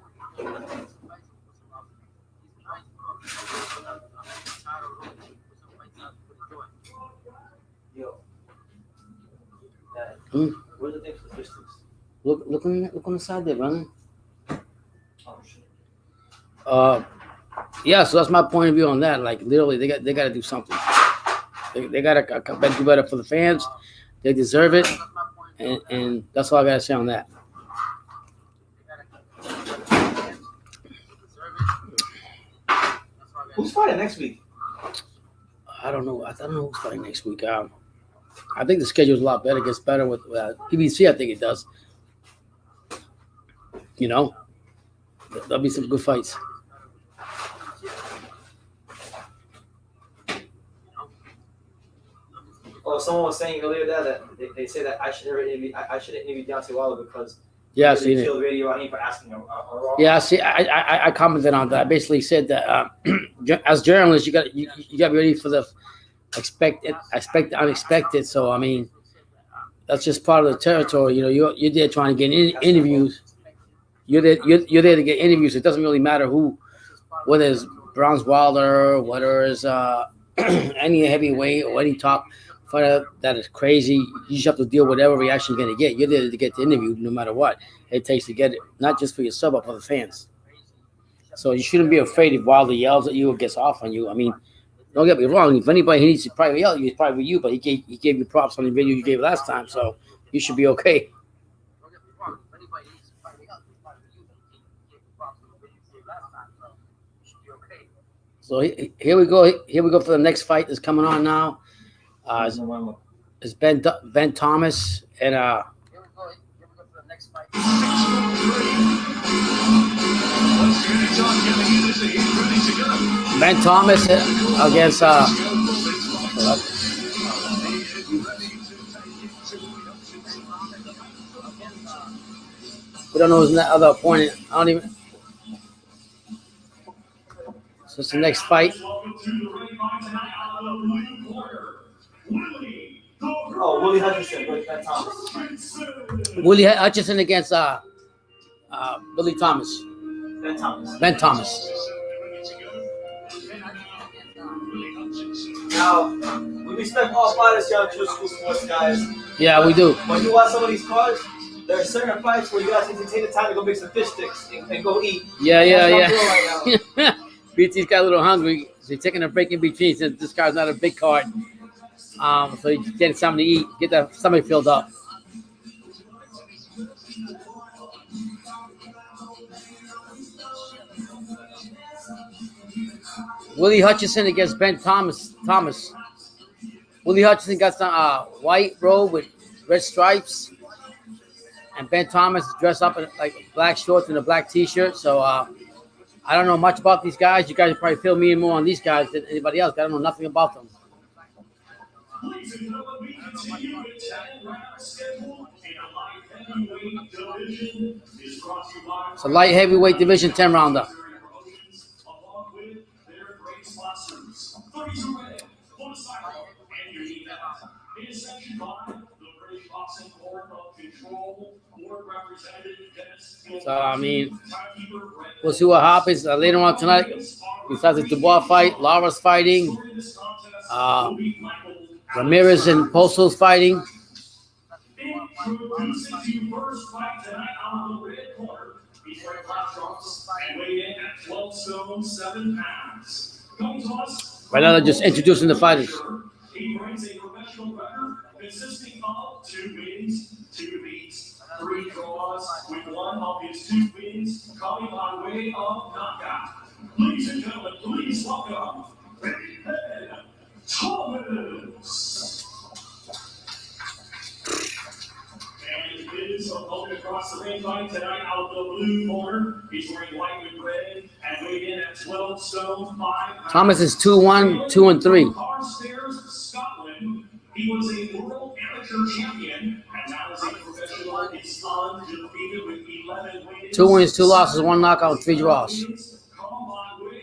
Where's the thing for the fish sticks? Look on the side there, brother. Yeah, so that's my point of view on that. Like literally, they got to do something. They got to do better for the fans. They deserve it, and that's all I got to say on that. Who's fighting next week? I don't know. I don't know who's fighting next week. I think the schedule's a lot better. It gets better with PBC. I think it does. You know, there'll be some good fights. Oh, someone was saying earlier that they say that I should interview Deontay Wilder because yeah, I seen it. Killed Radio for asking yeah, see, I commented on that. I basically said that as journalists, you got to be ready for the expect the unexpected. So I mean, that's just part of the territory. You know, you're there trying to get interviews. You're there to get interviews. It doesn't really matter whether it's Bronze Wilder, whether it's any heavyweight or any top fighter that is crazy. You just have to deal with whatever reaction you're gonna get. You're there to get the interview, no matter what it takes to get it. Not just for yourself, but for the fans. So you shouldn't be afraid if Wilder yells at you or gets off on you. I mean, don't get me wrong. If anybody needs to probably yell at you, it's probably you. But he gave you props on the video you gave last time, so you should be okay. So here we go. Here we go for the next fight that's coming on now. It's Ben Thomas and Here we go for the next fight. Ben Thomas against we don't know who's that other opponent. I don't even. So it's the next fight. Oh, Willie Hutchinson with Ben Thomas. Willie Hutchinson against Billy Thomas. Ben Thomas. Now, we respect all fighters here on True School Sports, guys. Yeah, we do. When you watch some of these cards, there are certain fights where you guys need to take the time to go make some fish sticks and go eat. Yeah. Right BT's got a little hungry. So he's taking a break in between since this card's not a big card. So he's getting something to eat, get that stomach filled up. Willie Hutchinson against Ben Thomas. Willie Hutchinson got some white robe with red stripes, and Ben Thomas is dressed up in like black shorts and a black T-shirt. So I don't know much about these guys. You guys probably fill me in more on these guys than anybody else. I don't know nothing about them. It's a light heavyweight division 10 rounder. So I mean, we'll see what happens later on tonight. Besides the Dubois fight, Lara's fighting. Ramirez and Posto's fighting. Introducing to first fight tonight on the red corner. He's wearing black trunks and weighed in at 12 stone 7 pounds. Comes to us. Right now they're just introducing the fighters. He brings a professional record consisting of 2 wins, 2 defeats, 3 draws, with 1 of his 2 wins coming by way of knockout. Ladies and gentlemen, please welcome Ben Thomas. And his opponent across the ring fight tonight out of the blue corner. He's wearing white with red and weighed in at 12 stone 5 pounds. Thomas is 2-1, 2-3. Carstairs, Scotland. He was a world amateur champion and now is a professional. He's undefeated with 11 wins. 2 wins, 2 losses, 1 knockout, 3 draws. Come by way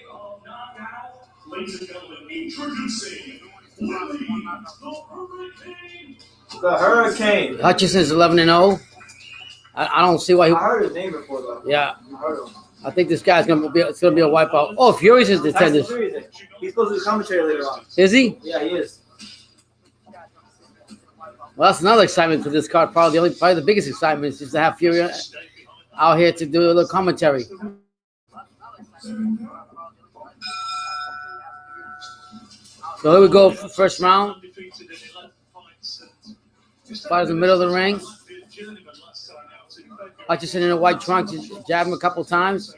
Introducing Willie, The Hurricane. Hutchinson's 11-0. I don't see why he. I heard his name before though. Yeah, I heard him. I think this guy's gonna be. It's gonna be a wipeout. Oh, Fury's is the Tyson tenders. Fury, he's supposed to be commentary later on. Is he? Yeah, he is. Well, that's another excitement for this card. Probably the biggest excitement is just to have Fury out here to do a little commentary. So here we go. First round. Fighters in the middle of the ring. Hutchinson in a white trunk, jab him a couple times.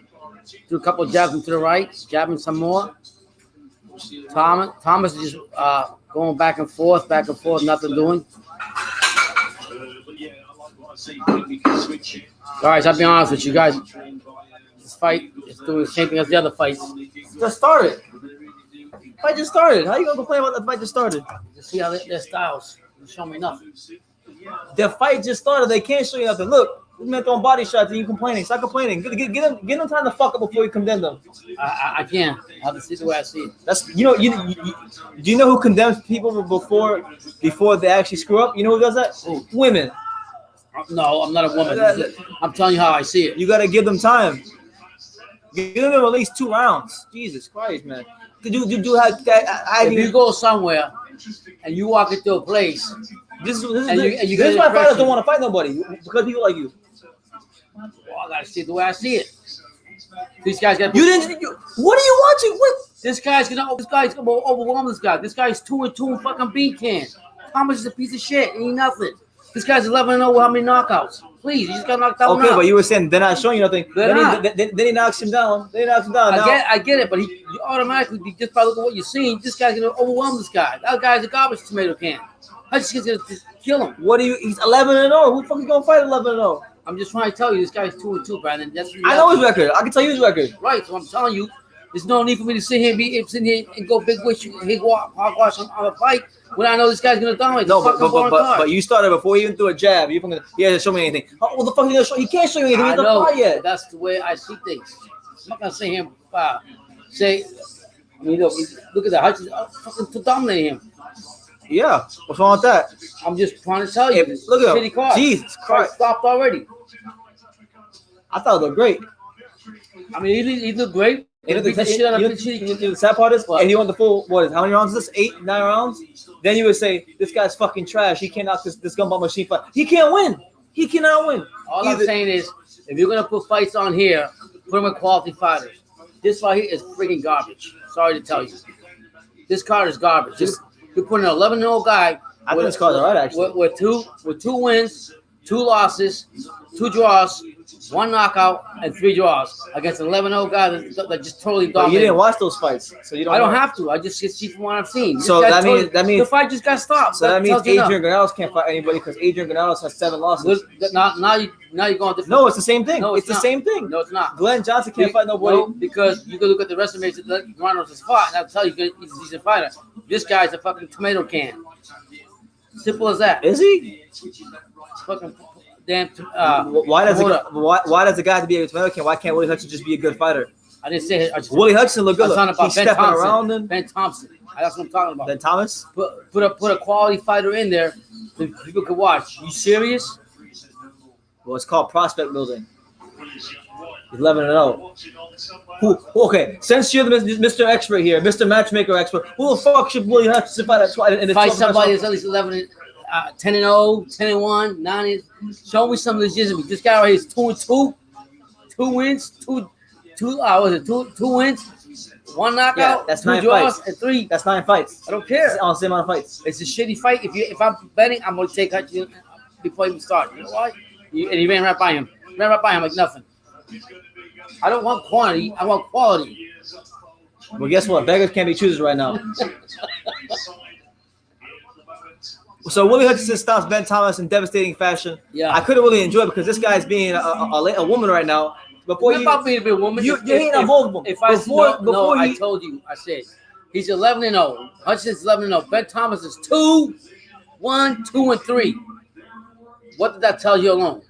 Threw a couple jabs into the right, jabbing some more. Thomas is just going back and forth, nothing doing. All right, so I'll be honest with you guys. This fight is doing the same thing as the other fights. Just started. Fight just started. How you gonna complain about the fight just started? Just see how their styles. They show me nothing. The fight just started. They can't show you nothing. Look, this man throwing body shots and you complaining. Stop complaining. Get them time to fuck up before you condemn them. I can't. I have to see the way I see it. That's do you know who condemns people before they actually screw up? You know who does that? Who? Women. No, I'm not a woman. I'm telling you how I see it. You gotta give them time. Give them at least 2 rounds. Jesus Christ, man. If you go somewhere and you walk into a place, this is get why fighters impression. don't want to fight nobody because people like you. well, I gotta see it the way I see it. These guys got. What are you watching? What? This guy's gonna overwhelm this guy. This guy's 2-2 in fucking bean can. Thomas is a piece of shit. Ain't nothing. This guy's 11-0 with how many knockouts? Please, he just got knocked out. Okay, but you were saying they're not showing you nothing. Then he knocks him down. I get it, but you automatically just by looking at what you're seeing, this guy's gonna overwhelm this guy. That guy's a garbage tomato can. Hutchinson's gonna just kill him. He's 11-0. Who the fuck is gonna fight 11-0? I'm just trying to tell you, this guy's 2-2, Brandon. I know his record. I can tell you his record. Right, so I'm telling you, there's no need for me to sit here and go big wish hogwash on a fight when I know this guy's gonna dominate. No, but you started before he even threw a jab. He hasn't shown me anything. What the fuck is he gonna show? He can't show you anything. He's not fight yet. That's the way I see things. I'm not gonna sit here and look at that. Hutchins fucking to dominate him. Yeah, what's wrong with that? I'm just trying to tell you. Look at him. Card. Jesus Christ. Stopped already. I thought it looked great. I mean, he looked great. The sad part is, and he won the full, how many rounds is this? 8, 9 rounds? Then you would say, this guy's fucking trash. He can't knock this gumball machine fight. He can't win. He cannot win. All I'm saying is, if you're going to put fights on here, put them with quality fighters. This fight here is freaking garbage. Sorry to tell you. This card is garbage. You're putting an 11-year-old guy. I think this card's all right, actually. With two wins, 2 losses, 2 draws, 1 knockout, and 3 draws against an 11-0 guy that just totally dominated. You didn't watch those fights, so you don't. I don't have to. I just see from what I've seen. So that means the fight just got stopped. So that means Adrian Granados can't fight anybody because Adrian Granados has 7 losses. Now you're going to. No, it's the same thing. No, it's the same thing. No, it's not. Glenn Johnson can't fight nobody. No, because you can look at the resumes that Granados has fought, and I'll tell you he's a decent fighter. This guy's a fucking tomato can. Simple as that. Is he? It's fucking. Damn, why does the guy have to be a tomato can? Why can't Willie Hutchinson just be a good fighter? I didn't say it. Willie Hutchinson looked good. He's stepping around him. Ben Thompson. That's what I'm talking about. Ben Thomas? Put a quality fighter in there so people could watch. You serious? Well, it's called prospect building. 11-0. Okay, since you're the Mr. Expert here, Mr. Matchmaker Expert, who the fuck should Willie Hutchinson fight at fight somebody that's at least 10-0, 10-1, 9. Show me some legitimacy. This guy right here is 2-2, 2 wins, two wins, 1 knockout, yeah, that's 2 9 draws, fights. And 3. That's 9 fights. I don't care. It's on the same amount of fights. It's a shitty fight. If I'm betting, I'm gonna take Hutchinson before he even starts. You know why? And he ran right by him. Like nothing. I don't want quantity. I want quality. Well, guess what? Beggars can't be choosers right now. So Willie Hutchinson stops Ben Thomas in devastating fashion. Yeah, I couldn't really enjoy it because this guy's being a woman right now. Before you about being a woman, you're hating on both of them. I told you. I said he's 11-0. Hutchinson's 11-0. Ben Thomas is 2-1, 2-3. What did that tell you alone?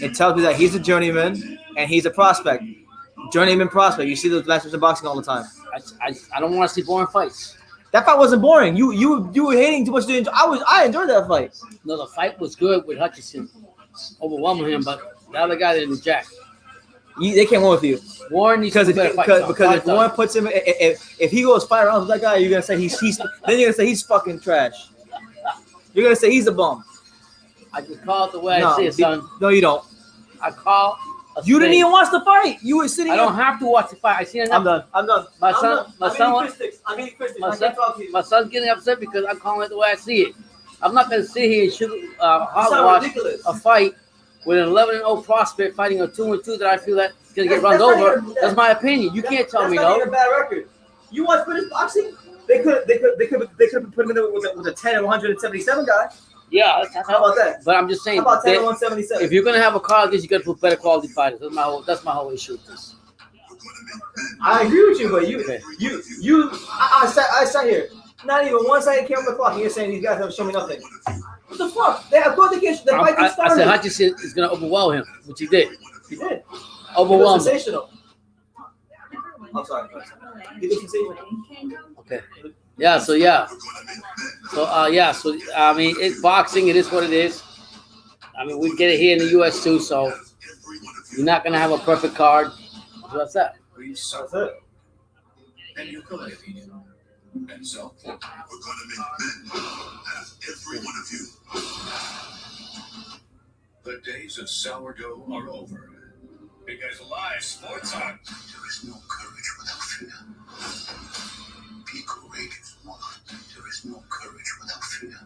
It tells me that he's a journeyman and he's a prospect. Journeyman prospect. You see those matches in boxing all the time. I don't want to see boring fights. That fight wasn't boring. You were hating too much. I enjoyed that fight. No, the fight was good with Hutchinson overwhelming him, but the other guy didn't jack. They can't win with you. Warren needs to Because if Warren puts him, if he goes 5 rounds with that guy, you're gonna say he's fucking trash. You're gonna say he's a bum. I just call it the way I see it, son. No, you don't. I call. You didn't even watch the fight. You were sitting. I don't have to watch the fight. I see enough. I'm done. My son's getting upset because I'm calling it the way I see it. I'm not gonna sit here and shoot hogwash a fight with an 11-0 prospect fighting a 2-2 that I feel that is gonna get run over. That's my opinion. You can't tell me no. That's not even a bad record. You watch British boxing? They could put him in there with a 10 and 177 guy. Yeah, how about that? But I'm just saying, how about 10 and 177? If you're gonna have a card, you gotta put better quality fighters. That's my whole issue with this. I agree with you, but I sat here. Not even one second came on the clock, and you're saying these guys have shown me nothing. What the fuck? They fight just started. I said Hutchinson is gonna overwhelm him, which he did. He did. Overwhelm. Sensational. I'm sorry. He was sensational. Okay. So I mean, it's boxing. It is what it is. I mean, we get it here in the U.S. too, so you're not gonna have a perfect card. What's that? That's it. And ukulele. And so we're gonna make men out of every one of you. The days of sourdough are over. Because live sports on. There is no courage without fear. Be courageous, one. There is no courage without fear.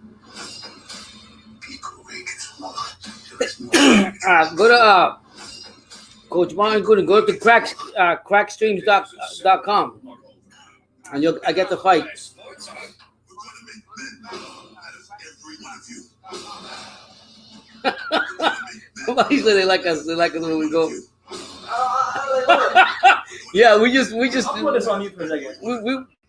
Be courageous, one. There is no courage. Go to Coach Martin. Go to crackstreams.com. And I get the fight. Somebody said they like us when we go. Yeah, we just. I'll put this on you for a second.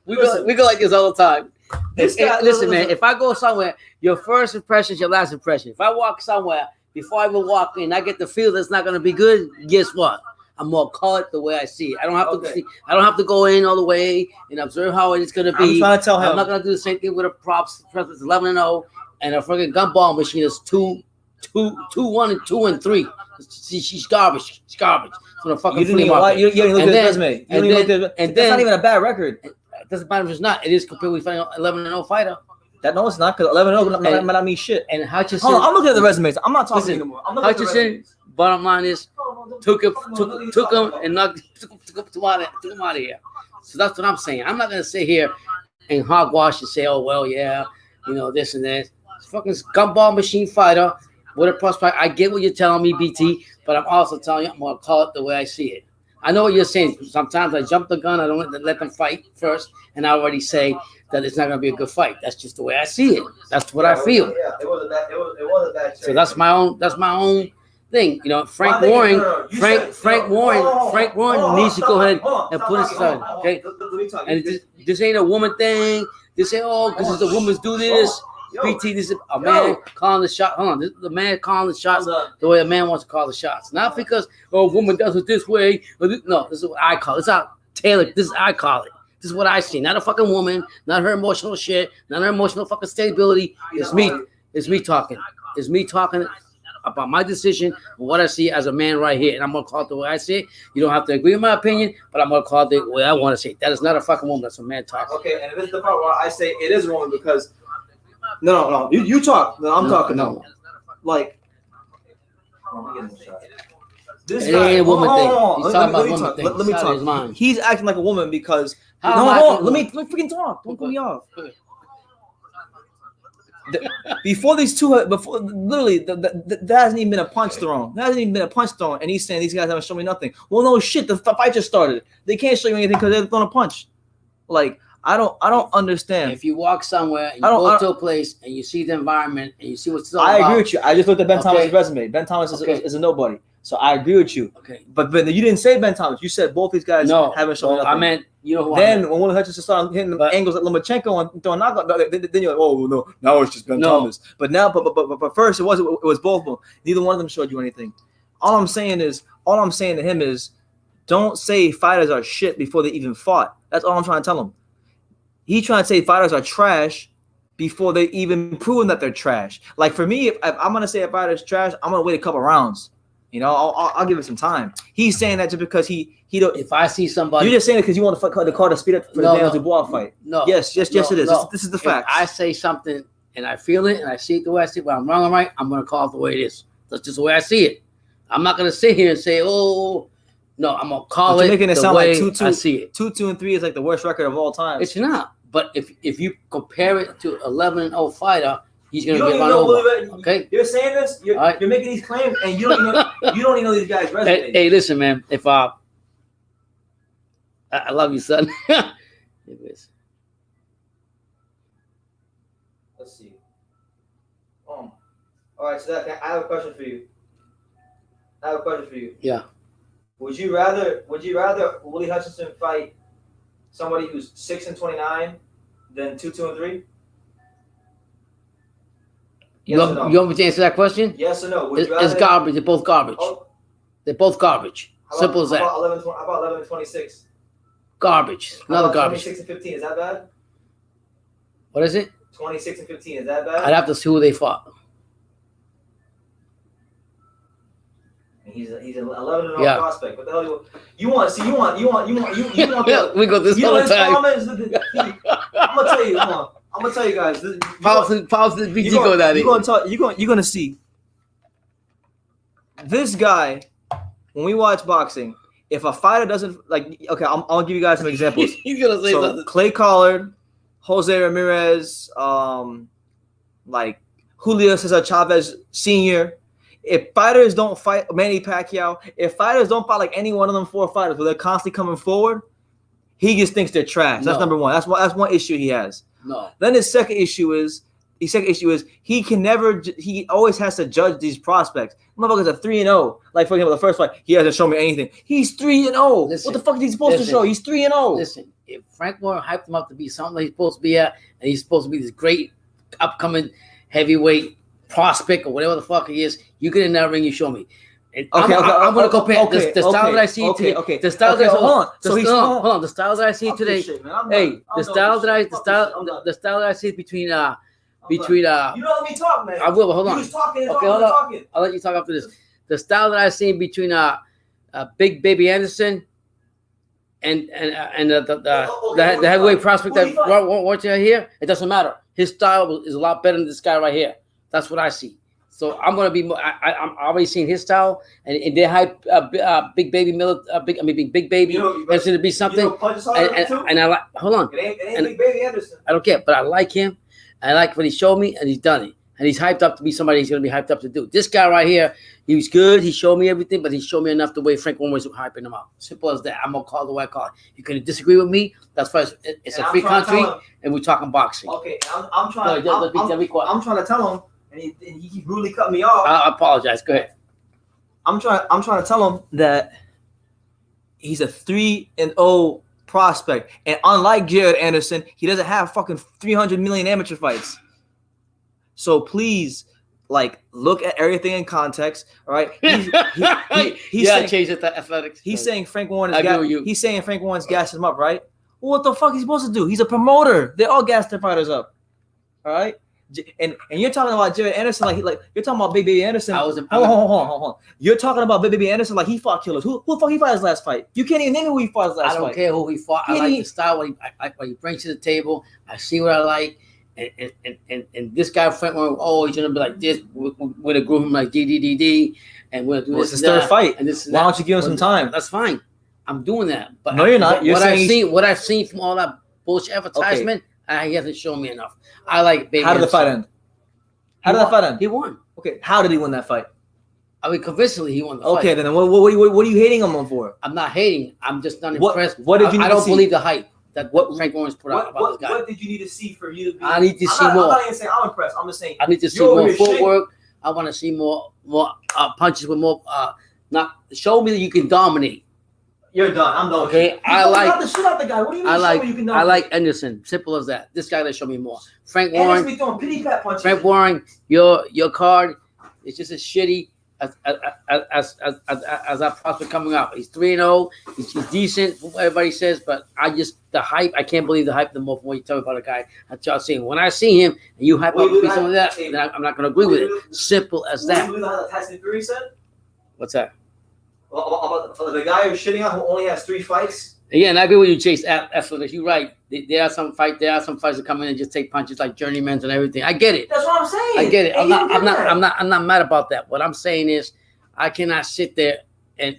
We go like this all the time. Listen, man. If I go somewhere, your first impression is your last impression. If I walk somewhere before I even walk in, I get the feel that's not going to be good. Guess what? I'm gonna call it the way I see it. I don't have to. I don't have to go in all the way and observe how it's gonna be. I'm trying to tell him. I'm not gonna do the same thing with a props. It's 11-0, and a freaking gumball machine is 2-1 and 2-3. She's garbage. She's garbage. From the fucking flea market. You didn't look at his resume. That's not even a bad record. It doesn't matter if it's not. It is completely fighting an 11-0 fighter. No, it's not, because 11-0 might not mean shit. And Hutchinson. Hold on, I'm looking at the resumes. I'm not talking anymore. I'm looking Hutchinson. At the resumes. Bottom line is, took him and took him out of here. So that's what I'm saying. I'm not gonna sit here and hogwash and say, oh well, yeah, this and that. It's fucking gumball machine fighter with a prospect. I get what you're telling me, BT, but I'm also telling you I'm gonna call it the way I see it. I know what you're saying. Sometimes I jump the gun. I don't let them fight first, and I already say that it's not gonna be a good fight. That's just the way I see it. That's what I feel. Yeah, it was a bad. So that's my own thing, Frank Warren needs to go ahead and put it aside, okay? And this ain't a woman thing. This ain't because it's a woman's do this. BT, this is a man calling the shot. Hold on, this is the man calling the shots the way a man wants to call the shots. Not because a woman does it this way. No, this is what I call it. It's not tailored. This is I call it. This is what I see. Not a fucking woman. Not her emotional shit. Not her emotional fucking stability. It's me. It's me talking. It's me talking about my decision and what I see as a man right here. And I'm going to call it the way I see it. You don't have to agree with my opinion, but I'm going to call it the way I want to see it. That is not a fucking woman. That's a man talking. Okay, and this is the part where I say it is a woman because no. You talk. No, I'm talking. No. Like, this guy, ain't a woman thing. He's talking about woman thing. Let me talk. He's acting like a woman because let me freaking talk. Don't put me off. Before literally, there hasn't even been a punch thrown. And he's saying these guys haven't shown me nothing. Well, no shit. The fight just started. They can't show you anything because they're throwing a punch. Like, I don't understand. If you walk somewhere and you go to a place and you see the environment and you see what's all I about, agree with you. I just looked at Ben Thomas' resume. Ben Thomas is a nobody. So I agree with you. Okay. But you didn't say Ben Thomas. You said both these guys haven't shown nothing. I meant, when William Hutchinson started hitting engles like Lomachenko and throwing knockout, then you're like, oh no, now it's just Ben Thomas. But now, but first it was both of them. Neither one of them showed you anything. All I'm saying to him is, don't say fighters are shit before they even fought. That's all I'm trying to tell him. He's trying to say fighters are trash before they even proven that they're trash. Like for me, if I'm gonna say a fighter's trash, I'm gonna wait a couple rounds. You know, I'll give it some time. He's saying that just because he don't. If I see somebody, You're just saying it because you want the call to speed up for the Daniel Dubois fight. No. Yes, it is. No. This is the If fact. I say something and I feel it and I see it the way I see it, when I'm wrong or right, I'm gonna call it the way it is. That's just the way I see it. I'm not gonna sit here and say, "Oh, no," I'm gonna call it making it the sound way like 2-2. I see it. 2-2-3 is like the worst record of all time. It's not. But if you compare it to 11-0 fighter, he's gonna You don't get even run know over. Okay. You're saying this. You're making these claims, and you don't even know these guys' resumes. Hey, listen, man. If I love you, son. Anyways. Let's see. All right, so I have a question for you. Yeah. Would you rather Willie Hutchinson fight somebody who's 6-29 than 2-3? You want me to answer that question? Yes or no? It's garbage. They're both garbage. Oh, They're both garbage. Simple as that. How about 11-26? Garbage. Another garbage. 26-15, is that bad? What is it? 26-15, is that bad? I'd have to see who they fought. He's an 11-0 Yeah. prospect. What the hell you want? See, you want the, We go this you know whole his time. comments? I'm gonna tell you. Hold on. I'm gonna tell you guys. Pause the BG go daddy. You're gonna see this guy when we watch boxing. If a fighter doesn't like, okay, I'll give you guys some examples. He's gonna say So something. Clay Collard, Jose Ramirez, like Julio Cesar Chavez Sr. If fighters don't fight Manny Pacquiao, if fighters don't fight like any one of them 4 fighters, where they're constantly coming forward, he just thinks they're trash. That's number one. That's one issue he has. No. Then his second issue is he always has to judge these prospects. Motherfuckers are 3-0. Like for example, the first fight, he hasn't shown me anything. He's 3-0. What the fuck is he supposed to show? He's 3-0. Listen, if Frank Warren hyped him up to be something he's supposed to be at, and he's supposed to be this great upcoming heavyweight prospect or whatever the fuck he is, you get in that ring, you show me. And I'm gonna compare the style that I see today. The style that hold on. The style that I see today. The style that I see between. You don't let me talk, man. I will, but hold on. You was talking. Okay, hold on. I'll let you talk after this. The style that I seen between Big Baby Anderson and the heavyweight prospect that watch here, it doesn't matter. His style is a lot better than this guy right here. That's what I see. So I'm gonna be. I'm already seeing his style, and they hype Big Baby Miller, Big Baby Anderson to be something. And I like. Hold on. It ain't Big Baby Anderson. I don't care, but I like him. I like what he showed me, and he's done it. And he's hyped up to be somebody he's going to be hyped up to do. This guy right here, he was good. He showed me everything, but he showed me enough the way Frank Warren was hyping him out. Simple as that. I'm going to call it the way I call it. You can disagree with me. That's why it's a free country, and we're talking boxing. Okay, I'm trying to tell him, and he really cut me off. I apologize. Go ahead. I'm trying to tell him that he's a 3-0 prospect, and unlike Jared Anderson, he doesn't have fucking 300 million amateur fights. So please, like, look at everything in context. All right, he's saying, change it to athletics. He's saying Frank Warren is he's saying Frank Warren's gassing him up, right? Well, what the fuck is he supposed to do? He's a promoter. They all gas their fighters up. All right. And you're talking about Jared Anderson like you're talking about Big Baby Anderson. Hold on. You're talking about Big Baby Anderson like he fought killers. Who the fuck he fought his last fight? You can't even name who he fought his last fight. I don't care who he fought. I like the style what he brings to the table. I see what I like. And this guy Frank Warren, he's gonna be like this. We're gonna groove him like DDDD, and we're gonna do this. It's his third fight. And this why don't you give him some time? That's fine. I'm doing that. But no, you're not. You're what I've seen from all that bullshit advertisement, he hasn't shown me enough. I like Baby. How did the fight end? How did that fight end? He won. Okay, how did he win that fight? I mean, convincingly, he won the fight. Okay, then what are you hating him for? I'm not hating. I'm just not impressed. What did you? I don't believe the hype that Frank Warren's put out about this guy. What did you need to see for you to be? I need to see more. I'm not even saying I'm impressed. I'm just saying I need to see more footwork. I want to see more punches with more. Not show me that you can dominate. You're done. I'm done. Okay, I like the shit out the guy. What do you mean? I like Anderson. Simple as that. This guy that show me more. Frank Warren. Throwing pity pat punches. Frank Warren, your card is just as shitty as our prospect coming up. He's 3-0. He's decent, from what everybody says, but the hype. I can't believe the hype the more from what you tell me about the guy. That's y'all seeing. When I see him and you hype up something like that, then I'm not going to agree with it. Simple as that. You know how Tyson Fury said? What's that? About the guy who's shitting on who only has 3 fights. Yeah, and I agree with you, Chase. Absolutely, you're right. There are some fights that come in and just take punches like journeymen and everything. I get it. That's what I'm saying. I get it. I'm not mad about that. What I'm saying is, I cannot sit there and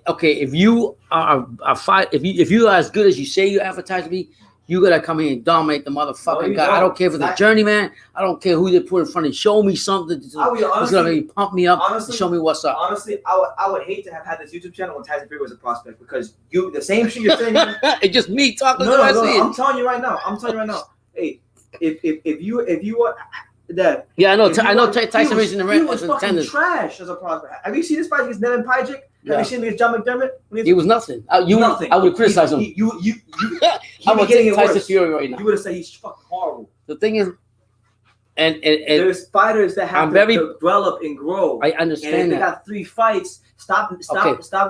okay, if you are a fight, if you are as good as you say you advertise to be, you gotta come here and dominate the motherfucking guy. I don't care if it's a journeyman. I don't care who they put in front of. Show me something that's gonna maybe pump me up. Honestly, show me what's up. Honestly, I would hate to have had this YouTube channel when Tyson Fury was a prospect because the same shit you're saying. It's just me talking. No, I'm telling you right now. Hey, if you were that. Yeah, I know. I know Tyson was in the ring. He was fucking trash as a prospect. Have you seen this fight against Nevin Pajic? Have you seen him against John McDermott? He was nothing. Nothing. I would criticize him. I'm getting Tyson Fury right now. You would have said he's fucking horrible. The thing is, and there's fighters that have to develop and grow. I understand and if that. they got 3 fights. Stop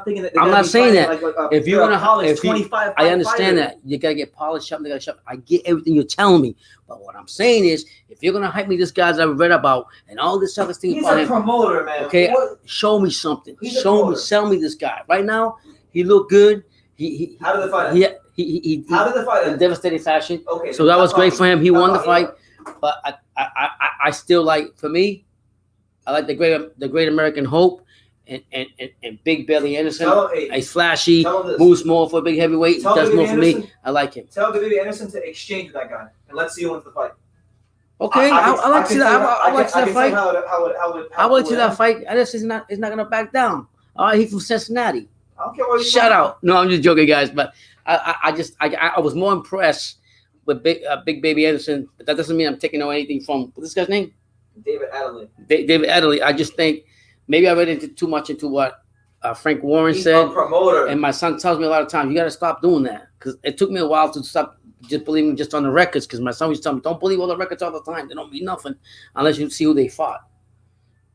thinking that. I'm not saying that. If you're gonna polish 25, I understand that you gotta get polished up. They gotta shut. I get everything you're telling me, but what I'm saying is, if you're gonna hype me, this guy's I've read about and all this other thing. He's a promoter, man. Okay, show me something. Sell me this guy. Right now, he looked good. How did the fight? How did the fight? In devastating fashion. Okay, so that was great for him. He won the fight, but I still like. For me, I like the great American Hope. And Big Belly Anderson, he's flashy, moves more for a big heavyweight, does more for me. I like him. Tell Baby Anderson to exchange with that guy, and let's see who wins the fight. Okay, I like to see that. I like to see that fight. I like to see that fight. Anderson's not gonna back down. All right, he's from Cincinnati. I don't care what Shout out. No, I'm just joking, guys. But I was more impressed with Big Baby Anderson. But that doesn't mean I'm taking away anything from what's this guy's name? David Adelaje. David Adelaje. I just think. Maybe I read too much into what Frank Warren said. A promoter. And my son tells me a lot of times, you got to stop doing that. Because it took me a while to stop just believing just on the records. Because my son used to tell me, don't believe all the records all the time. They don't mean nothing unless you see who they fought.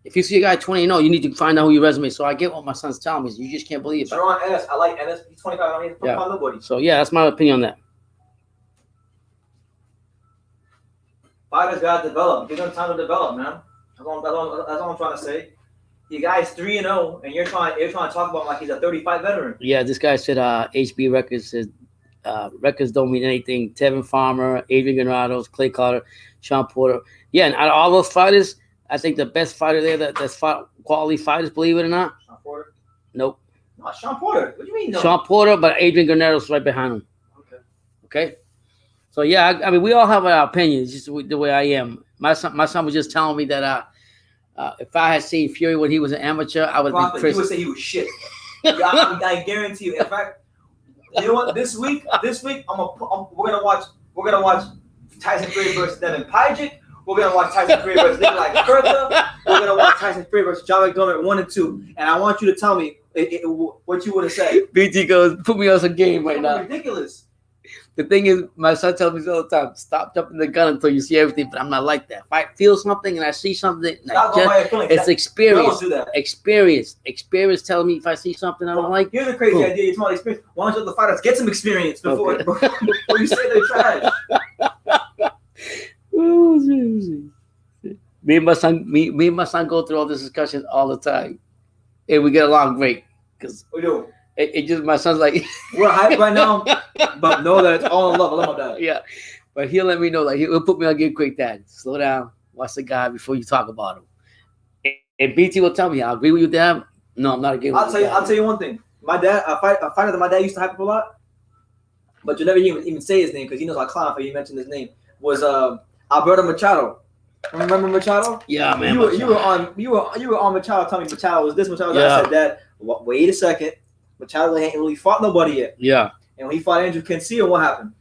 If you see a guy 20-0, you need to find out who your resume is. So I get what my son's telling me. You just can't believe it. Sharon Ennis. I like Ennis. He's 25. He's nobody. So, yeah, that's my opinion on that. Fighters got to develop. Give them time to develop, man. That's all I'm trying to say. You guys 3-0, and you're trying to talk about him like he's a 35 veteran. Yeah, this guy said HB Records says records don't mean anything. Tevin Farmer, Adrian Granados, Clay Carter, Sean Porter. Yeah, and out of all those fighters, I think the best fighter there that's fought quality fighters, believe it or not. Sean Porter? Nope. No, Sean Porter. What do you mean? No? Sean Porter, but Adrian Granados right behind him. Okay. So yeah, I mean, we all have our opinions. Just the way I am. My son was just telling me that. If I had seen Fury when he was an amateur, I would be Chris. You would say he was shit. I guarantee you. In fact, you know what? This week, we're gonna watch Tyson Fury versus Devin Pajic. We're gonna watch Tyson Fury versus Nikolai Kurta. We're gonna watch Tyson Fury versus John McDermott 1 and 2. And I want you to tell me what you would have said. BT goes, put me on some game right now. Ridiculous. The thing is, my son tells me all the time, stop jumping the gun until you see everything, but I'm not like that. If I feel something and I see something, it's experience. Don't do that. Experience telling me if I see something I don't like. Here's the crazy idea. You're talking about experience. Why don't you let the fighters get some experience before you say they're trash? Me and my son go through all this discussion all the time. And we get along great. Because we do. It just, my son's like, we're hyped right now, but know that it's all in love. I love my dad. Yeah, but he'll let me know, like, he'll put me on game quick, Dad. Slow down, watch the guy before you talk about him. And BT will tell me, I agree with you, Dad. No, I'm not agreeing with you. I'll tell you one thing. My dad, a fighter that my dad used to hype up a lot, but you never even say his name because he knows I clown for you mentioned his name, was Alberto Machado. Remember Machado? Yeah, man. You were on Machado telling me Machado was this, Machado was that. I said, Dad, wait a second. Machado ain't really fought nobody yet. Yeah. And when he fought Andrew Cancio, what happened?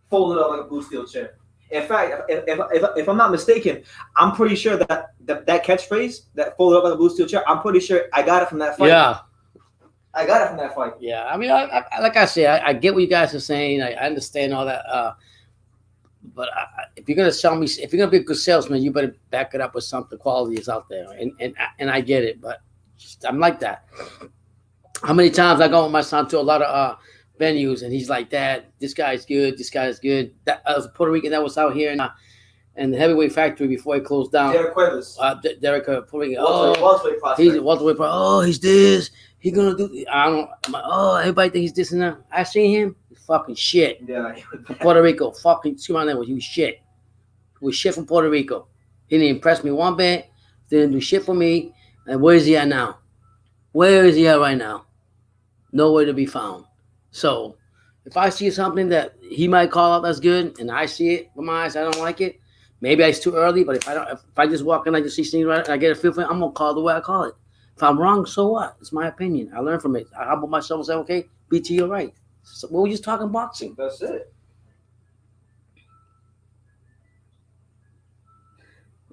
Folded up like a blue steel chair. In fact, if I'm not mistaken, I'm pretty sure that catchphrase, that folded up like a blue steel chair, I'm pretty sure I got it from that fight. Yeah. I got it from that fight. Yeah. I mean, I like I say, I get what you guys are saying. I understand all that. But if you're gonna sell me, if you're gonna be a good salesman, you better back it up with something. Quality is out there, and I get it. But I'm like that. How many times I go with my son to a lot of venues, and he's like, "Dad, this guy's good. This guy's good." That was a Puerto Rican that was out here in the heavyweight factory before it closed down. Derek Cuevas. Derek Puerto Rican. Welterweight prospect. He's a welterweight. Oh, he's this. He gonna do. I don't. I'm like, oh, everybody think he's this and that. I seen him. He's fucking shit. Yeah. From Puerto Rico. Fucking. Excuse my language. He was shit. He was shit from Puerto Rico. He didn't impress me one bit. Didn't do shit for me. And where is he at now? Where is he at right now? Nowhere to be found. So, if I see something that he might call out that's good, and I see it with my eyes, I don't like it. Maybe it's too early, but if I just walk in, I just see things right, and I get a feel for it, I'm gonna call it the way I call it. If I'm wrong, so what? It's my opinion. I learn from it. I humble myself and say, okay, BT, you're right. So we were just talking boxing. That's it.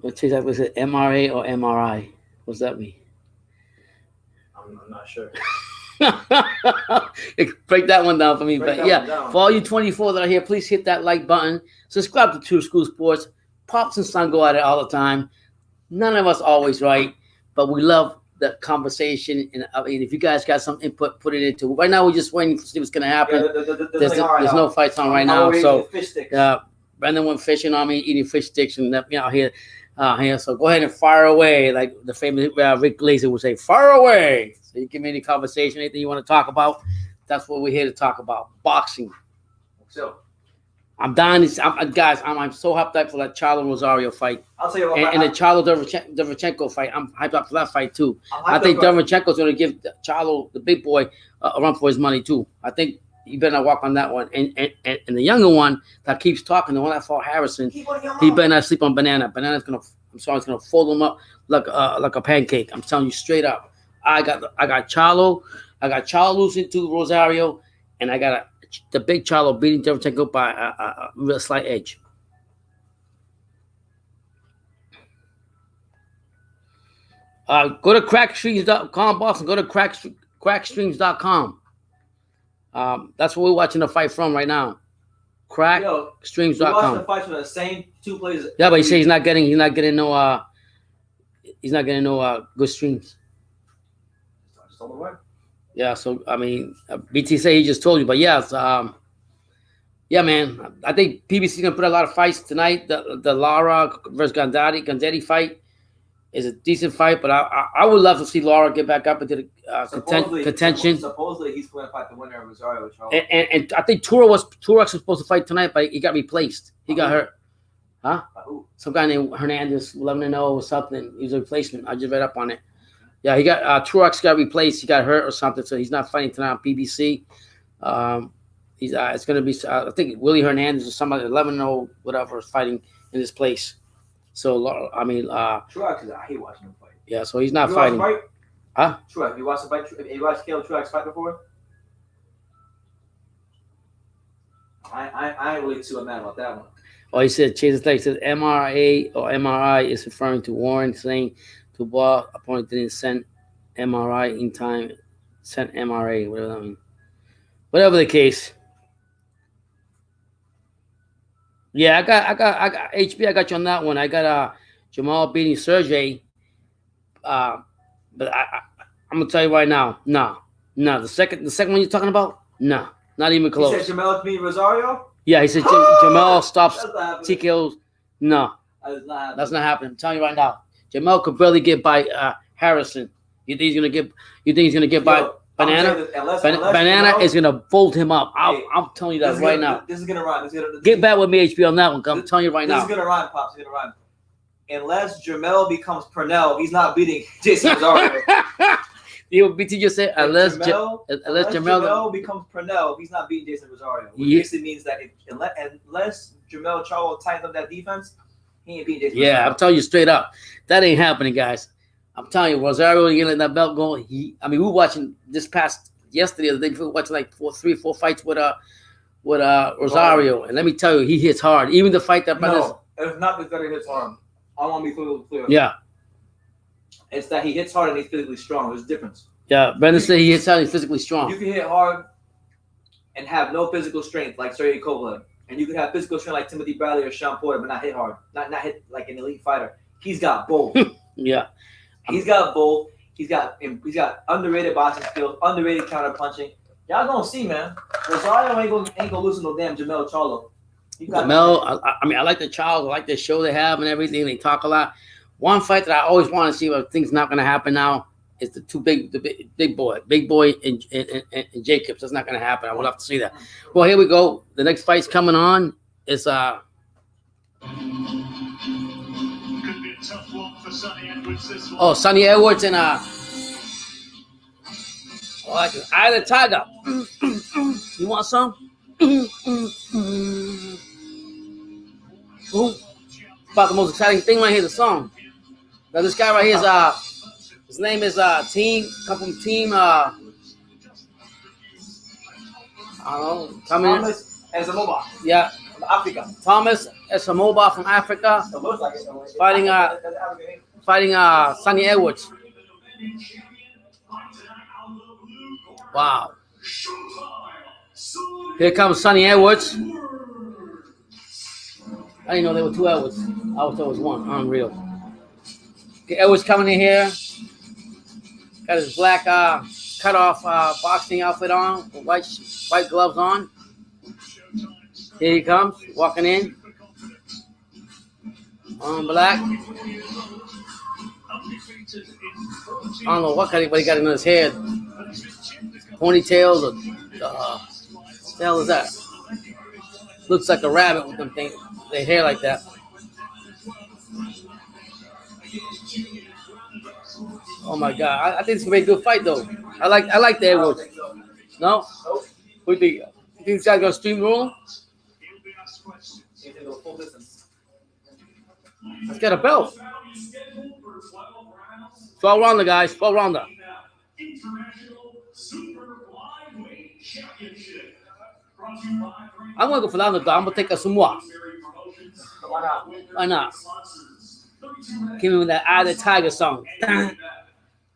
Let's see, was it MRA or MRI? What's that mean? I'm not sure. Break that one down for me. Break But that yeah, one down. for all you 24 that are here, please hit that like button. Subscribe to True School Sports. Pops and Son go at it all the time. None of us always right, but we love the conversation. And I mean, if you guys got some input, put it into it. Right now, we're just waiting to see what's going to happen. There's no fights on right now. So Brendan went fishing on me, eating fish sticks, and here. So go ahead and fire away, like the famous Rick Glazer would say, fire away. So you give me any conversation, anything you want to talk about. That's what we're here to talk about, boxing. So I'm dying. Guys, I'm so hyped up for that Charlo Rosario fight. I'll tell you what. And the Charlo Derevchenko fight. I'm hyped up for that fight too. I think Derevchenko's going to give Charlo, the big boy, a run for his money too. I think you better not walk on that one. And the younger one that keeps talking, the one that fought Harrison, he better not sleep on Banana. Banana's it's gonna fold him up like a pancake. I'm telling you straight up. I got Charlo. I got Charlo losing to Rosario, and I got the big Charlo beating Derevchenko by a real slight edge. Go to crackstreams.com, boss, and go to crackstreams.com. That's where we're watching the fight from right now. Crackstreams.com. We're watching the fights from the same two places. Yeah, but he said he's not getting no good streams. Just on the way. Yeah, so I mean, BT say he just told you, but yeah, yeah, man. I think PBC's gonna put a lot of fights tonight. The Lara versus Gandetti fight is a decent fight, but I would love to see Lara get back up into the contention. Supposedly he's going to fight the winner of Rosario. And I think Turek was supposed to fight tonight, but he got replaced. He got hurt. Huh? Some guy named Hernandez, 11-0 or something. He was a replacement. I just read up on it. Yeah, he got Turek's got replaced. He got hurt or something, so he's not fighting tonight on PBC. It's going to be, I think Willie Hernandez or somebody, 11-0, whatever, is fighting in his place. So, I mean, Truex, I hate watching him fight. Yeah, so he's not fighting. Huh? Truex, you watched the fight? Have you watched Caleb Truex fight before? I ain't really too mad about that one. Oh, he said, Chase Tech says MRA or MRI is referring to Warren saying Dubois opponent didn't send MRI in time, sent MRA, whatever that means. Whatever the case. Yeah, I got HB. I got you on that one. I got Jamal beating Sergey. But I'm gonna tell you right now, no. The second one you're talking about, no, not even close. You said Jamal beating Rosario? Yeah, he said Jamal stops TKOs. No, that's not happening. I'm telling you right now. Jamal could barely get by Harrison. You think he's gonna get by Banana? Banana is gonna fold him up. I'm telling you that right now. This is gonna run. Get back with me, HP, on that one. I'm telling you right now. This is gonna run, Pops. It's gonna run. Unless Jamel becomes Purnell, he's not beating Jason Rosario. BT just said unless Jamel becomes Purnell, he's not beating Jason Rosario. Which basically means that unless Jamel Charlo tightens up that defense, he ain't beating Jason Rosario. I'm telling you straight up, that ain't happening, guys. I'm telling you, Rosario ain't letting that belt go. We were watching this past yesterday. We were watching like 3 or 4 fights with Rosario, and let me tell you, he hits hard. Even the fight that it's not that he hits hard. I want to be clear. Yeah. It's that he hits hard and he's physically strong. There's a difference. Yeah, Brendan said he hits hard and he's physically strong. You can hit hard and have no physical strength like Sergey Kovalev. And you can have physical strength like Timothy Bradley or Sean Porter, but not hit hard. Not hit like an elite fighter. He's got both. Yeah. He's got both. He's got underrated boxing skills, underrated counter punching. Y'all gonna see, man. Rosario ain't gonna lose to no damn Jamel Charlo. Jamel, I mean, I like the Charles. I like the show they have and everything. They talk a lot. One fight that I always want to see, but things not gonna happen now, is the big boy and Jacobs. That's not gonna happen. I would love to see that. Well, here we go. The next fight's coming on. It's Could be a tough one for Sonny Edwards this one. Sonny Edwards and Eye of the Tiger. You want some? Ooh. About the most exciting thing right here, the song. Now this guy right here is his name is Team. Come from Team. I don't know. Thomas Esamoba. Yeah. From Africa. Thomas Esamoba from Africa. It looks like it. Fighting Sonny Edwards. Wow. Here comes Sonny Edwards. I didn't know there were two Edwards. I thought there was one. Unreal. Okay, Edwards coming in here. Got his black cut-off boxing outfit on, with white gloves on. Here he comes, walking in. On black. I don't know what he got in his hair. Ponytails or what the hell is that? Looks like a rabbit with them things. Their hair like that. Oh my God! I think it's gonna be a good fight though. I like the Edwards. No? Who do you think this guy's gonna stream roll? Let's get a belt. 12 rounder, guys. 12 rounder. I'm gonna go for the underdog. I'm gonna take a Samoa. Why not? Give me that Eye of the Tiger song. Dun,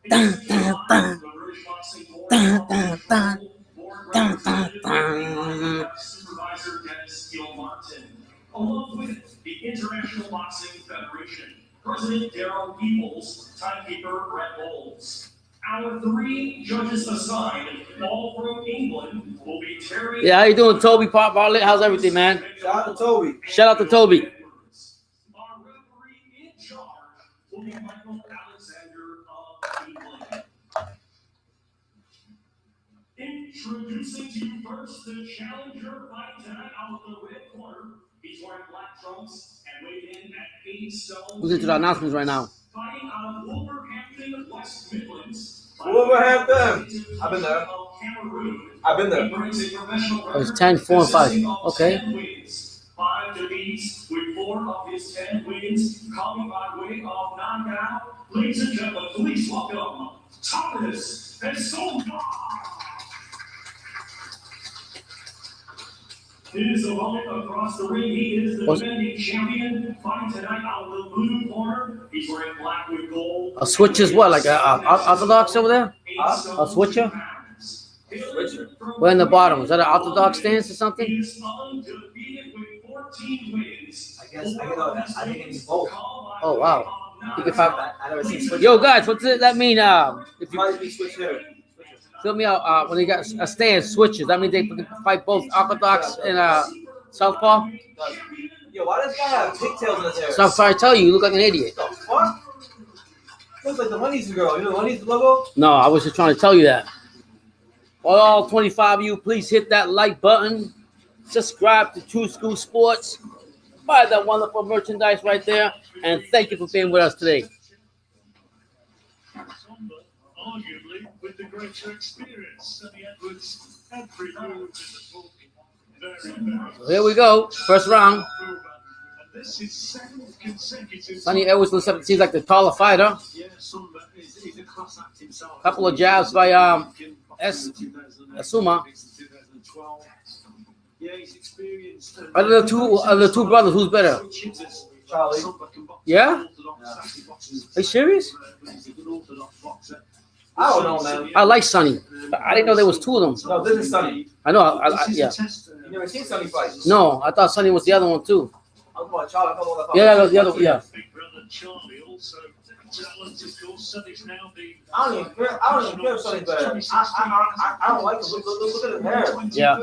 dun, dun, dun. Dun, dun, dun. Dun, dun, dun. Along with the International Boxing Federation, President Darryl Peoples, timekeeper Brett Bowles. Our 3 judges assigned, all from England, will be Terry. Yeah, how you doing, Toby Bartlett? How's everything, man? Shout out to Toby. Shout out to Toby. Our referee in charge will be Michael Alexander of England. Introducing to you first the challenger fight tonight out of the red corner. He's wearing black trunks and weighed in at 80 stone. Who's into the announcements right now? Fighting out of Wolverhampton, West Midlands. Wolverhampton. I've been there. Oh, it's 10, 4, and 5. Okay. 5 defeats with 4 of his 10 wins coming by way of knockout. Ladies and gentlemen, please welcome Thomas Esamoba. His opponent across the ring, he is the defending champion. Fighting tonight out of the blue corner. He's wearing black with gold. A switch is what? Like a orthodox over there? A switcher? Where in the bottom? Is that an orthodox stance or something? He's undefeated with 14 wins. I think it needs both. Oh, wow. You can fight. I never seen switch. Yo, guys, what does that mean? If you Might be switch hitter. fill me out, when they got a stance switches, that means they can fight both orthodox and southpaw. Yo, why does this guy have pigtails in his hair? So I'm sorry to tell you, you look like an idiot. What the fuck? Looks like the Money's girl. You know the Money's logo? No, I was just trying to tell you that. For all 25 of you, please hit that like button. Subscribe to True School Sports. Buy that wonderful merchandise right there. And thank you for being with us today. Arguably, with the greater experience, Sonny Edwards, every move is a So here we go. First round. This is 7th consecutive. Sonny Edwards seems like the taller fighter. Yeah, Sumba is a class act himself. Couple of jabs by Asuma. Yeah, he's experienced. Out of the two brothers, who's better? Charlie. Yeah? Are you serious? I don't know, man. I like Sonny. I didn't know there was 2 of them. No, this is Sonny. I know. Yeah. You never seen Sonny fight? No, I thought Sonny was the other one too. I'm talking about Charlie. I'm talking about Yeah, the other. Yeah. Big brother Charlie also I don't even care if Sonny's better. I don't like him. Look at his hair. Yeah.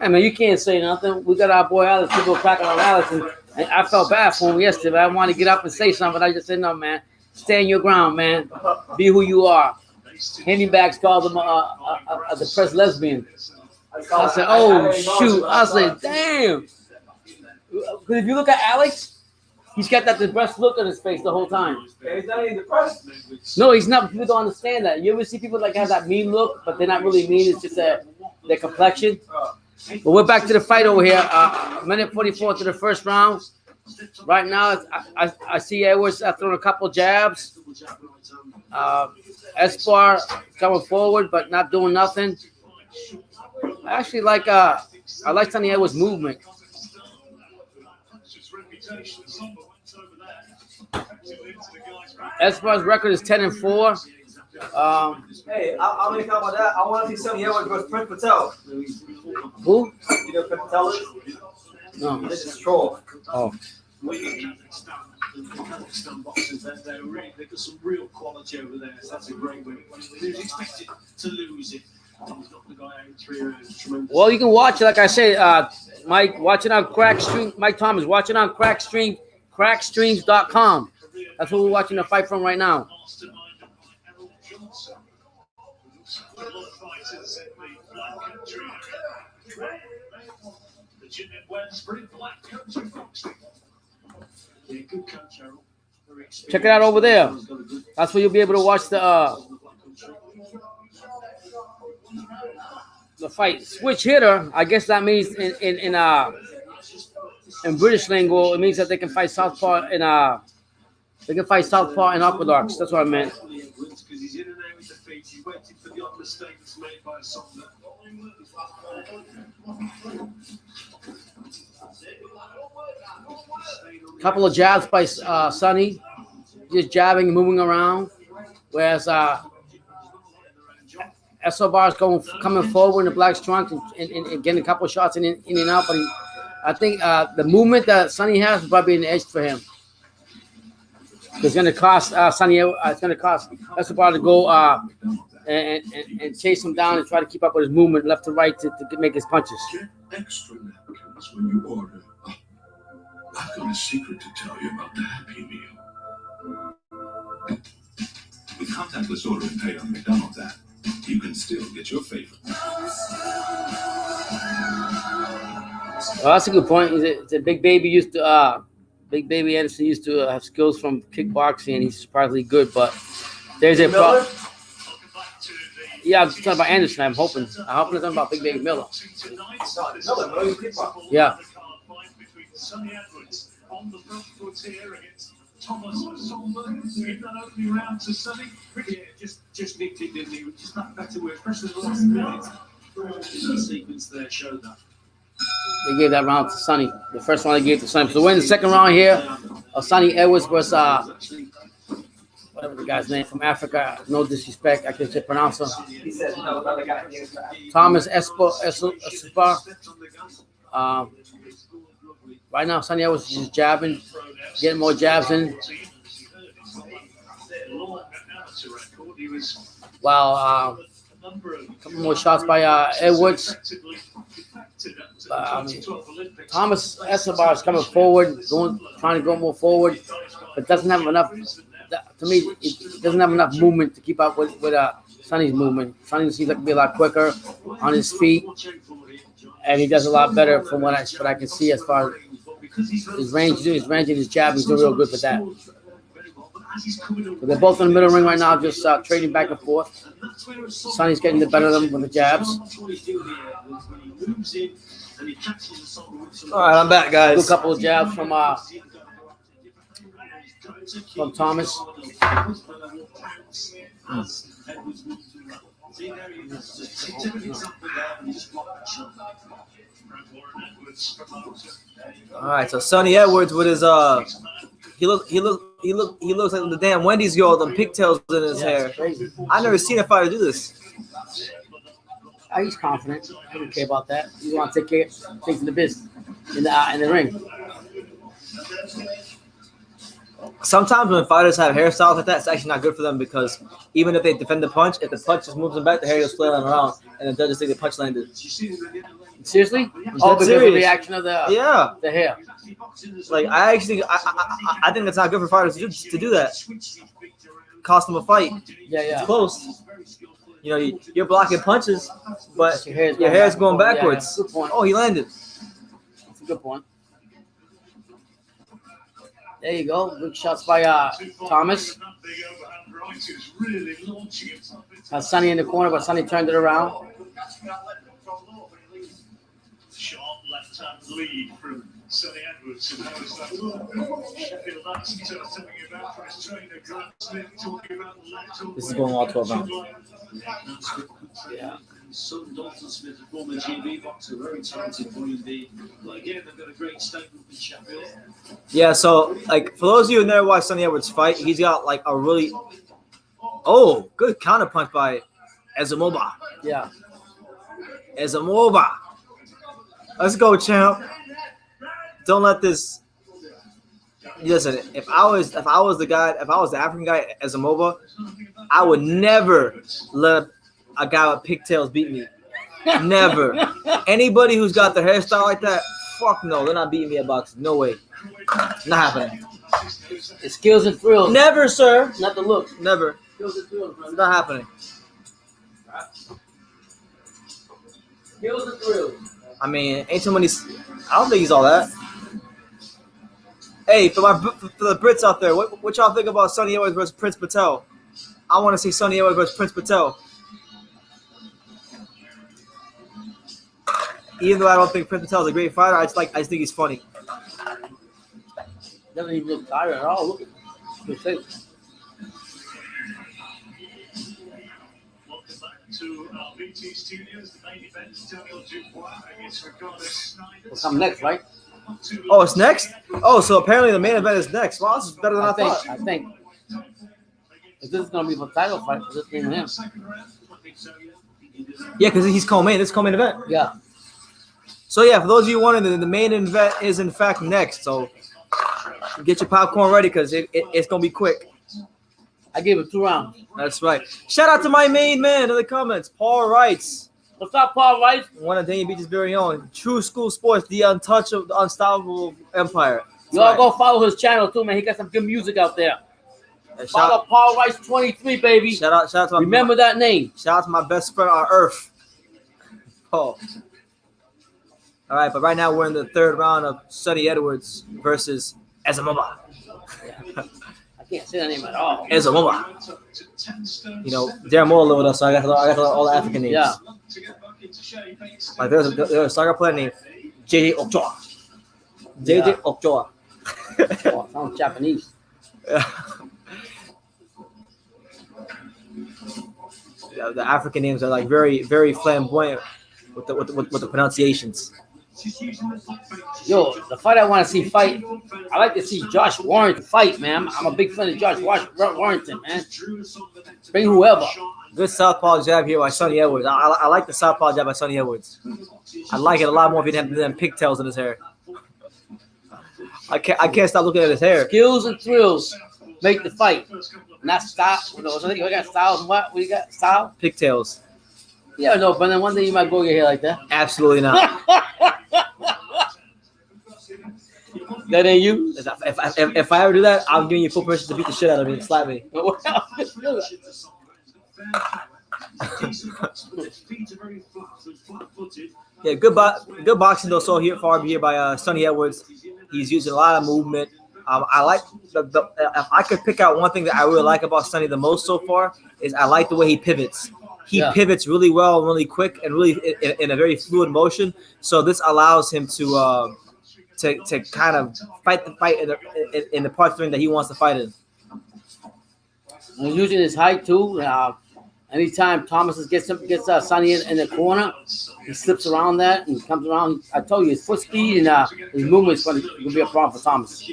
I mean, you can't say nothing. We got our boy Alex. People cracking on Alex, and I felt bad for him yesterday. I wanted to get up and say something, but I just said, no, man. Stand your ground, man. Be who you are. Handybacks called him a depressed lesbian. I said, oh, shoot. I said, damn. Because if you look at Alex, he's got that depressed look on his face the whole time. He's not even depressed. No, he's not. People don't understand that. You ever see people like have that mean look, but they're not really mean. It's just their complexion. But we're back to the fight over here. Minute 44 to the first round. Right now, I see Edwards throwing a couple jabs. Esparza coming forward, but not doing nothing. I actually like Sonny Edwards' movement. Esparza's record is 10-4. Hey, I'm going to talk about that. I want to see Sonny Edwards versus Prince Patel. Who? You know Prince Patel is? No. This is troll. Oh. Kazakhstan boxers, they've got some real quality over there. So that's a great win. He was expected to lose it. He's got the guy out 3 rounds. Tremendous. Well, you can watch it, like I said, Mike, watching on Crackstream. Mike Thomas watching on Crackstream, crackstreams.com. That's what we're watching the fight from right now. Check it out over there. That's where you'll be able to watch the fight. Switch hitter. I guess that means in British lingo, it means that they can fight southpaw in orthodox. That's what I meant. Couple of jabs by Sonny, just jabbing, moving around, whereas Escobar's coming forward in the black trunk and getting a couple of shots in and out. But I think the movement that Sonny has is probably an edge for him. It's going to cost Sonny. It's going to cost Escobar to go and chase him down and try to keep up with his movement left to right to make his punches. Get extra napkins when you order. I've got a secret to tell you about the Happy Meal. With contactless order and pay on McDonald's app, you can still get your favorite. Well, that's a good point. It's a Big Baby Big Baby Anderson used to have skills from kickboxing, and he's surprisingly good. But there's a problem. Yeah, I'm talking about Anderson. I'm hoping it's talking about Big Baby Miller. Yeah. On the front foot here against Thomas Solberg. He's done opening round to Sonny. Yeah, just nicked it, didn't he? Just that better way, especially the last minute. The sequence there showed that. They gave that round to Sonny. The first one they gave to Sonny. So we're in the second round here of Sonny Edwards versus whatever the guy's name from Africa. No disrespect, I can just pronounce him. He said no, another guy. Thomas Esparza. Right now, Sonny Edwards is just jabbing, getting more jabs in. While a couple more shots by Edwards. Thomas Escobar is coming forward, trying to go more forward, but doesn't have enough. To me, it doesn't have enough movement to keep up with Sonny's movement. Sonny seems like to be a lot quicker on his feet, and he does a lot better from what I can see as far as his range and his jab. He's doing real good with that. So they're both in the middle ring right now, just trading back and forth. Sonny's getting the better of them with the jabs. All right, I'm back, guys. Good couple of jabs from Thomas. All right, so Sonny Edwards with his he looks like the damn Wendy's girl with them pigtails in his hair. I've never seen a fighter do this. He's confident. I don't care about that. He wants to take to the business in the ring. sometimes when fighters have hairstyles like that, it's actually not good for them because even if they defend the punch, if the punch just moves them back, the hair goes flailing around, and the judges think the punch landed. Seriously? Is Oh, that because of the serious? reaction of the hair. Like I think it's not good for fighters to do that. Cost them a fight. Yeah. It's close. You know, you're blocking punches, but Your your hair's going Yeah, backwards. Good point. Oh, he landed. That's a good point. There you go. Good shots by Thomas. Sonny in the corner, but Sonny turned it around. Sharp left-hand lead from Sonny Edwards. And that was that Sheffield Lads telling you about for his trainer, Grant Smith, talking about left hook. This is going all 12 rounds. Yeah. Son Dalton Smith, a former GB boxer, very talented boy indeed. But again, they've got a great statement from Sheffield. Yeah, so like for those of you who never watched Sonny Edwards fight, he's got like a really good counter punch by Abamosa. Yeah. Abamosa. Let's go, champ. Don't let this. Listen, if I was the African guy as a MOBA, I would never let a guy with pigtails beat me. Never. Anybody who's got their hairstyle like that, fuck no, they're not beating me at boxing. No way. Not happening. It's skills and thrills. Never, sir. Not the look. Never. Skills and thrills, It's brother. not happening. Skills and thrills. I mean, ain't too many. I don't think he's all that. Hey, for the Brits out there, what y'all think about Sonny Edwards versus Prince Patel? I want to see Sonny Edwards versus Prince Patel. Even though I don't think Prince Patel is a great fighter, I just think he's funny. Doesn't even look tired at all. Look at his face. Welcome back to our BT Studios. The main event is Daniel Dubois against Ricardo Snijders. Will come next, right? Oh, it's next? Oh, so apparently the main event is next. Wow, this is better than I thought. I think. If this is going to be for title fight, this is him. Yeah, because he's co-main. This is co-main event. Yeah. So yeah, for those of you wondering, the main event is in fact next. So get your popcorn ready because it's gonna be quick. I gave it 2 rounds. That's right. Shout out to my main man in the comments, Paul Wrights, What's up, Paul Rice? one of Daniel Beach's very own. True School Sports, the untouchable, the unstoppable empire. That's Y'all right. go follow his channel too, man. He got some good music out there. And Follow Paul Rice 23, baby. shout out to my, Remember that name. shout out to my best friend on earth, Paul. All right, but right now we're in the 3rd round of Sonny Edwards versus Abamosa. I can't say that name at all. Abamosa. You know, they're more with us, so I got all the African names. Yeah. Like there's a soccer player named JJ Ochoa. JJ Ochoa. Oh, sounds Japanese. Yeah, the African names are like very, very flamboyant with the pronunciations. Yo, the fight I want to see fight, I like to see Josh Warrington fight, man. I'm a big fan of Josh Warrington, man. Bring whoever. Good southpaw jab here by Sonny Edwards. I like the southpaw jab by Sonny Edwards. I like it a lot more if he didn't have them pigtails in his hair. I can't stop looking at his hair. Skills and thrills make the fight. Not style. You got styles and what? What you got? Style? Pigtails. Yeah, no, but then one day you might grow your hair like that. Absolutely not. That ain't you? If I ever do that, I'm giving you full permission to beat the shit out of me and slap me. Yeah, good boxing though. So here by Sonny Edwards. He's using a lot of movement. I like if I could pick out one thing that I really like about Sonny the most so far is I like the way he pivots. He pivots really well and really quick and really in a very fluid motion. So this allows him to kind of fight the fight in the part of the ring that he wants to fight in. He's using his height too. Anytime Thomas gets Sonny in the corner, he slips around that and comes around. I told you his foot speed and his movement is going to be a problem for Thomas.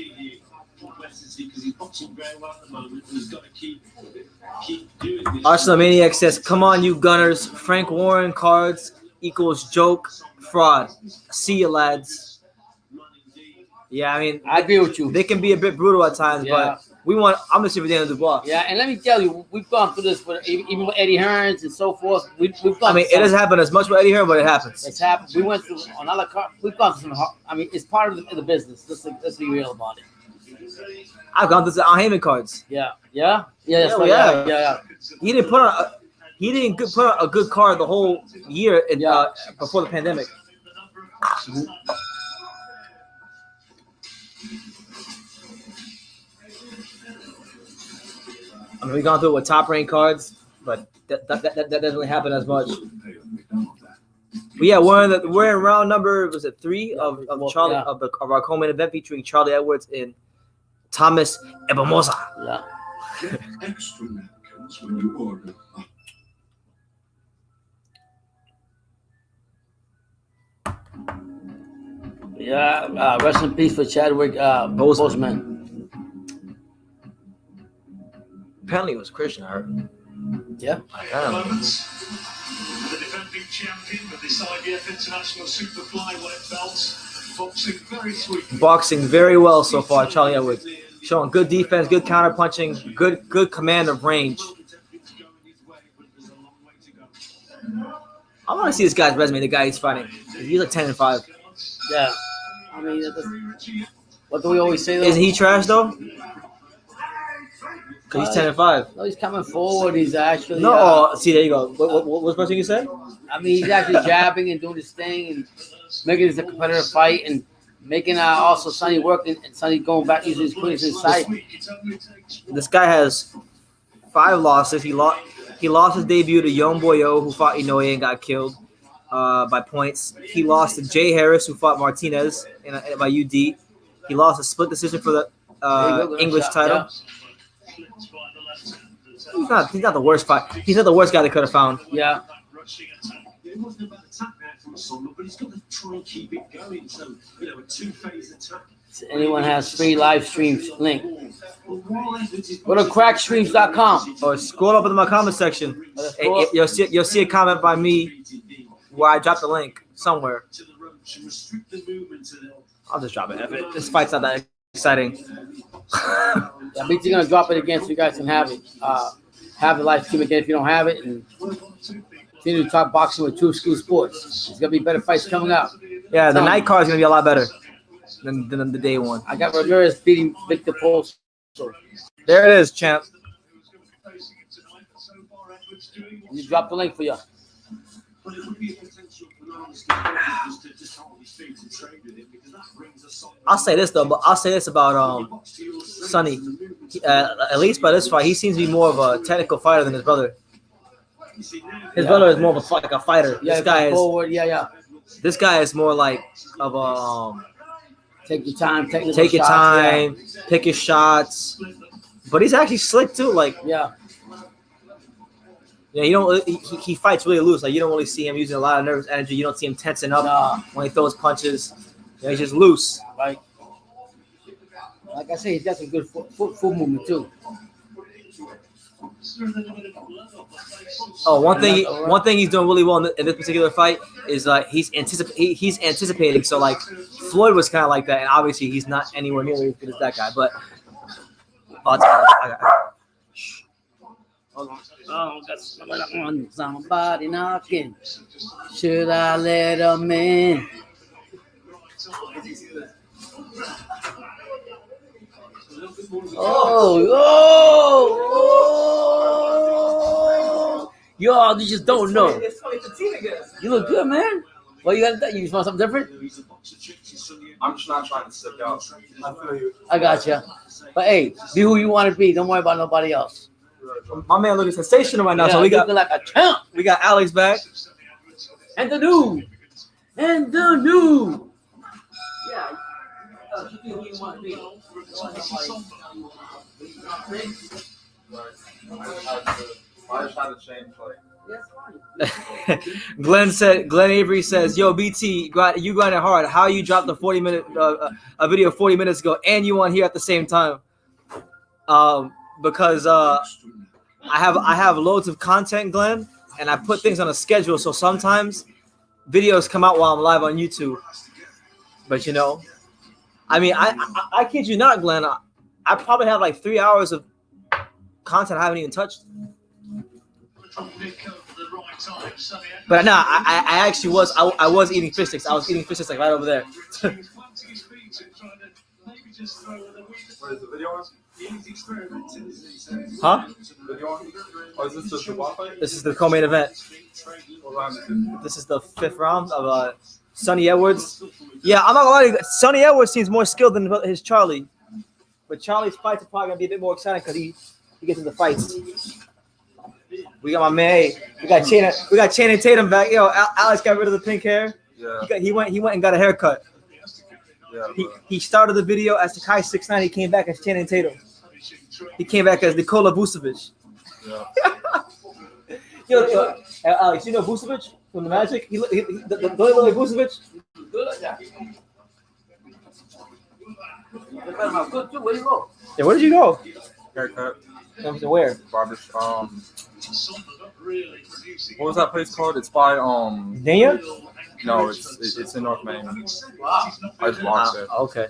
Arsenal Maniac says, "Come on, you gunners! Frank Warren cards equals joke fraud. See you, lads." Yeah, I mean, I agree with you. they can be a bit brutal at times, Yeah. but We want. I'm gonna see for Daniel Dubois. Yeah, and let me tell you, we've gone through this with even with Eddie Hearns and so forth. We've gone. I mean, it doesn't happen as much with Eddie Hearn, but it happens. It's happened. We went through another car. We've gone through some. I mean, it's part of the business. Let's be real about it. I've gone through the Al Heyman cards. Yeah. Yeah. He didn't put on. He didn't put on a good card the whole year before the pandemic. I mean, we've gone through it with top rank cards, but that doesn't really happen as much. But yeah, we're in round number 3 of Charlie of our co-main event featuring Charlie Edwards and Thomas Abamosa. Yeah. Get extra napkins when you order. Yeah. Rest in peace for Chadwick Boseman. Apparently, it was Christian. I heard. Yeah. Moments. The defending champion of this IBF International Super Flyweight belt. Boxing very well so far, Charlie Edwards. Showing good defense, good counter punching, good command of range. I want to see this guy's resume, the guy he's fighting. He's like 10-5. Yeah. I mean, what do we always say though? Isn't he trash though? Because he's 10-5. No, he's coming forward. He's actually see, there you go. What's the first thing you said? I mean, he's actually jabbing and doing his thing and making this a competitive fight and making also Sonny working and Sonny going back using his quickness inside. This guy has 5 losses. He lost his debut to Young Boyo, who fought Inoue and got killed by points. He lost to Jay Harris, who fought Martinez by UD. He lost a split decision for the English title. Yeah. He's not the worst fight. He's not the worst guy they could have found. Yeah. It wasn't about attack there from Sonno, but he's got to try and keep it going. So, a 2-phase attack. Anyone has free live streams link. Go to crackstreams.com or scroll up in my comment section. You'll see a comment by me where I dropped the link somewhere. I'll just drop it. This fight's not that exciting. Yeah, BT's gonna drop it again so you guys can have it. Have the live stream again if you don't have it, and continue to talk boxing with True School Sports. There's gonna be better fights coming up. Yeah, the night card is gonna be a lot better than the day one. I got Ramirez beating Victor Pulse. There it is, champ. You dropped the link for you. I'll say this though, but I'll say this about Sonny. At least by this fight, he seems to be more of a technical fighter than his brother. His brother is more of a fighter. Yeah, this guy is forward. Yeah. This guy is more like of a take your time, take your time, pick your shots. But he's actually slick too. Like you don't. He fights really loose. Like you don't really see him using a lot of nervous energy. You don't see him tensing up when he throws punches. He's just loose. Right. Like I say, he's got some good foot movement too. Oh, one thing he's doing really well in this particular fight is he's anticipating. So like Floyd was kind of like that, and obviously he's not anywhere near as good as that guy. But got somebody knocking. Should I let him in? Yo, you just don't know. You look good, man. What you got? You want something different? I'm just not trying to stick out. I got you. But hey, be who you want to be. Don't worry about nobody else. My man looking sensational right now. So we got like a champ. We got Alex back. And the new. Yeah. Be who you want to be. I just had to change Glenn Avery says, "Yo, BT, you grinding hard. How you dropped the 40-minute a video 40 minutes ago, and you on here at the same time? Because I have loads of content, Glenn, and I put things on a schedule. So sometimes videos come out while I'm live on YouTube. But I mean, I kid you not, Glenn. I probably have like 3 hours of content I haven't even touched. But no, I actually was I was eating fish sticks. I was eating fish sticks like right over there. What is the video on? Huh? Oh, is this the Dubois fight? This is the co-main event. This is the 5th round of Sonny Edwards. Yeah, I'm not gonna lie. Sonny Edwards seems more skilled than his Charlie, but Charlie's fights are probably gonna be a bit more exciting because he gets into fights. We got my man. We got Channing Tatum back. Yo, Alex got rid of the pink hair. Yeah. He went and got a haircut. Yeah. He started the video as Takai 6'9". He came back as Channing Tatum. He came back as Nikola Vucevic. Yeah. Yo, Alex, you know Vucevic from the Magic? Don't he look like Vucevic? Good like that. Good too. Where you go? Yeah, where did you go? Haircut. Where? Barber. What was that place called? It's by Dania? No, it's in North Main. Wow. I just walked there. Okay.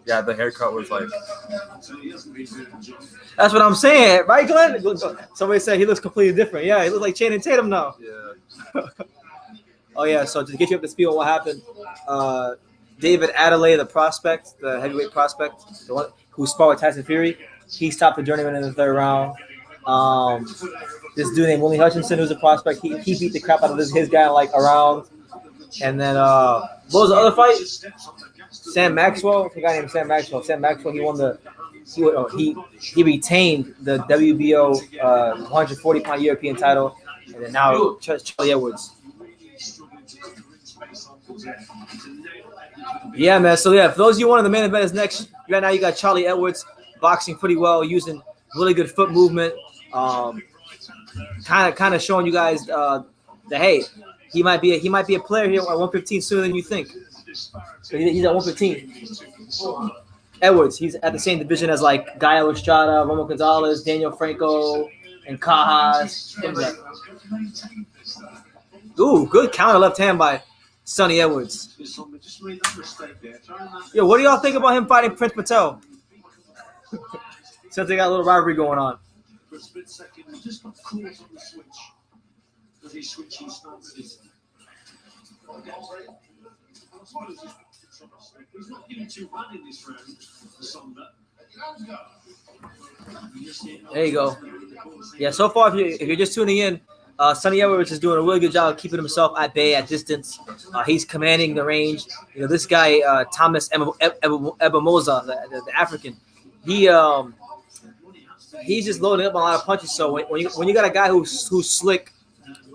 Yeah, the haircut was like. That's what I'm saying, right, Glenn? Somebody said he looks completely different. Yeah, he looks like Channing Tatum now. Yeah. Oh yeah. So to get you up to speed on what happened, David Adelaje, the prospect, the heavyweight prospect, the one who sparred with Tyson Fury, he stopped the journeyman in the 3rd round. This dude named Willie Hutchinson, who's a prospect, he beat the crap out of his guy in like a round. And then what was the other fight? Sam Maxwell, a guy named Sam Maxwell. Sam Maxwell, he won the he retained the WBO 140-pound European title, and then now Charlie Edwards. Yeah, man. So yeah, for those of you wanting the main event is next. Right now you got Charlie Edwards boxing pretty well, using really good foot movement. Kind of showing you guys that hey, he might be a player here at 115 sooner than you think. So he's at 115. Edwards, he's at the same division as like Gael Estrada, Romo Gonzalez, Daniel Franco, and Cajas. Ooh, good counter left hand by Sonny Edwards. Yo, what do y'all think about him fighting Prince Patel? Since they got a little rivalry going on. For a split second, he just got caught on the switch. Because he's switching stances. He's not giving too bad in this round for Sonda. There you go. Yeah, so far, if you're just tuning in, Sonny Edwards is doing a really good job of keeping himself at bay, at distance. He's commanding the range. You know, this guy, Thomas Abamosa, the African, he's just loading up a lot of punches. So when you got a guy who's slick,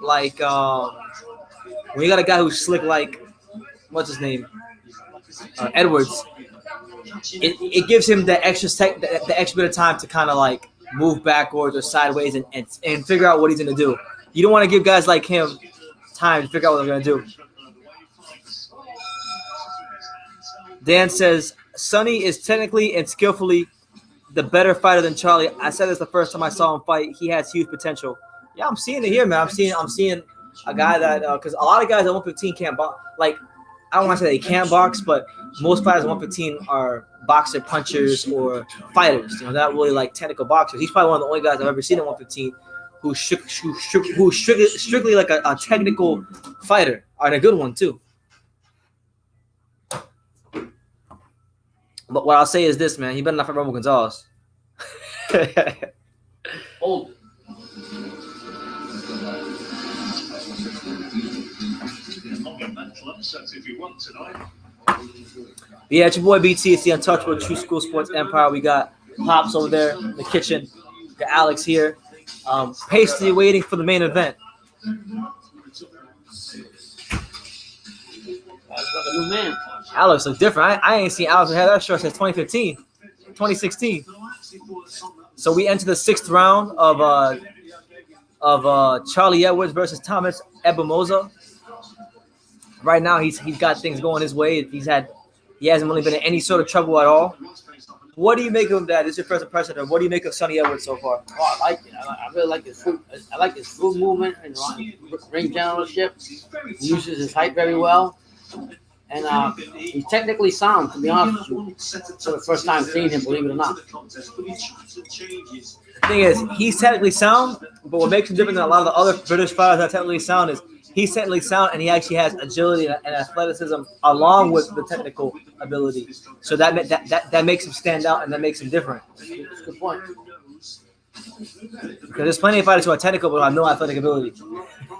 like when you got a guy who's slick like what's his name, Edwards, it gives him the extra the extra bit of time to kind of like move backwards or sideways and figure out what he's gonna do. You don't want to give guys like him time to figure out what they're gonna do. Dan says Sonny is technically and skillfully the better fighter than Charlie. I said this the first time I saw him fight. He has huge potential. Yeah, I'm seeing it here, man. I'm seeing a guy that because a lot of guys at 115 can't box. Like I don't want to say they can't box, but most fighters at 115 are boxer punchers or fighters. You know, they're not really like technical boxers. He's probably one of the only guys I've ever seen at 115 who's strictly like a technical fighter, and a good one too. But what I'll say is this, man. He better not fight Romo Gonzalez. Old. Yeah, it's your boy BT. It's the Untouchable True School Sports Empire. We got Pops over there in the kitchen. We got Alex here. Patiently waiting for the main event. A new man. Alex look different. I ain't seen Alex have that short since 2016. So we enter the 6th round of Charlie Edwards versus Thomas Abamosa. Right now, he's got things going his way. He hasn't really been in any sort of trouble at all. What do you make of that? This is your first impression. What do you make of Sonny Edwards so far? Oh, I like it. I really like his foot. I like his foot movement and ring generalship. He uses his height very well. And he's technically sound, to be honest with you. For the first time seeing him, believe it or not. The thing is, he's technically sound, but what makes him different than a lot of the other British fighters that are technically sound is he's technically sound and he actually has agility and athleticism along with the technical ability. So that makes him stand out and that makes him different. That's a good point. Because there's plenty of fighters who are technical but have no athletic ability.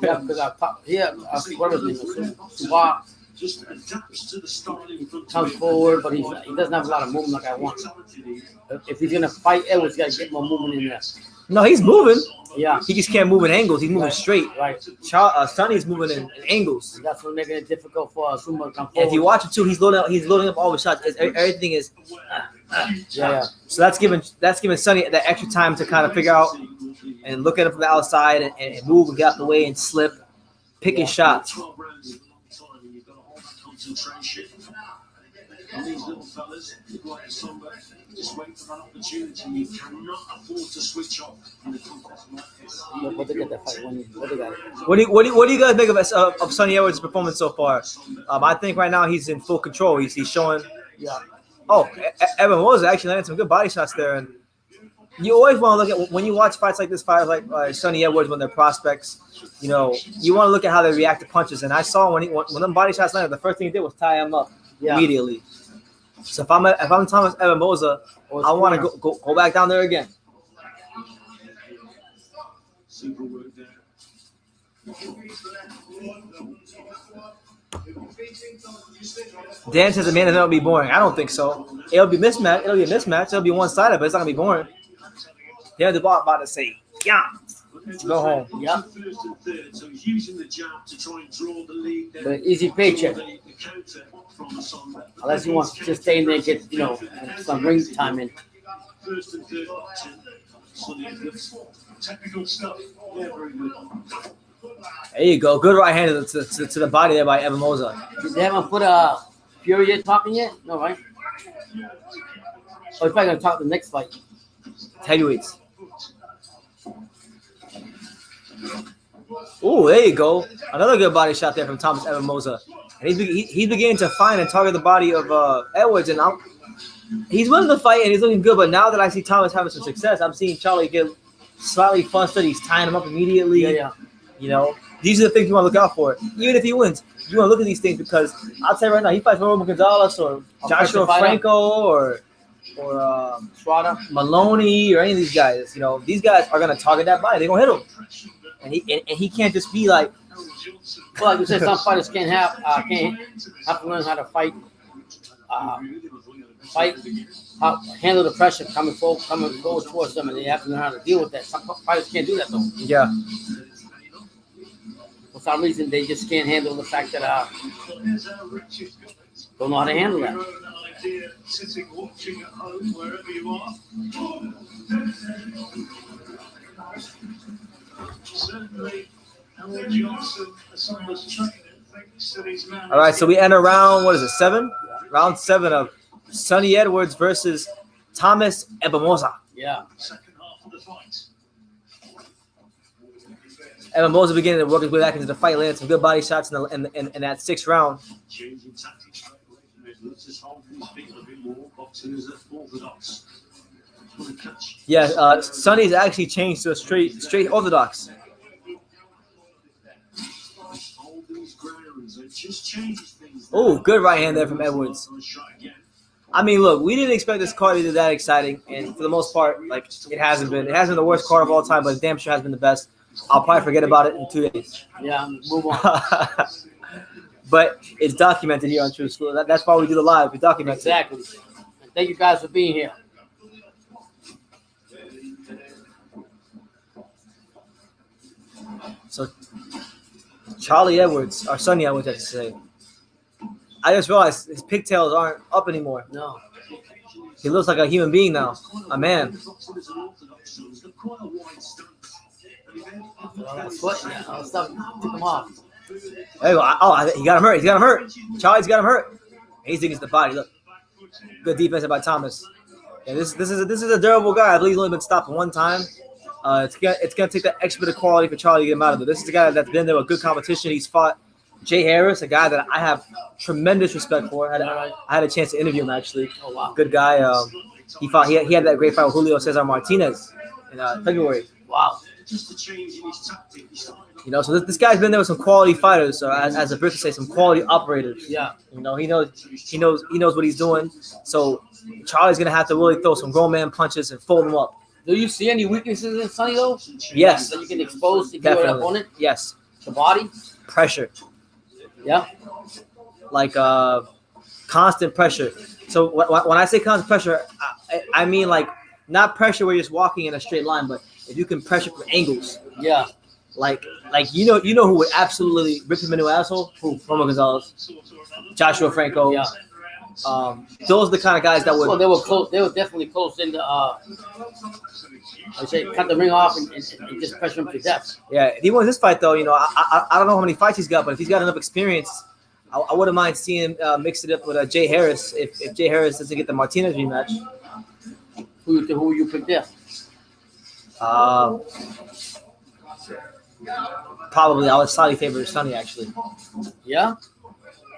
Yeah, because what was his name? Dubois. He comes forward, but he doesn't have a lot of movement like I want. If he's gonna fight Edwards, he's gotta get more movement in there. No, he's moving. Yeah, He just can't move in angles. He's moving Right. straight. right. Sonny's moving in angles. That's what's making it difficult for Zuma to come forward. If you watch it too, he's loading up all the shots. Everything is. Yeah. So that's giving Sonny that extra time to kind of figure out and look at it from the outside and move and get out the way and slip, pick his shots. And these little fellas, like Somber, just wait for that opportunity. You cannot afford to switch off in a contest like this. What they got that fight? What they got? What do you guys make of Sonny Edwards' performance so far? I think right now he's in full control. He's showing. Yeah. Oh, Abamosa actually landed some good body shots there, and you always want to look at when you watch fights like this, fighters like Sonny Edwards when they're prospects. You know, you want to look at how they react to punches. And I saw when them body shots landed, the first thing he did was tie him up immediately. So if I'm Thomas Abamosa, I want to go back down there again. Super work there. Dan says the main event will be boring. I don't think so. It'll be mismatch. It'll be a mismatch. It'll be one-sided, but it's not gonna be boring. Daniel Dubois about to say, yeah, go home. Yeah. First and third, so he's using the jab to try and draw the lead. But easy paycheck. The counter from the Somber. Unless he wants to just stay in there and get, some ring time in. First and third option. Technical stuff. Yeah, very good. There you go. Good right hand to the body there by Abamosa. They haven't put Fury yet talking yet? No, right? Oh, he's probably gonna talk the next fight. Heavyweights. Oh, there you go. Another good body shot there from Thomas Abamosa. And he's beginning to find and target the body of Edwards. And he's winning the fight and he's looking good. But now that I see Thomas having some success, I'm seeing Charlie get slightly flustered. He's tying him up immediately. Yeah. You know, these are the things you want to look out for. Even if he wins, you want to look at these things because I'll tell you right now, he fights Roman Gonzalez or Joshua Franco or Strada, Maloney or any of these guys. You know, these guys are gonna target that body. They're gonna hit him, and he can't just be like. Well, like you said, some fighters can't have to learn how to fight, handle the pressure coming forward towards them, and they have to learn how to deal with that. Some fighters can't do that though. Yeah. For some reason, they just can't handle the fact that don't know how to handle that. Sitting watching at home wherever you are. Certainly, Alan Johnson, Asamoah's trainer, thinks that his man. All right, so we enter round, what is it, 7? Round 7 of Sonny Edwards versus Thomas Abamosa. Yeah. Second half of the fight. Abamosa beginning to work his way back into the fight, landed some good body shots in that 6th round. Changing tactics straight away from his let's just hold his feet a bit more. Boxing is orthodox. For the catch. Yeah, Sonny's actually changed to a straight orthodox. Hold these grounds. It just changes things. Oh, good right hand there from Edwards. I mean, look, we didn't expect this card to be that exciting, and for the most part, like, it hasn't been. It hasn't been the worst card of all time, but it damn sure has been the best. I'll probably forget about it in 2 days. Yeah, move on. But it's documented here on True School. That's why we do the live. We document Exactly. And thank you guys for being here. So, Charlie Edwards, or Sonny Edwards, I should say. I just realized his pigtails aren't up anymore. No. He looks like a human being now, a man. Took him off. There you go. Oh, he got him hurt. He's got him hurt. Charlie's got him hurt. He's thinking it's the body. Look, good defense by Thomas. Yeah, this is a durable guy. I believe he's only been stopped one time. It's gonna take that extra bit of quality for Charlie to get him out of it. This is a guy that's been there with good competition. He's fought Jay Harris, a guy that I have tremendous respect for. I had a chance to interview him actually. Oh wow. Good guy. He had that great fight with Julio Cesar Martinez in February. Wow. You know, so this guy's been there with some quality fighters. So as a British say, some quality operators. Yeah. You know, he knows what he's doing. So Charlie's gonna have to really throw some grown man punches and fold him up. Do you see any weaknesses in Sonny though? Yes. That you can expose if you're an opponent? Yes. The body? Pressure. Yeah. Like constant pressure. So when I say constant pressure, I mean like not pressure where you're just walking in a straight line, but if you can pressure from angles. Yeah. Like you know who would absolutely rip him into an asshole? Who? Romo Gonzalez, Joshua Franco. Yeah. Those are the kind of guys that would. Well, they were close. They were definitely close in the. I say cut the ring off and just pressure him to death. Yeah, if he wins this fight, though, you know, I don't know how many fights he's got, but if he's got enough experience, I wouldn't mind seeing him mix it up with Jay Harris if Jay Harris doesn't get the Martinez rematch. Who you pick there? Probably I would slightly favor Sonny actually. Yeah.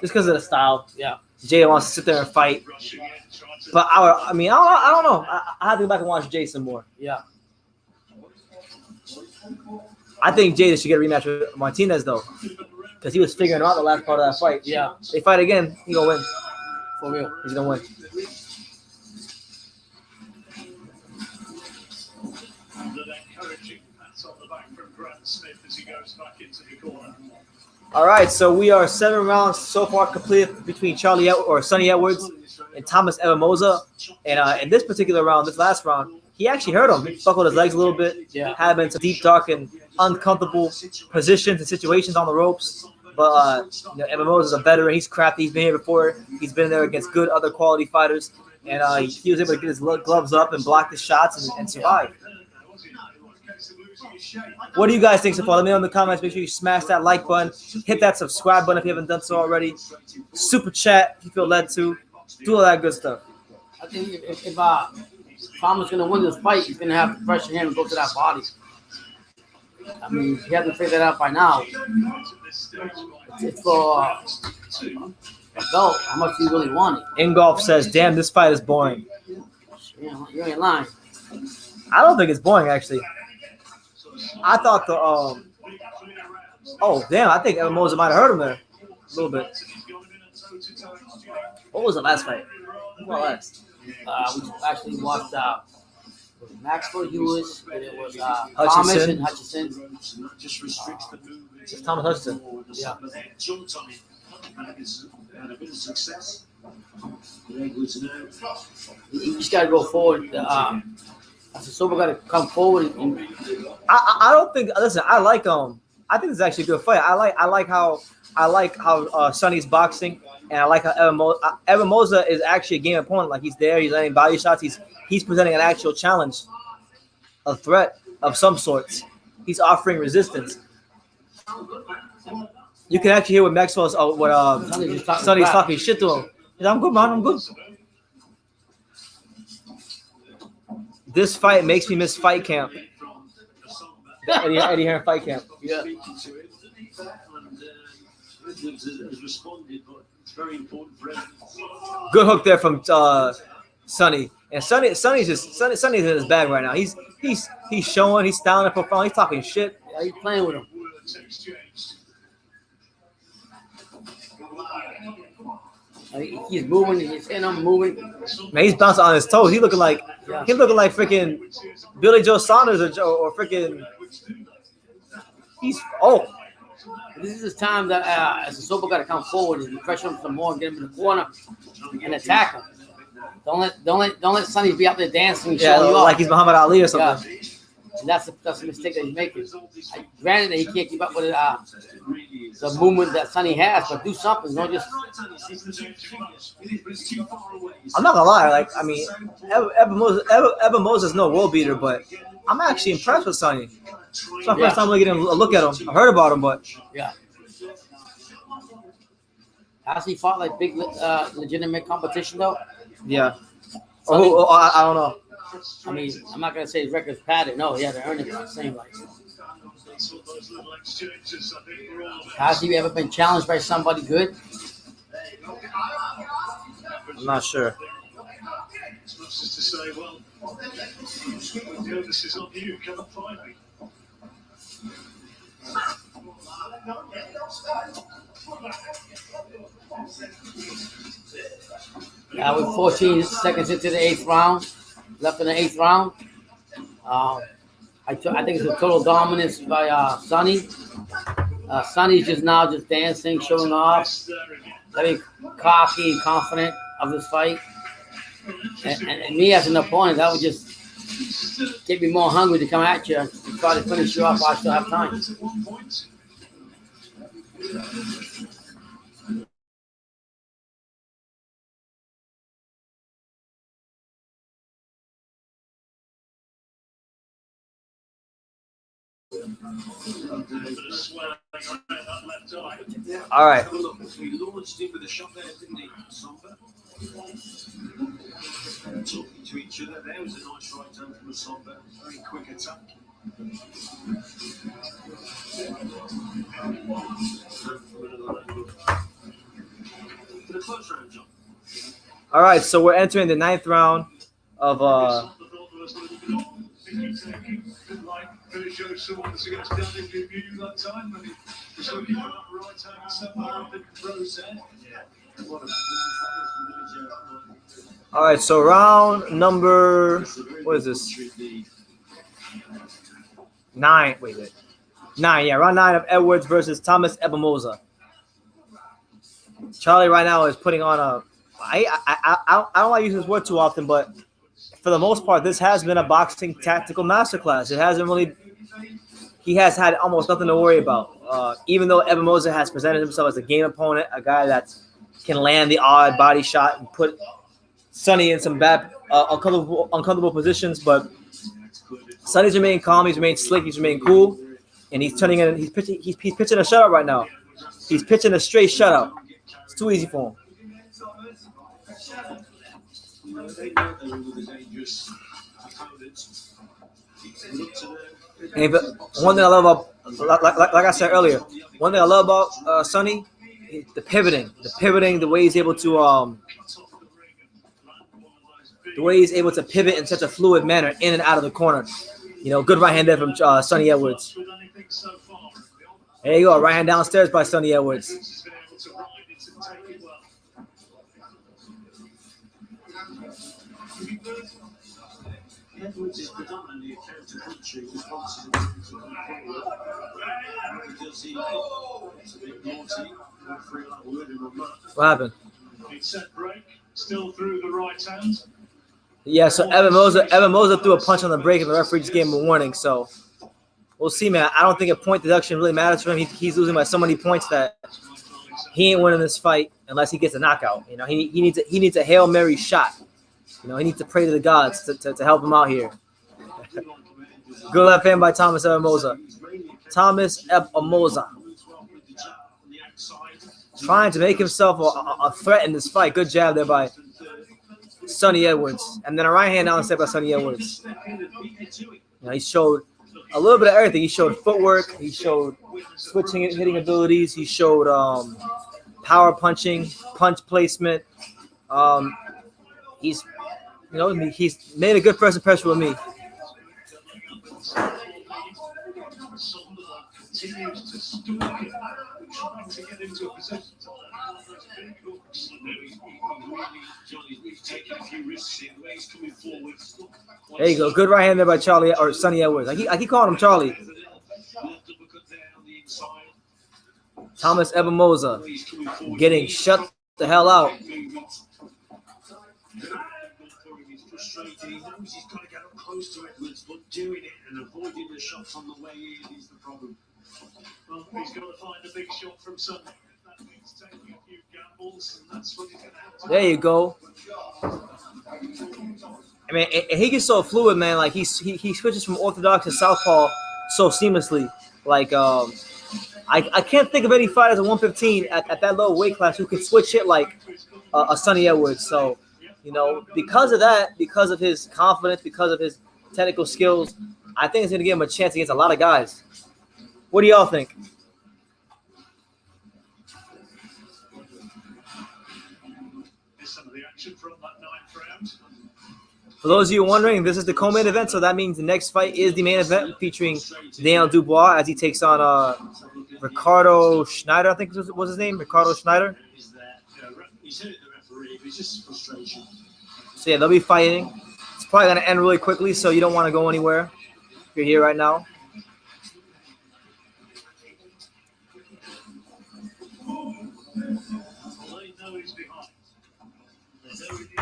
Just because of the style. Yeah. Jay wants to sit there and fight, but I don't know. I have to go back and watch Jay some more. Yeah. I think Jay should get a rematch with Martinez though, because he was figuring out the last part of that fight. Yeah. They fight again, he gonna win. For real. He's gonna win. All right, so we are 7 rounds so far completed between Sonny Edwards and Thomas Abamosa. And in this particular round, this last round, he actually hurt him. He buckled his legs a little bit. Yeah. Had been some deep, dark, and uncomfortable positions and situations on the ropes. But Abamosa is a veteran. He's crafty. He's been here before. He's been there against good other quality fighters. And he was able to get his gloves up and block the shots and survive. What do you guys think so far? Let me know in the comments. Make sure you smash that like button. Hit that subscribe button if you haven't done so already. Super chat if you feel led to. Do all that good stuff. I think if Palmer's going to win this fight, he's going to have to pressure him and go to that body. I mean, he hasn't figured that out by now. It's for a belt. How much do you really want it? Ingolf says, damn, this fight is boring. Yeah, you ain't lying. I don't think it's boring, actually. I thought I think Abamosa might have hurt him there a little bit. What was the last fight? What last? We actually watched Maxwell, Hughes, and it was Thomas Hutchinson. and Hutchinson. It's Thomas Hutchinson. Yeah. You just got to go forward. Sober got to come forward. I don't think. Listen, I like I think it's actually a good fight. I like how Sonny's boxing, and I like how Abamosa is actually a game opponent. Like he's there, he's landing body shots. He's presenting an actual challenge, a threat of some sorts. He's offering resistance. You can actually hear what Maxwell's Sonny's talking shit to him. He's like, I'm good, man. I'm good. This fight makes me miss fight camp. Eddie Hearn fight camp. Yeah. Good hook there from Sonny. And Sonny's in his bag right now. He's showing, he's styling it profound, he's talking shit. Yeah, he's playing with him. He's moving, he's hitting him, moving. Man, he's bouncing on his toes. He's looking like freaking Billy Joe Saunders or freaking. This is his time that as a Sobo got to come forward and pressure him some more and get him in the corner and attack him. Don't let Sonny be out there dancing and showing you like off. he's Muhammad Ali or something. Yeah. And that's the mistake that he's making. Granted that he can't keep up with the movement that Sonny has, but do something. Don't just. I'm not gonna lie. Like I mean, Abamosa's no world beater, but I'm actually impressed with Sonny. It's my first time getting a look at him. I heard about him, but yeah. Has he fought like big legitimate competition though? Yeah. I don't know. I mean, I'm not gonna say his record's padded. No, he had to earn it. But I'm saying like Has he ever been challenged by somebody good? I'm not sure. It's not just to say, well, the onus is on you. Come and find me. Now we're 14 seconds into the 8th round. Left in the 8th round. I think it's a total dominance by Sonny. Sonny's just dancing, showing off, very cocky and confident of this fight. And me as an opponent, that would just get me more hungry to come at you and try to finish you off while I still have time. All right. We launched in with a shot there, didn't he? Somber. Talking to each other. There was a nice right hand from a Somber. Very quick attack. For the close round, John. All right, so we're entering the 9th round of Show someone's against Daniel Dubios that time, and he was looking for that right hand somewhere up in throws there. all right, so round number, what is this? 9. Wait. 9, yeah, round 9 of Edwards versus Thomas Abamosa. Charlie right now is putting on a, I don't like using this word too often, but for the most part, this has been a boxing tactical masterclass. It hasn't really, he has had almost nothing to worry about. Even though Abamosa has presented himself as a game opponent, a guy that can land the odd body shot and put Sonny in some bad, uncomfortable positions, but Sonny's remained calm, he's remained slick, he's remained cool, and he's turning in. He's pitching a shutout right now. He's pitching a straight shutout. It's too easy for him. And one thing I love about, like I said earlier, one thing I love about Sonny, the pivoting, the way he's able to pivot in such a fluid manner in and out of the corner. You know, good right hand there from Sonny Edwards. There you go, right hand downstairs by Sonny Edwards. Edwards is predominantly a counter-punching response. What happened? Set break, still through the right hand. Yeah, so Abamosa threw a punch on the break and the referee just gave him a warning. So we'll see, man. I don't think a point deduction really matters for him. He's losing by so many points that he ain't winning this fight unless he gets a knockout. You know, he needs a Hail Mary shot. You know, he needs to pray to the gods to help him out here. Good left hand by Thomas Abamosa. Thomas Abamosa trying to make himself a threat in this fight. Good jab there by Sonny Edwards. And then a right hand downstep by Sonny Edwards. You know, he showed a little bit of everything. He showed footwork. He showed switching and hitting abilities. He showed power punching, punch placement. He's made a good first impression with me. There you go. Good right hand there by Charlie or Sonny Edwards. I keep calling him Charlie. Thomas Abamosa getting shut the hell out. He knows he's got to get up close to Edwards, but doing it and avoiding the shots on the way in is the problem. Well, he's got to find a big shot from Sunday. That means taking a few gambles, and that's what he's going to have to do. There you go. I mean, he gets so fluid, man. Like he switches from orthodox to southpaw so seamlessly. Like I can't think of any fighters at 115 at that low weight class who can switch it like a Sonny Edwards. So, you know, because of that, because of his confidence, because of his technical skills, I think it's going to give him a chance against a lot of guys. What do y'all think? Some of the action from that ninth round. For those of you wondering, this is the co-main event, so that means the next fight is the main event featuring Daniel Dubois as he takes on Ricardo Snijders, I think was his name, Ricardo Snijders. So yeah, they'll be fighting. It's probably going to end really quickly, so you don't want to go anywhere if you're here right now.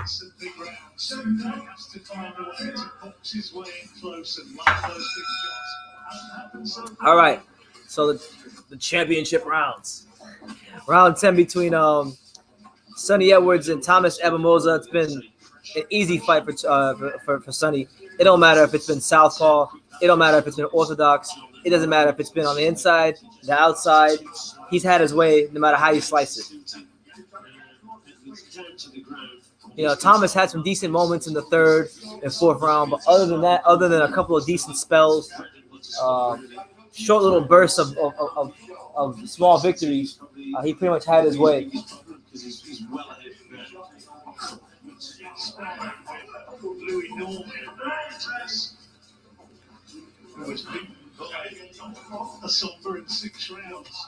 Some big rounds. He has to find a way to box his way in close and land those big shots. All right, so the championship rounds. Round 10 between Sonny Edwards and Thomas Abamosa. It's been an easy fight for Sonny. It don't matter if it's been southpaw. It don't matter if it's been orthodox. It doesn't matter if it's been on the inside, the outside. He's had his way no matter how you slice it. You know, Thomas had some decent moments in the third and fourth round, but other than that, other than a couple of decent spells, short little bursts of small victories, he pretty much had his way. A somber in 6 rounds.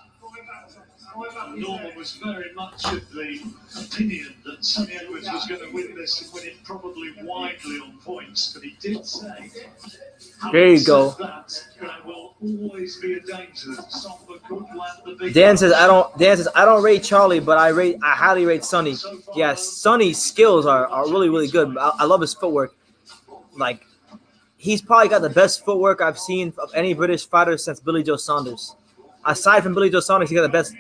Norman was very much of the opinion that Sonny Edwards was going to win this and win it probably widely on points, but he did say, there you go. That will always be a danger. Somber could land the big Dan says I don't rate Charlie, but I highly rate Sonny. Yeah, Sonny's skills are really, really good. I love his footwork. Like, he's probably got the best footwork I've seen of any British fighter since Billy Joe Saunders. Aside from Billy Joe Saunders, he got the best.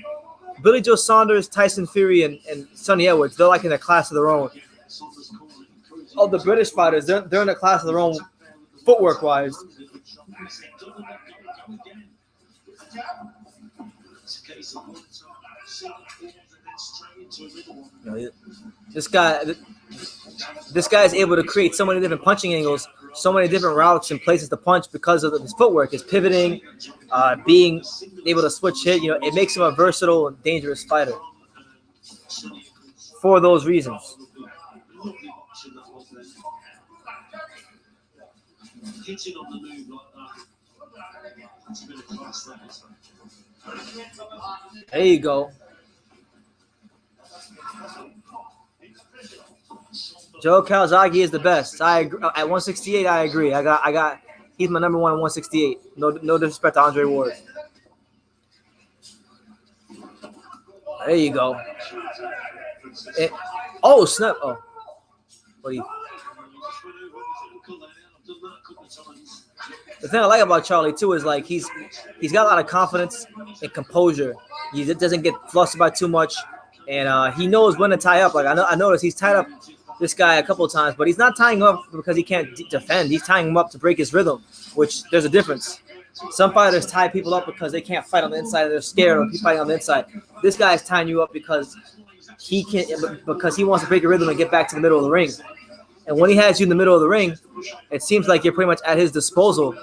Billy Joe Saunders, Tyson Fury, and Sonny Edwards, they're like in a class of their own. Of the British fighters, they're in a class of their own footwork-wise. You know, this guy is able to create so many different punching angles, so many different routes and places to punch because of his footwork, his pivoting, being able to switch hit. You know, it makes him a versatile and dangerous fighter for those reasons. There you go. Joe Calzaghe is the best. I agree. At 168, I agree. I got. He's my number one at 168. No disrespect to Andre Ward. There you go. Snap! Oh, what do you? The thing I like about Charlie too is like he's got a lot of confidence and composure. He doesn't get flustered by too much, and he knows when to tie up. Like I noticed he's tied up this guy a couple of times, but he's not tying him up because he can't defend. He's tying him up to break his rhythm, which there's a difference. Some fighters tie people up because they can't fight on the inside. They're scared of fighting on the inside. This guy is tying you up because he wants to break your rhythm and get back to the middle of the ring. And when he has you in the middle of the ring, it seems like you're pretty much at his disposal.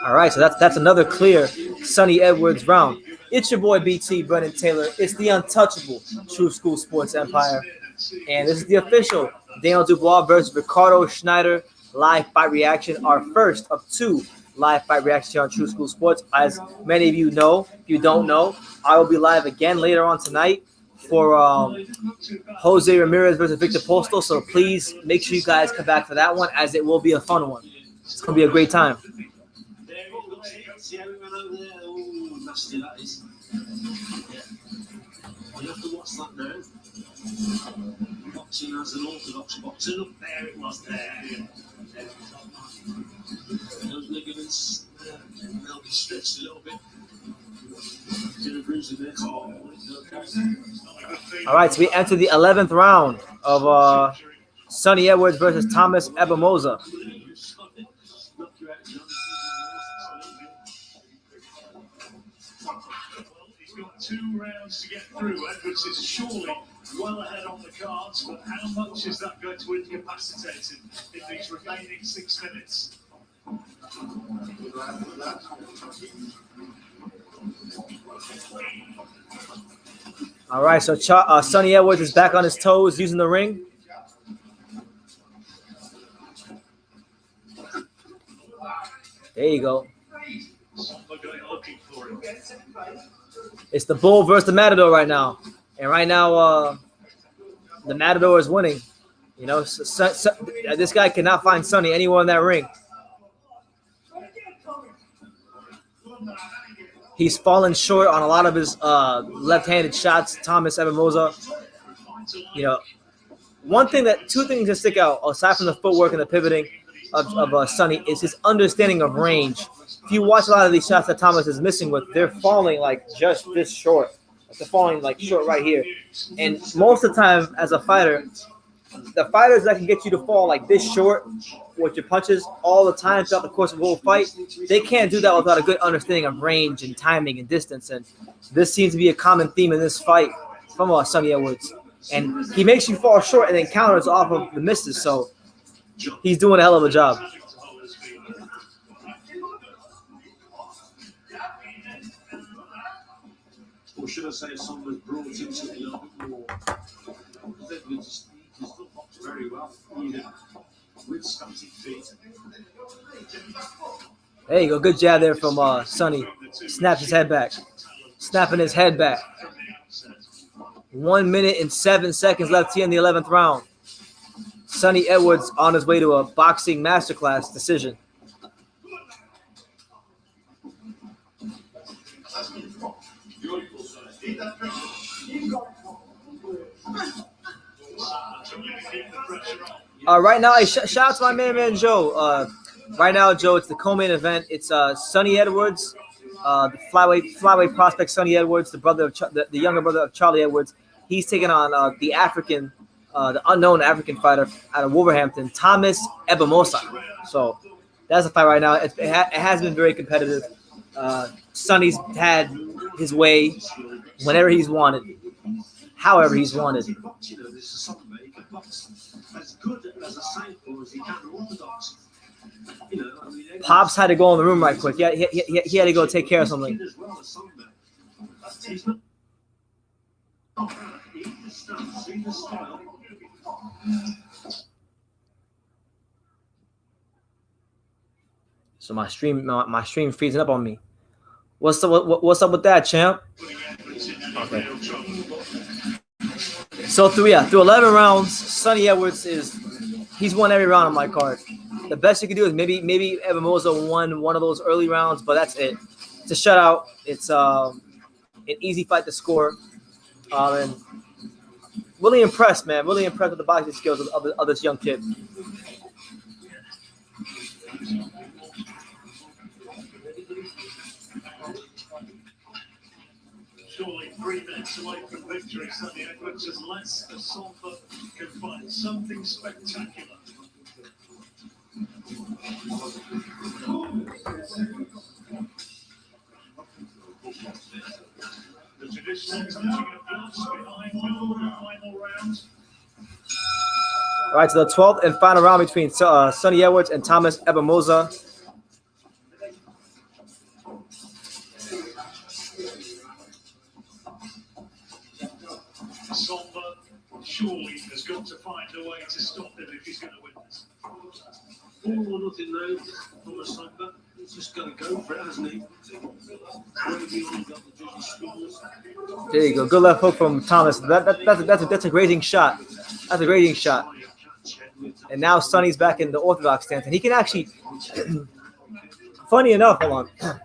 All right, so that's another clear Sonny Edwards round. It's your boy BT, Brennan Taylor. It's the untouchable True School Sports Empire. And this is the official Daniel Dubois versus Ricardo Snijders live fight reaction, our first of 2 live fight reactions here on True School Sports. As many of you know, if you don't know, I will be live again later on tonight for Jose Ramirez versus Victor Postal. So please make sure you guys come back for that one, as it will be a fun one. It's going to be a great time. Boxing as an orthodox boxer, look there, it was there. Those ligaments, they'll be stretched a little bit. All right, so we enter the 11th round of Sonny Edwards versus Thomas Abamosa. He's got 2 rounds to get through. Edwards is surely well ahead on the cards, but how much is that going to incapacitate him in these remaining 6 minutes? All right, so Sonny Edwards is back on his toes using the ring. There you go. It's the bull versus the matador right now. And right now, the matador is winning. You know, this guy cannot find Sonny anywhere in that ring. He's fallen short on a lot of his left-handed shots, Thomas Abamosa. You know, two things that stick out, aside from the footwork and the pivoting of Sonny, is his understanding of range. If you watch a lot of these shots that Thomas is missing with, they're falling like just this short. They're falling like short right here. And most of the time, as a fighter, the fighters that can get you to fall like this short with your punches all the time throughout the course of the whole fight, they can't do that without a good understanding of range and timing and distance. And this seems to be a common theme in this fight from Sonny Edwards. And he makes you fall short and then counters off of the misses. So he's doing a hell of a job. Or should I say someone was brought into it a little bit more? He's looked very well, even with stunted feet. There you go. Good jab there from Sonny. Snaps his head back. Snapping his head back. 1 minute and 7 seconds left here in the 11th round. Sonny Edwards on his way to a boxing masterclass decision. Right now, shout out to my man Joe. Right now, Joe, it's the co-main event. It's Sonny Edwards, the flyweight prospect Sonny Edwards, the brother of the younger brother of Charlie Edwards. He's taking on the unknown African fighter out of Wolverhampton, Thomas Abamosa. So that's a fight right now. It has been very competitive. Sonny's had his way whenever he's wanted, however he's wanted. Pops had to go in the room right quick. He had to go take care of something. So my stream freezing up on me. What's up with that, champ? Okay. So through 11 rounds, Sonny Edwards he's won every round on my card. The best you can do is maybe Abamosa won one of those early rounds, but that's it. It's a shutout. It's an easy fight to score. And really impressed, man. Really impressed with the boxing skills of this young kid. Surely 3 minutes away from victory, Sonny Edwards, unless the Salford can find something spectacular. The traditional touching of gloves behind Will in the final round. All right, so the 12th and final round between Sonny Edwards and Thomas Abamosa. Salford surely has got to find a way to stop him if he's going to win this. All or nothing though, Thomas Salford. He's just going to go for it, hasn't he? There you go. Good left hook from Thomas. That's a grazing shot. That's a grazing shot. And now Sonny's back in the orthodox stance, and he can actually. Funny enough, hold on.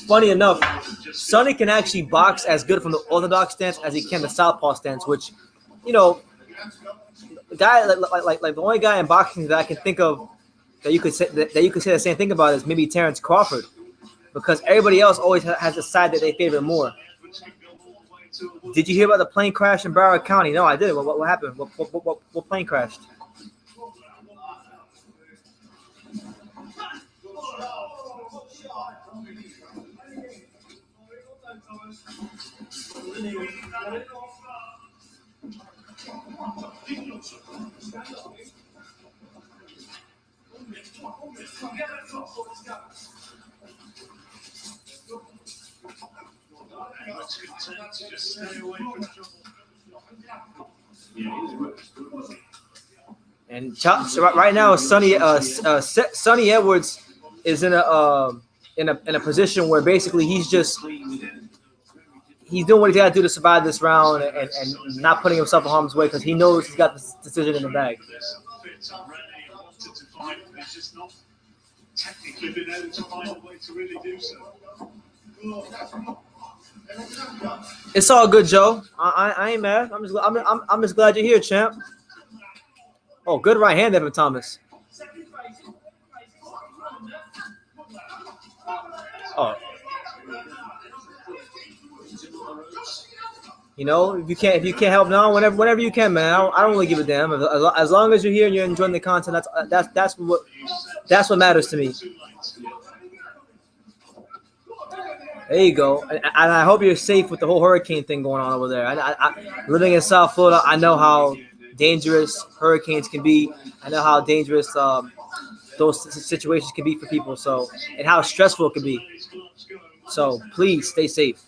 Funny enough, Sonny can actually box as good from the orthodox stance as he can the southpaw stance, which, you know, the guy like the only guy in boxing that I can think of that you could say the same thing about is maybe Terrence Crawford, because everybody else always has a side that they favor more. Did you hear about the plane crash in Broward County? No, I didn't. What happened? What plane crashed? Let's content to just stay away from trouble. And so right now, Sonny Edwards is in a position where basically he's doing what he's got to do to survive this round and not putting himself in harm's way because he knows he's got this decision in the bag. Technically been able to find a way to really do so. It's all good, Joe. I ain't mad. I'm just glad you're here, champ. Oh, good right hand there from Thomas. Oh. You know, if you can't help now, whenever you can, man. I don't really give a damn. As long as you're here and you're enjoying the content, that's what matters to me. There you go. And I hope you're safe with the whole hurricane thing going on over there. I living in South Florida, I know how dangerous hurricanes can be. I know how dangerous those situations can be for people. So, and how stressful it can be. So please stay safe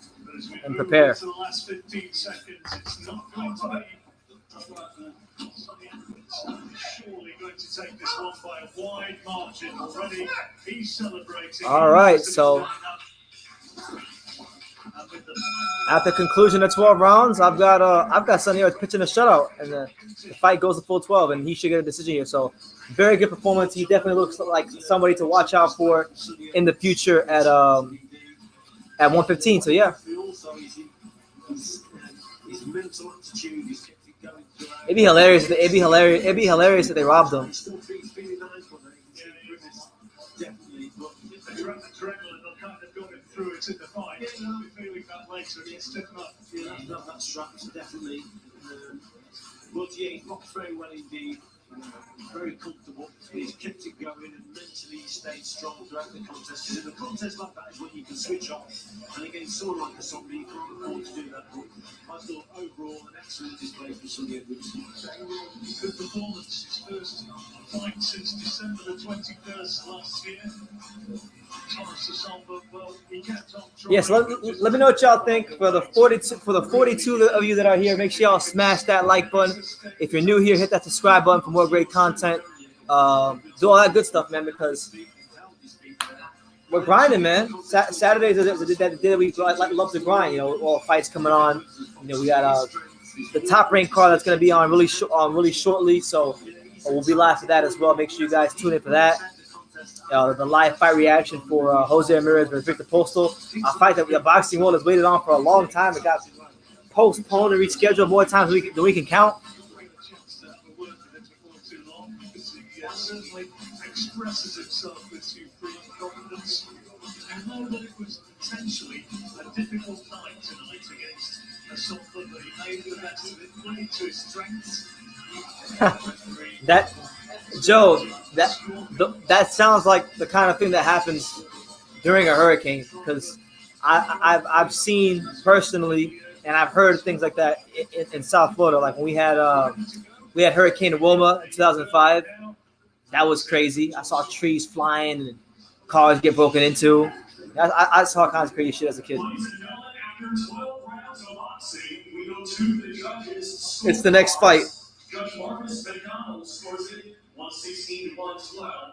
and prepare. The last 15 seconds, it's not going to be. Surely going to take this one by a wide margin already. He's celebrating. All right, so at the conclusion of 12 rounds, I've got Sonny Edwards pitching a shutout, and the fight goes to full 12, and he should get a decision here. So very good performance. He definitely looks like somebody to watch out for in the future at 115. So yeah. It'd be hilarious. It'd be hilarious if they robbed him. Through it in the fight. We'll be feeling that later against Dubois. Yeah, that's right, definitely. But yeah, he's boxed very well indeed. Very comfortable. He's kept it going and mentally he stayed strong throughout the contest. Because in a contest like that is when you can switch off. And against someone like somebody, you can't afford to do that. But I thought overall an excellent display for Sonny Edwards. Good performance. His first fight since December the 21st last year. Yes, let me know what y'all think. For the 42 of you that are here, make sure y'all smash that like button. If you're new here, hit that subscribe button for more great content. Do all that good stuff, man, because we're grinding, man. Saturdays is the day we love to grind. You know, all fights coming on. You know, we got the top rank card that's going to be on really shortly. So we'll be live for that as well. Make sure you guys tune in for that. The live fight reaction for Jose Ramirez versus Victor Postal, a fight that the boxing world has waited on for a long time. It got postponed and rescheduled more times than we can count. Certainly expresses himself with supreme confidence. I know that it was potentially a difficult night tonight against someone that he made the best of it, played to his strengths. That sounds like the kind of thing that happens during a hurricane, because I've seen personally and I've heard things like that in South Florida. Like when we had Hurricane Wilma in 2005, that was crazy. I saw trees flying and cars get broken into. I saw all kinds of crazy shit as a kid. It's the next fight. Judge Marcus McDonald scores it 116-112.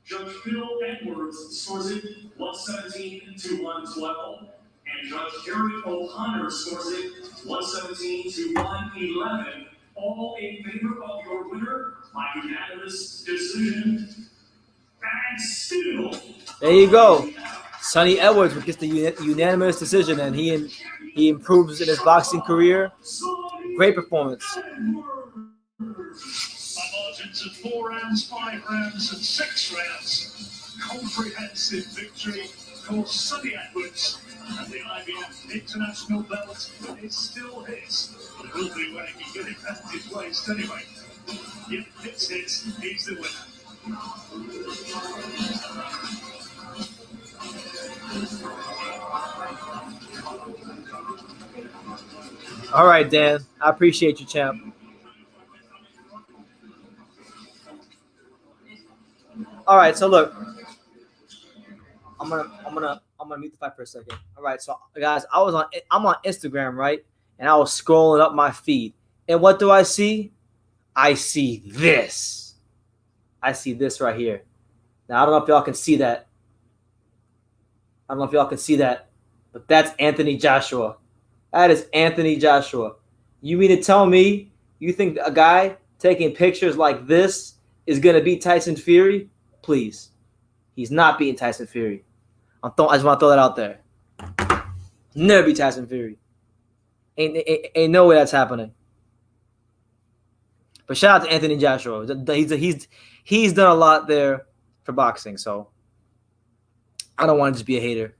Judge Phil Edwards scores it 117-112. And Judge Jerry O'Connor scores it 117-111. All in favor of your winner by unanimous decision. And still. There you go. Sonny Edwards gets the unanimous decision, and he improves in his boxing career. Great performance. Margins of 4 rounds, 5 rounds, and 6 rounds. Comprehensive victory for Sonny Edwards, and the IBF International belt is still his. It will be when he can get it past his waist anyway. If it's his, he's the winner. All right, Dan. I appreciate you, champ. All right, so look, I'm gonna mute the fight for a second. All right, so guys, I'm on Instagram, right? And I was scrolling up my feed, and what do I see? I see this. I see this right here. Now I don't know if y'all can see that. But that's Anthony Joshua. That is Anthony Joshua. You mean to tell me you think a guy taking pictures like this is gonna beat Tyson Fury? Please, he's not beating Tyson Fury. I just want to throw that out there. Never beat Tyson Fury. Ain't no way that's happening. But shout out to Anthony Joshua. He's done a lot there for boxing, so I don't want to just be a hater.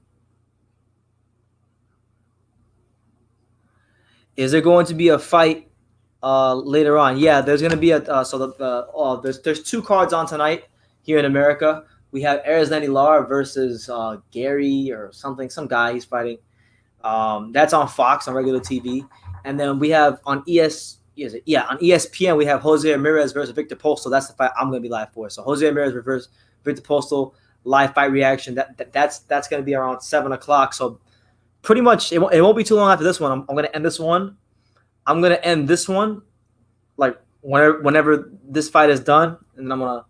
Is there going to be a fight later on? Yeah, there's going to be there's 2 cards on tonight here in America. We have Adelaje Lara versus Gary or something, some guy he's fighting. That's on Fox on regular TV, and then we have on ESPN we have Jose Ramirez versus Victor Postal. That's the fight I'm going to be live for. So Jose Ramirez versus Victor Postal live fight reaction. That's going to be around 7:00. So pretty much it won't be too long after this one. I'm going to end this one. I'm going to end this one like whenever this fight is done, and then I'm going to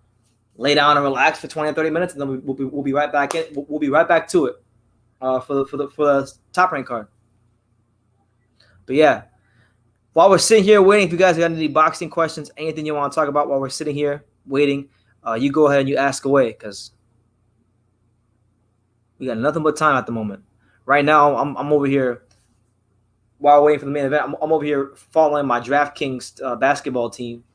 lay down and relax for 20 or 30 minutes, and then we'll be right back in. We'll be right back to it for the top rank card. But yeah, while we're sitting here waiting, if you guys got any boxing questions, anything you want to talk about while we're sitting here waiting, you go ahead and you ask away, because we got nothing but time at the moment. Right now, I'm over here while waiting for the main event. I'm over here following my DraftKings basketball team.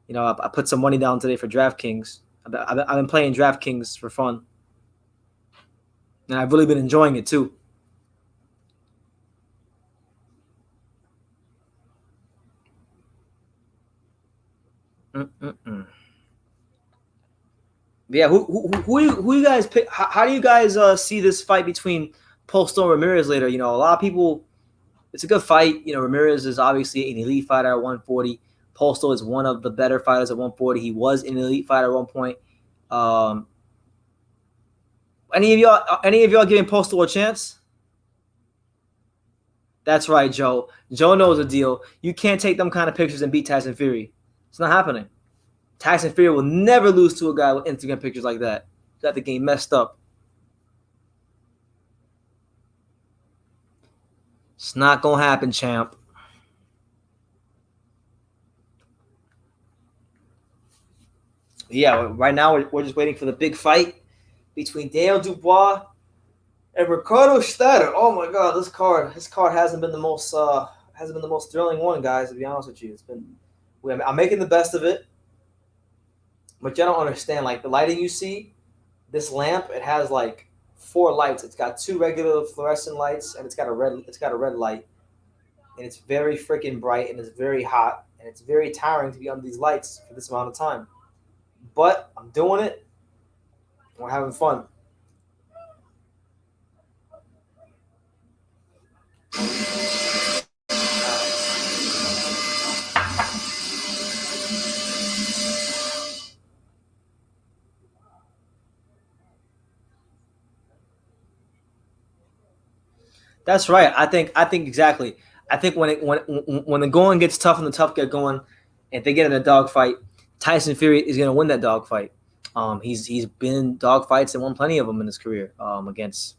You know, I put some money down today for DraftKings. I've been playing DraftKings for fun, and I've really been enjoying it too. Yeah, who you guys pick? How do you guys see this fight between Postal and Ramirez later? You know, a lot of people. It's a good fight. You know, Ramirez is obviously an elite fighter at 140. Postal is one of the better fighters at 140. He was an elite fighter at one point. Any of y'all giving Postal a chance? That's right, Joe. Joe knows the deal. You can't take them kind of pictures and beat Tyson Fury. It's not happening. Tyson Fury will never lose to a guy with Instagram pictures like that. You got the game messed up. It's not going to happen, champ. Yeah, right now we're just waiting for the big fight between Daniel Dubois and Ricardo Snijders. Oh my God, this card hasn't been the most thrilling one, guys. To be honest with you, I'm making the best of it, but you don't understand. Like the lighting you see, this lamp, it has like 4 lights. It's got 2 regular fluorescent lights, and it's got a red light, and it's very freaking bright, and it's very hot, and it's very tiring to be under these lights for this amount of time. But I'm doing it. We're having fun. That's right. I think exactly. I think when the going gets tough and the tough get going, if they get in a dogfight, Tyson Fury is going to win that dogfight. He's been in dogfights and won plenty of them in his career. Against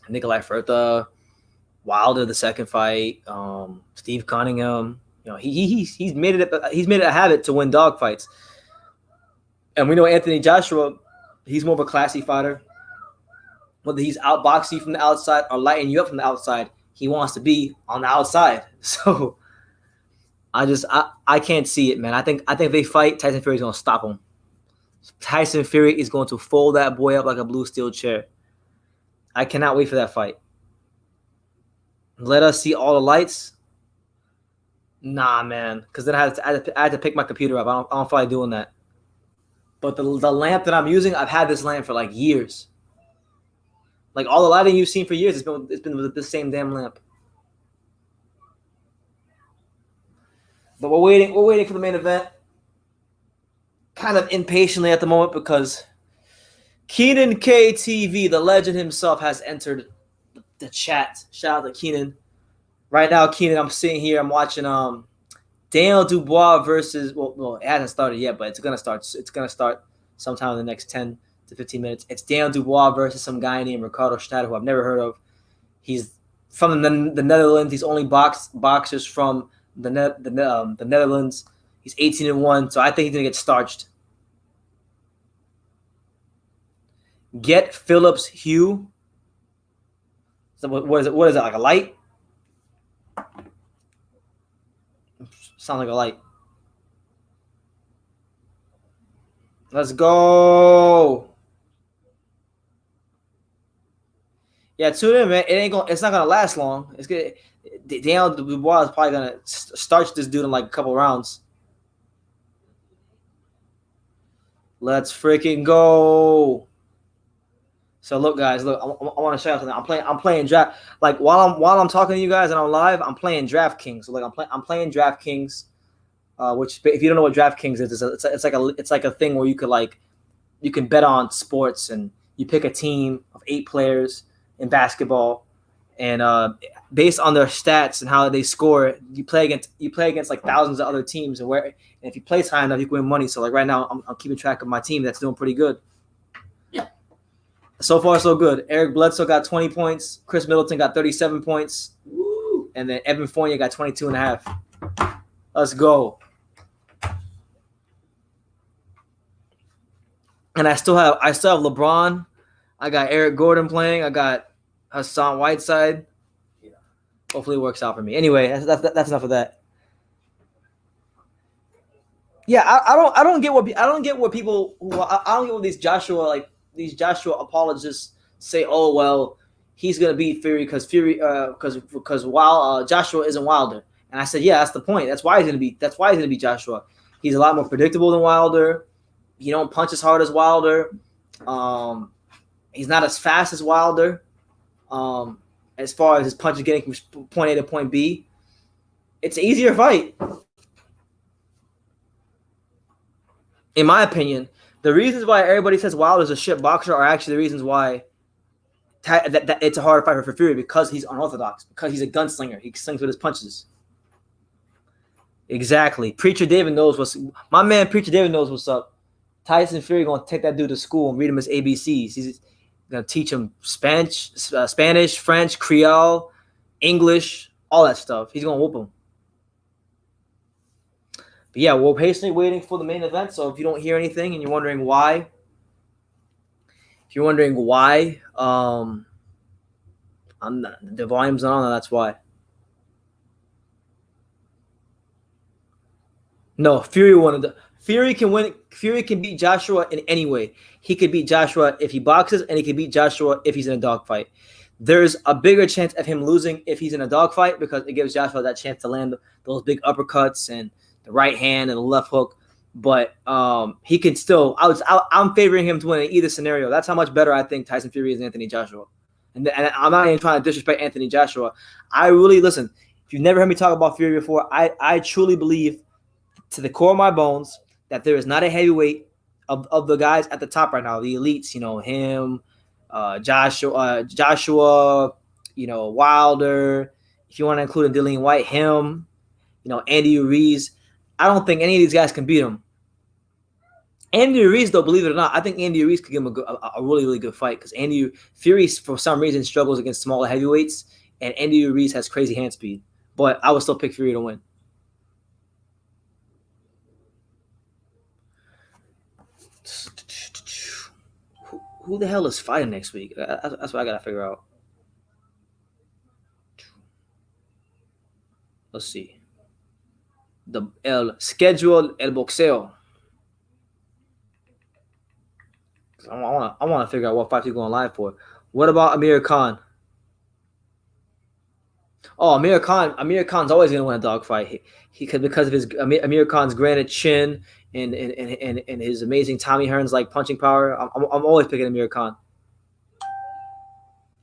Nikolai Furta, Wilder the second fight, Steve Cunningham. You know, he's made it a habit to win dogfights. And we know Anthony Joshua, he's more of a classy fighter. Whether he's outboxing you from the outside or lighting you up from the outside, he wants to be on the outside. So I can't see it, man. I think if they fight, Tyson Fury is going to stop him. Tyson Fury is going to fold that boy up like a blue steel chair. I cannot wait for that fight. Let us see all the lights. Nah, man, because then I had to pick my computer up. I don't feel like doing that. But the lamp that I'm using, I've had this lamp for like years. Like all the lighting you've seen for years, it's been with the same damn lamp. But we're waiting for the main event. kind of impatiently at the moment because Keenan KTV, the legend himself, has entered the chat. Shout out to Keenan. Right now, Keenan, I'm sitting here. I'm watching Daniel Dubois versus well, it hasn't started yet, but it's gonna start. It's gonna start sometime in the next 10 to 15 minutes. It's Daniel Dubois versus some guy named Ricardo Snijders, who I've never heard of. He's from the Netherlands. He's only boxers from the Netherlands. He's 18-1, so I think he's gonna get starched. Get Phillips Hugh. So what is it? What is it, like a light? Sounds like a light. Let's go. Yeah, tune in, man. It's not gonna last long. It's good. Daniel Dubois is probably gonna starch this dude in like a couple rounds. Let's freaking go. So look, guys, look. I want to show you something. I'm playing draft. Like while I'm talking to you guys and I'm live, I'm playing DraftKings. So like I'm playing DraftKings, which if you don't know what DraftKings is, it's like a thing where you can bet on sports and you pick a team of 8 players in basketball, and based on their stats and how they score, you play against like thousands of other teams, and if you play high enough, you can win money. So like right now, I'm keeping track of my team that's doing pretty good. So far, so good. Eric Bledsoe got 20 points. Chris Middleton got 37 points. Woo! And then Evan Fournier got 22.5. Let's go. And I still have LeBron. I got Eric Gordon playing. I got Hassan Whiteside. Yeah. Hopefully it works out for me. Anyway, that's enough of that. Yeah, I don't get what these Joshua apologists say. Oh well, he's gonna beat Fury because Joshua isn't Wilder. And I said, yeah, that's the point. That's why he's gonna beat Joshua. He's a lot more predictable than Wilder. He don't punch as hard as Wilder. He's not as fast as Wilder. As far as his punches getting from point A to point B, it's an easier fight. In my opinion, the reasons why everybody says Wilder's a shit boxer are actually the reasons why that it's a harder fight for Fury, because he's unorthodox, because he's a gunslinger. He slings with his punches. Exactly. Preacher David knows my man Preacher David knows what's up. Tyson Fury gonna take that dude to school and read him his ABCs. He's gonna teach him Spanish, French, Creole, English, all that stuff. He's gonna whoop him. But yeah, we're patiently waiting for the main event. So if you don't hear anything and you're wondering why, the volume's not on. That's why. No, Fury can win. Fury can beat Joshua in any way. He could beat Joshua if he boxes, and he could beat Joshua if he's in a dogfight. There's a bigger chance of him losing if he's in a dogfight, because it gives Joshua that chance to land those big uppercuts and the right hand and the left hook. But he can still. I'm favoring him to win in either scenario. That's how much better I think Tyson Fury is than Anthony Joshua. And I'm not even trying to disrespect Anthony Joshua. I really listen. If you've never heard me talk about Fury before, I truly believe, to the core of my bones, that there is not a heavyweight of the guys at the top right now, the elites, him, Joshua, Wilder, if you want to include Dillian White, him, Andy Ruiz. I don't think any of these guys can beat him. Andy Ruiz, though, believe it or not, I think Andy Ruiz could give him a really, really good fight, because Fury, for some reason, struggles against smaller heavyweights, and Andy Ruiz has crazy hand speed. But I would still pick Fury to win. Who the hell is fighting next week? That's what I gotta figure out. Let's see. El boxeo. I want to figure out what fight he's going live for. What about Amir Khan? Oh, Amir Khan's always gonna win a dogfight. Because of his Amir Khan's granite chin and his amazing Tommy Hearns like punching power. I'm always picking Amir Khan.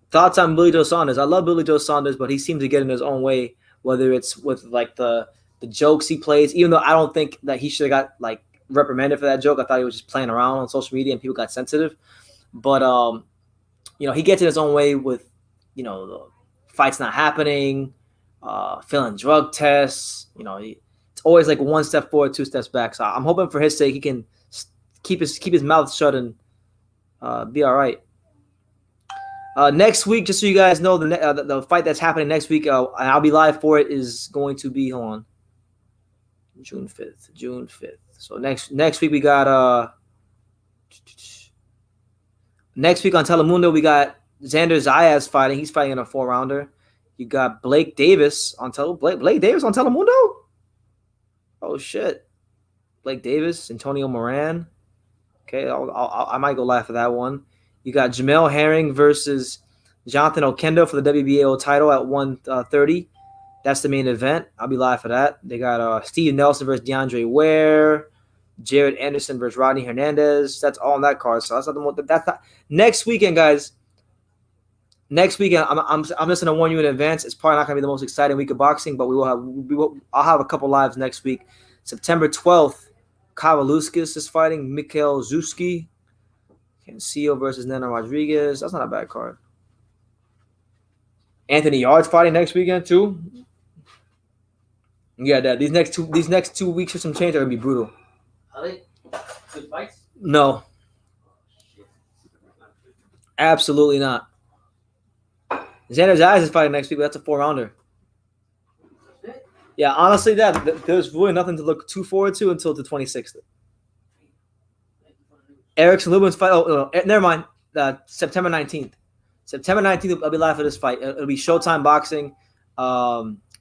Thoughts on Billy Joe Saunders? I love Billy Joe Saunders, but he seems to get in his own way. Whether it's with like the jokes he plays, even though I don't think that he should have got like reprimanded for that joke. I thought he was just playing around on social media and people got sensitive. But he gets in his own way with, the fights not happening, failing drug tests. It's always like one step forward, two steps back. So I'm hoping for his sake he can keep his mouth shut and be all right. Next week, just so you guys know, the fight that's happening next week, and I'll be live for it, is going to be June 5th. So next week we got next week on Telemundo we got Xander Zayas fighting. He's fighting in a 4-rounder. You got Blake Davis on Blake Davis on Telemundo. Oh shit, Blake Davis, Antonio Moran. Okay, I might go live for that one. You got Jamel Herring versus Jonathan Okendo for the WBO title at 130. That's the main event. I'll be live for that. They got Steve Nelson versus DeAndre Ware, Jared Anderson versus Rodney Hernandez. That's all on that card. So that's not next weekend, guys. Next weekend, I'm just gonna warn you in advance. It's probably not gonna be the most exciting week of boxing, but I'll have a couple lives next week. September 12th, Kavaluskas is fighting Mikhail Zuski. Cancillo versus Nena Rodriguez. That's not a bad card. Anthony Yard's fighting next weekend too. Yeah, these next 2 weeks or some change are gonna be brutal. Are they good fights? No, absolutely not. Xander Zayas is fighting next week, but that's a 4-rounder. Yeah, honestly, there's really nothing to look too forward to until the 26th. Erickson Lubin's fight. Oh, no, never mind. September 19th. September 19th, I'll be live for this fight. It'll be Showtime Boxing.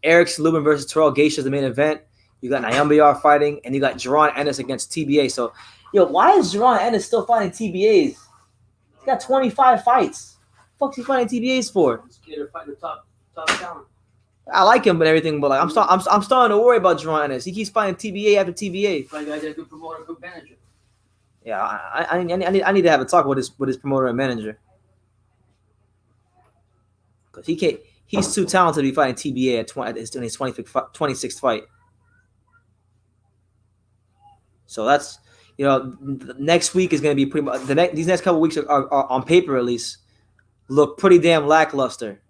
Erickson Lubin versus Terrell Gaethje is the main event. You got Nyambayar fighting, and you got Jaron Ennis against TBA. So, why is Jaron Ennis still fighting TBAs? He's got 25 fights. What the fuck's he fighting TBAs for? Scared to fight the top talent. I like him, but everything, but like I'm starting to worry about Jaron Ennis. He keeps fighting TBA after TBA. Like guys, a good promoter, good manager. Yeah, I need to have a talk with his promoter and manager, because he's too talented to be fighting TBA at his 26th fight. So that's next week is going to be pretty much these next couple of weeks are on paper at least look pretty damn lackluster.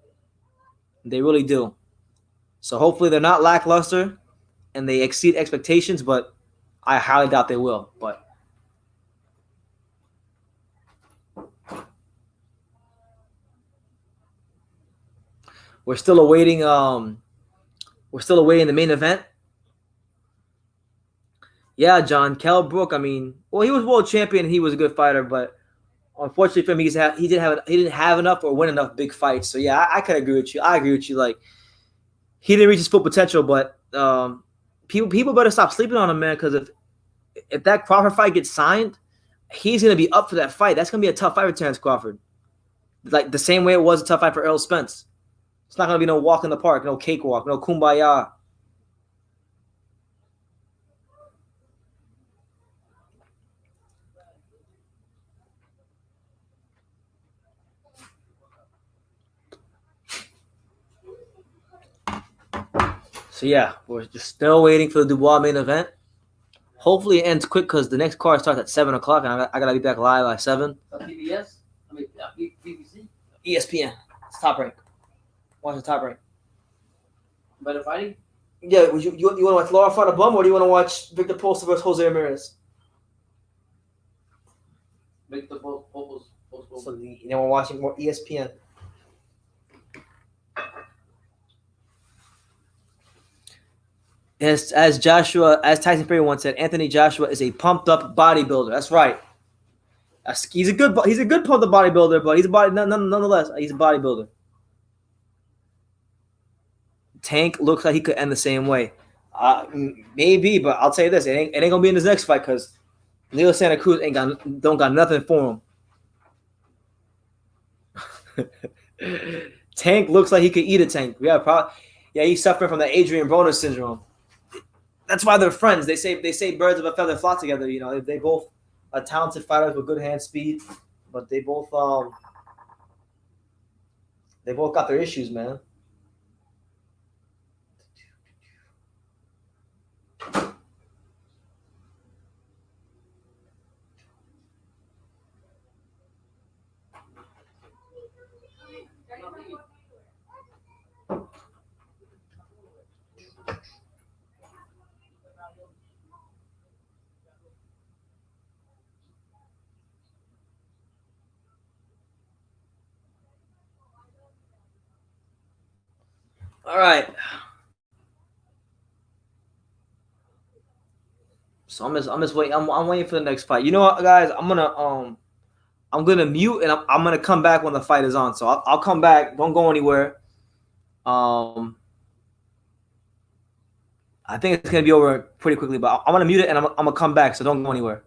They really do. So hopefully they're not lackluster and they exceed expectations, but I highly doubt they will. But we're still awaiting the main event. Yeah, John Kell Brook. I mean, well, he was world champion and he was a good fighter, but unfortunately for him, he didn't have enough or win enough big fights. So yeah, I could agree with you. I agree with you. Like, he didn't reach his full potential, but people better stop sleeping on him, man. Because if that Crawford fight gets signed, he's gonna be up for that fight. That's gonna be a tough fight for Terrence Crawford. Like the same way it was a tough fight for Errol Spence. It's not gonna be no walk in the park, no cakewalk, no kumbaya. So yeah, we're just still waiting for the Dubois main event. Hopefully it ends quick because the next card starts at 7 o'clock and I gotta be back live by 7. PBS? I mean, BBC? ESPN. It's Top Rank. Watch the Top Rank. Better fighting? Yeah, you want to watch Laura fight a bum or do you want to watch Victor Posta versus Jose Ramirez? Victor Posta. So we're watching more ESPN. As Tyson Fury once said, Anthony Joshua is a pumped up bodybuilder. That's right. He's a good pumped up bodybuilder, but nonetheless, he's a bodybuilder. Tank looks like he could end the same way. Maybe, but I'll tell you this: it ain't gonna be in his next fight because Leo Santa Cruz don't got nothing for him. Tank looks like he could eat a Tank. Yeah, he's suffering from the Adrian Broner syndrome. That's why they're friends. They say birds of a feather flock together. They both are talented fighters with good hand speed, but they both got their issues, man. All right. So I'm just waiting. I'm waiting for the next fight. You know what, guys? I'm gonna mute and I'm gonna come back when the fight is on. So I'll come back. Don't go anywhere. I think it's gonna be over pretty quickly, but I'm gonna mute it and I'm gonna come back. So don't go anywhere.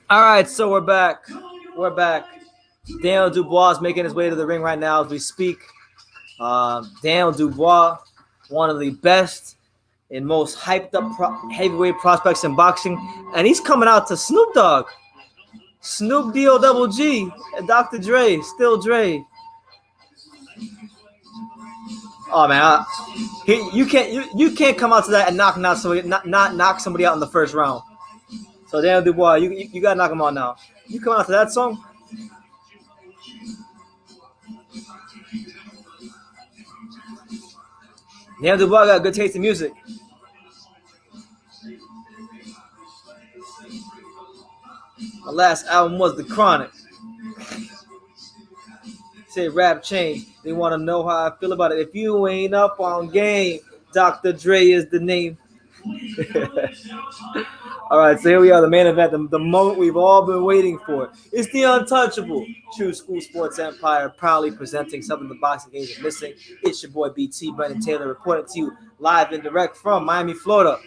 All right, so we're back. We're back. Daniel Dubois is making his way to the ring right now as we speak. Daniel Dubois, one of the best and most hyped up heavyweight prospects in boxing, and he's coming out to Snoop Dogg, Snoop D-O double G, and Dr. Dre, still Dre. Oh man, you can't come out to that and knock somebody out in the first round. So Daniel Dubois, you gotta knock him out now. You come out to that song. Daniel Dubois got good taste in music. My last album was The Chronic. Say rap change. They want to know how I feel about it. If you ain't up on game, Dr. Dre is the name. All right, so here we are, the main event, the moment we've all been waiting for. It's the untouchable True School Sports Empire, proudly presenting something the boxing games are missing. It's your boy BT, Brendan Taylor, reporting to you live and direct from Miami, Florida.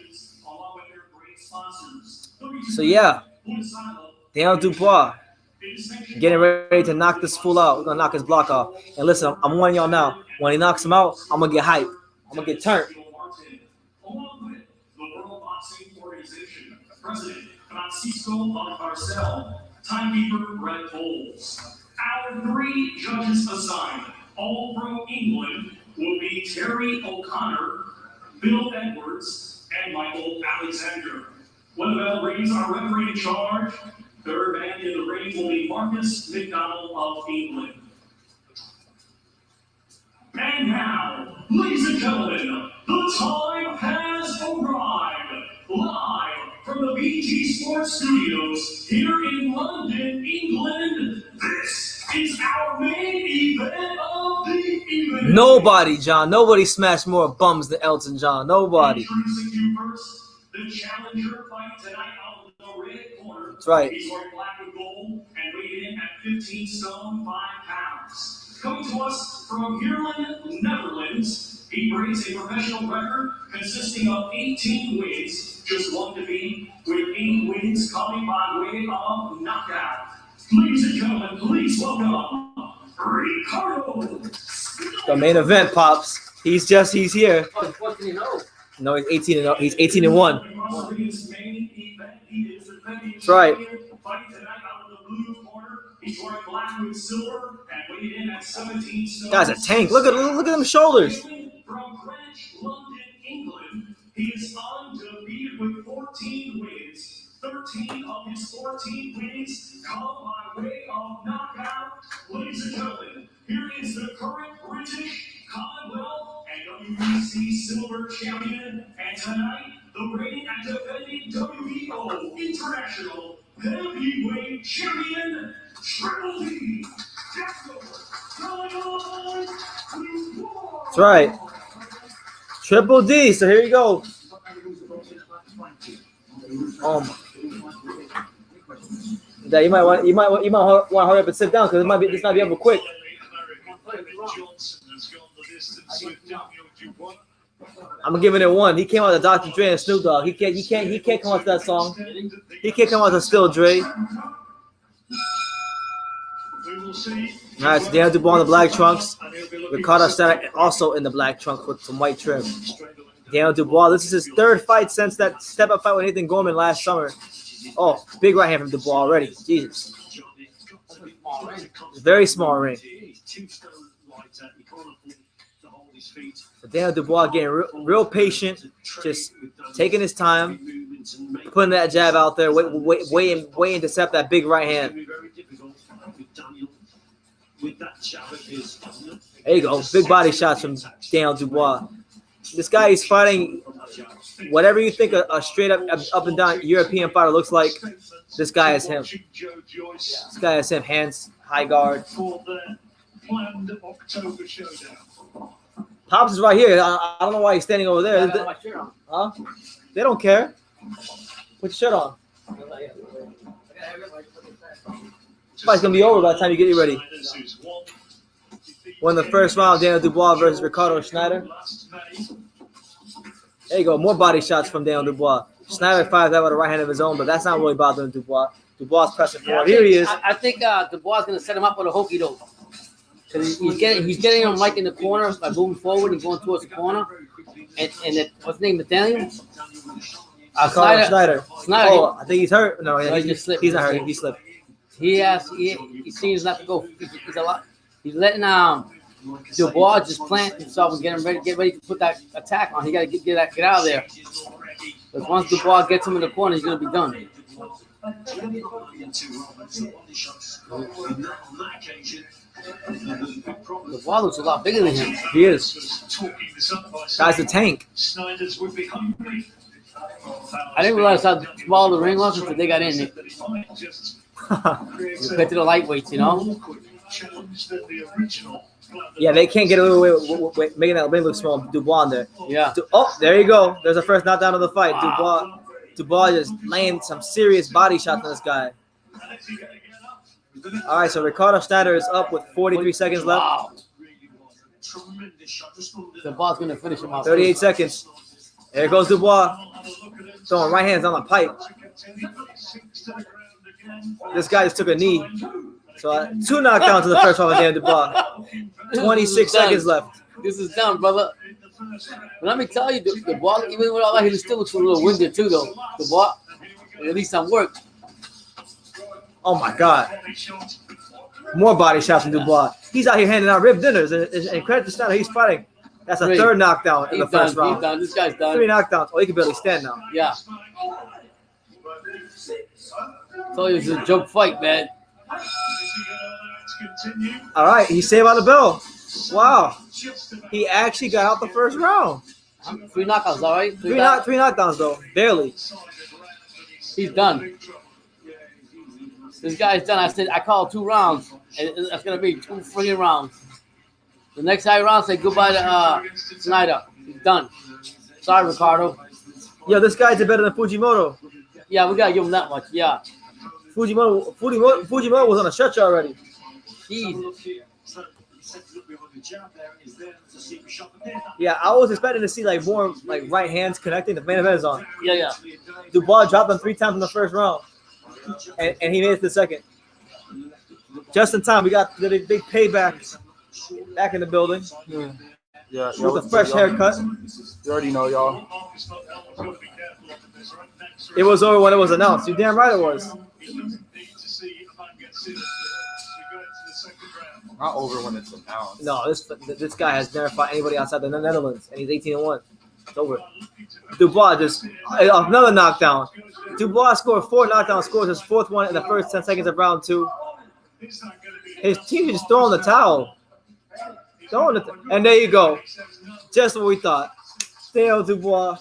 So yeah, Daniel Dubois getting ready to knock this fool out. We're gonna knock his block off. And listen, I'm warning y'all now. When he knocks him out, I'm gonna get hyped. I'm gonna get turned. President Francisco Valcarcel, timekeeper Red Bulls. Our 3 judges assigned, all from England, will be Terry O'Connor, Bill Edwards, and Michael Alexander. When the bell rings, our referee in charge, third man in the ring will be Marcus McDonald of England. And now, ladies and gentlemen, the time has arrived. Live from the BT Sports Studios here in London, England, this is our main event of the evening. Nobody, John. Nobody smashed more bums than Elton John. Nobody. Introducing you first, the challenger fighting tonight out of the red corner. That's right. He's wearing black and gold and weighing in at 15 stone, 5 pounds. Coming to us from Heerlen, Netherlands, he brings a professional record consisting of 18 wins, just 1 defeat, with 8 wins coming by way of knockout. Ladies and gentlemen, please welcome Ricardo. The main event, Pops. He's here. What can you know? No, he's 18 and he's 18 and 1. That's right. Fighting tonight out of the blue corner. He's wearing black with silver and weighed in at 17 stone. Guy's a tank. Look at them shoulders. From Greenwich, London, England, he is undefeated with 14 wins. 13 of his 14 wins come by way of knockout. Ladies and gentlemen, here is the current British, Commonwealth, and WBC silver champion, and tonight, the reigning and defending WBO International heavyweight champion, Triple D. That's right. Triple D. So here you go. Yeah, you might want to hurry up and sit down because this might be over quick. I'm giving it 1. He came out to Dr. Dre and Snoop Dogg. He can't come out to that song. He can't come out to Still Dre. All right, so Daniel Dubois in the black trunks. Ricardo Snijders also in the black trunks with some white trim. Daniel Dubois, this is his 3rd fight since that step-up fight with Nathan Gorman last summer. Oh, big right hand from Dubois already. Jesus. Very small ring. So Daniel Dubois getting real patient, just taking his time, putting that jab out there, waiting to intercept that big right hand. There you go. Big body shots from Daniel Dubois. This guy is fighting whatever you think a straight up and down European fighter looks like. This guy is him. This guy is him. Hands, high guard. Pops is right here. I don't know why he's standing over there. Huh? They don't care. Put your shirt on. Fight's gonna be over by the time you get ready. Won the first round, Daniel Dubois versus Ricardo Snijders. There you go, more body shots from Daniel Dubois. Schneider fires out with a right hand of his own, but that's not really bothering Dubois. Dubois pressing forward. Here he is. I think Dubois is going to set him up with a hokey doke. Because he's getting him right in the corner by moving forward and going towards the corner. And what's his name, Nathaniel? Schneider. Snider. I think he's hurt. No, he just slipped. He's not hurt. He slipped. He seems not to go. He's letting Dubois just plant himself and get ready to put that attack on. He got to get out of there. Because once Dubois gets him in the corner, he's going to be done. Dubois looks a lot bigger than him. He is. Guy's a tank. I didn't realize how small the ring was until they got in there. Compared to the lightweights, you know? Yeah, they can't get away with making that ring look small. Dubois in there. Yeah. Oh, there you go. There's a first knockdown of the fight. Dubois just laying some serious body shots on this guy. All right, so Ricardo Snijders is up with 43 seconds left. Wow. Dubois going to finish him off. 38 seconds. There goes Dubois. Throwing right hands on the pipe. This guy just took a knee. So 2 knockdowns in the first round of Dan Dubois. 26 seconds left. This is done, brother. But let me tell you, Dubois, even with all that, he still looks a little winded too, though. Dubois, at least some work. Oh my God. More body shots from Dubois. He's out here handing out rib dinners. And credit to Schneider, he's fighting. That's a third knockdown in the first round. He's done. This guy's done. 3 knockdowns. Oh, he can barely stand now. Yeah. I told you it was a joke fight, man. All right, he saved by the bell. Wow. He actually got out the first round. 3 knockouts, all right? 3 knockdowns, though. Barely. He's done. This guy's done. I called 2 rounds, and that's going to be 2 friggin' rounds. The next high round, say goodbye to Schneider. He's done. Sorry, Ricardo. Yo, this guy's better than Fujimoto. Yeah, we got to give him that much. Yeah. Fujimoto was on a stretcher already. Jesus. Yeah, I was expecting to see like more like right hands connecting. The main event is on. Yeah. Dubois dropped him 3 times in the first round, and he made it to the second. Just in time, we got the big payback back in the building. Yeah, with a fresh haircut. You already know, y'all. It was over when it was announced. You damn right it was. Not over when it's announced. No, this guy has never fought anybody outside the Netherlands, and he's 18-1. It's over. Dubois just another knockdown. Dubois scored 4 knockdown scores, his 4th one in the first 10 seconds of round 2. His team is just throwing the towel. And there you go. Just what we thought. Daniel Dubois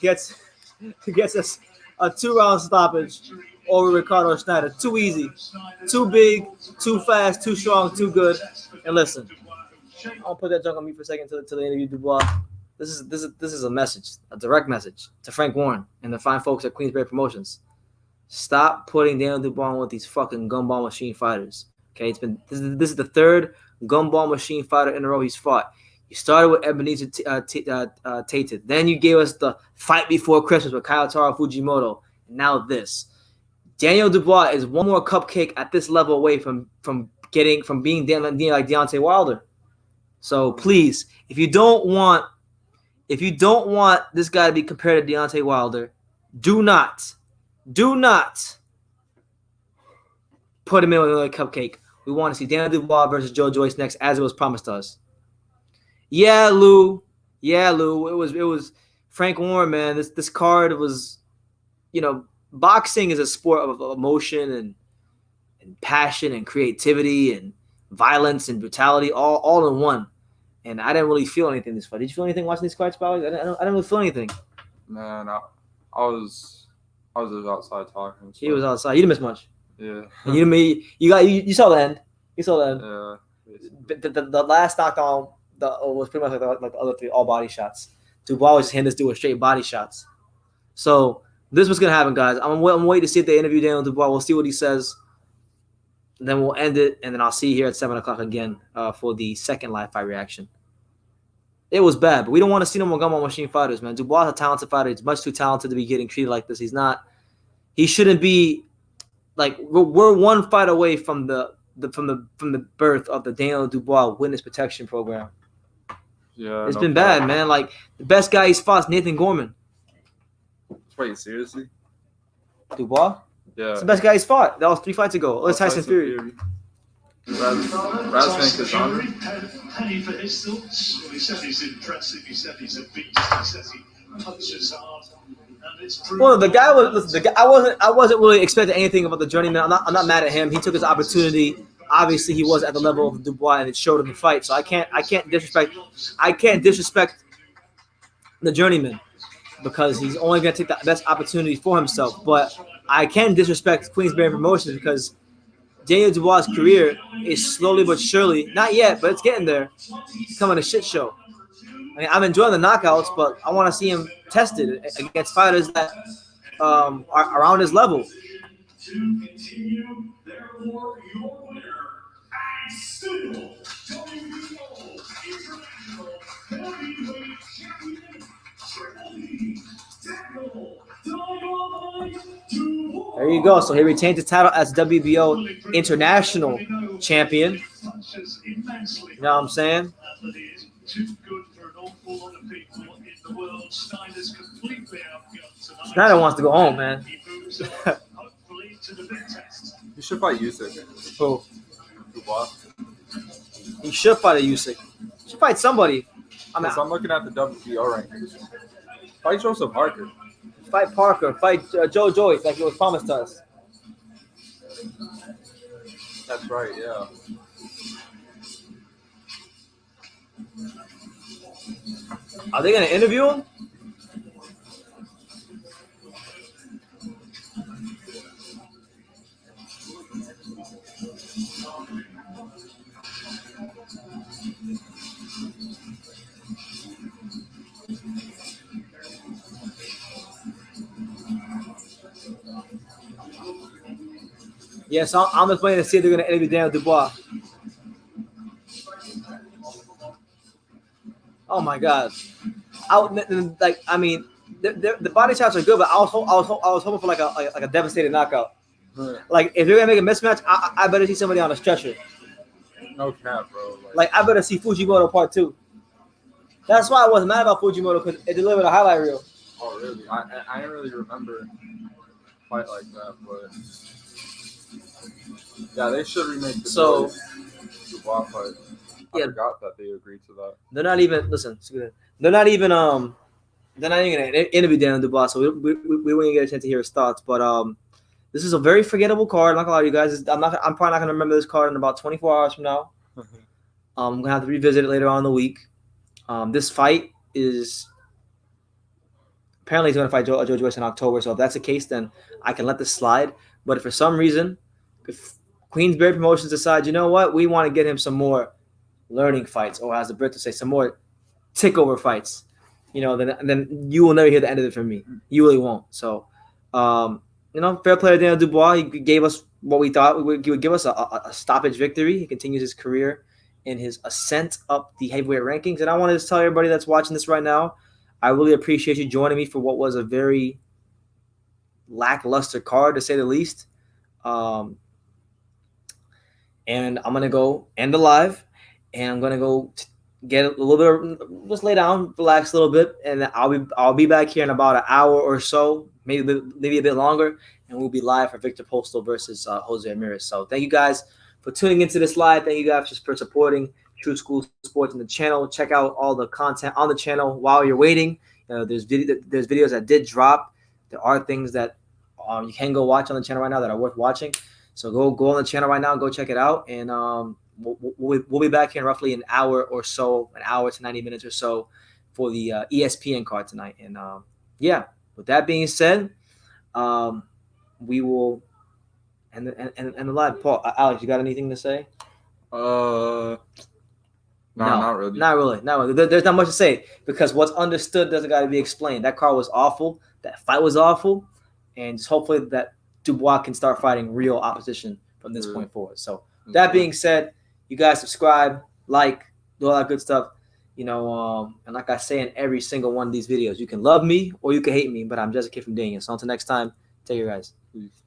gets us a 2-round stoppage over Ricardo Snijders. Too easy, too big, too fast, too strong, too good. And listen, I'll put that junk on me for a second to the interview, Dubois. This is a message, a direct message to Frank Warren and the fine folks at Queensberry Promotions. Stop putting Daniel Dubois on with these fucking gumball machine fighters. Okay, this is the 3rd gumball machine fighter in a row he's fought. You started with Ebenezer Tate. Then you gave us the fight before Christmas with Kayotaro Fujimoto. And now this. Daniel Dubois is one more cupcake at this level away from being like Deontay Wilder. So please, if you don't want this guy to be compared to Deontay Wilder, do not put him in with another cupcake. We want to see Daniel Dubois versus Joe Joyce next, as it was promised to us. Yeah, Lou. It was Frank Warren, man. This card was, boxing is a sport of emotion and passion and creativity and violence and brutality all in one. And I didn't really feel anything this fight. Did you feel anything watching these cards, Pally? I didn't really feel anything. Man, I was just outside talking. So. He was outside. You didn't miss much. Yeah. And you saw the end. You saw the end. Yeah. The last knockdown was pretty much like the other 3 all body shots. Dubois was just hitting this dude with straight body shots. So this is what's gonna happen, guys. I'm waiting to see if they interview Daniel Dubois. We'll see what he says. And then we'll end it, and then I'll see you here at 7:00 again for the second live fight reaction. It was bad, but we don't want to see no more gumball machine fighters, man. Dubois is a talented fighter. He's much too talented to be getting treated like this. He shouldn't be like we're one fight away from the birth of the Daniel Dubois witness protection program. Yeah, It's no been problem. bad, man. Like the best guy he's fought is Nathan Gorman. Wait, seriously? Dubois? Yeah. It's the best guy he's fought. That was 3 fights ago. Let's Tyson Fury. Razvan Fury, Kazan. penny for his thoughts. Well, he said he's impressive. He said he's a beast. He says he punches hard. And it's true. Well, the guy was listen, the guy. I wasn't really expecting anything about the journeyman. I'm not mad at him. He took his opportunity. Obviously, he was at the level of Dubois, and it showed in the fight. So I can't disrespect the journeyman because he's only going to take the best opportunity for himself. But I can disrespect Queensberry Promotions because Daniel Dubois' career is slowly but surely, not yet, but it's getting there, becoming a shit show. I mean, I'm enjoying the knockouts, but I want to see him tested against fighters that are around his level. To continue, therefore, your winner and still WBO International Heavyweight Champion, Daniel Dubois. There you go. So he retains the title as WBO International Champion. You know what I'm saying? Too good for an awful lot of people in the world. Schneider's completely outgunned tonight. Schneider wants to go home, man. He moves on, hopefully, to the big test. You should fight Usyk. Who? Dubois. He should fight a Usyk. He should fight somebody. I'm I'm looking at the WBO rankings. Fight Joseph Parker. Fight Parker. Fight Joe Joyce like he was promised to us. That's right, yeah. Are they going to interview him? Yes, I'm just waiting to see if they're going to interview Daniel Dubois. Oh my God! The body shots are good, but I was hoping for like a devastating knockout. Right. Like if they're gonna make a mismatch, I better see somebody on a stretcher. No cap, bro. Like I better see Fujimoto Part 2. That's why I wasn't mad about Fujimoto because it delivered a highlight reel. Oh, really? I didn't really remember a fight like that, but yeah, they should remake the Dubois fight. I forgot that they agreed to that. They're not even They're not even gonna interview Daniel Dubois, so we wouldn't get a chance to hear his thoughts. But this is a very forgettable card. I'm not gonna lie to you guys. I'm probably not gonna remember this card in about 24 hours from now. I'm gonna have to revisit it later on in the week. This fight is apparently he's gonna fight Joe Joyce in October. So if that's the case, then I can let this slide. But if for some reason, if Queensberry Promotions decide, you know what, we want to get him some more learning fights, or as the Brit to say, some more takeover fights, then you will never hear the end of it from me. You really won't. So, fair play to Daniel Dubois. He gave us what we thought he would give us a stoppage victory. He continues his career in his ascent up the heavyweight rankings. And I want to tell everybody that's watching this right now, I really appreciate you joining me for what was a very lackluster card, to say the least. And I'm going to go end the live. And I'm gonna go get a little bit, just lay down, relax a little bit, and I'll be back here in about an hour or so, maybe a bit longer, and we'll be live for Victor Postal versus Jose Ramirez. So thank you guys for tuning into this live. Thank you guys just for supporting True School Sports in the channel. Check out all the content on the channel while you're waiting. There's videos that did drop. There are things that you can go watch on the channel right now that are worth watching. So go on the channel right now, go check it out, and We'll be back here in roughly an hour or so, an hour to 90 minutes or so for the ESPN card tonight. And with that being said, we will end the live. Paul, Alex, you got anything to say? No, not really. Not really. There's not much to say because what's understood doesn't got to be explained. That card was awful. That fight was awful. And just hopefully that Dubois can start fighting real opposition from this point forward. So that being said, you guys subscribe, like, do all that good stuff, and like I say in every single one of these videos, you can love me or you can hate me, but I'm just a kid from Daniel. So until next time, take care, guys. Peace.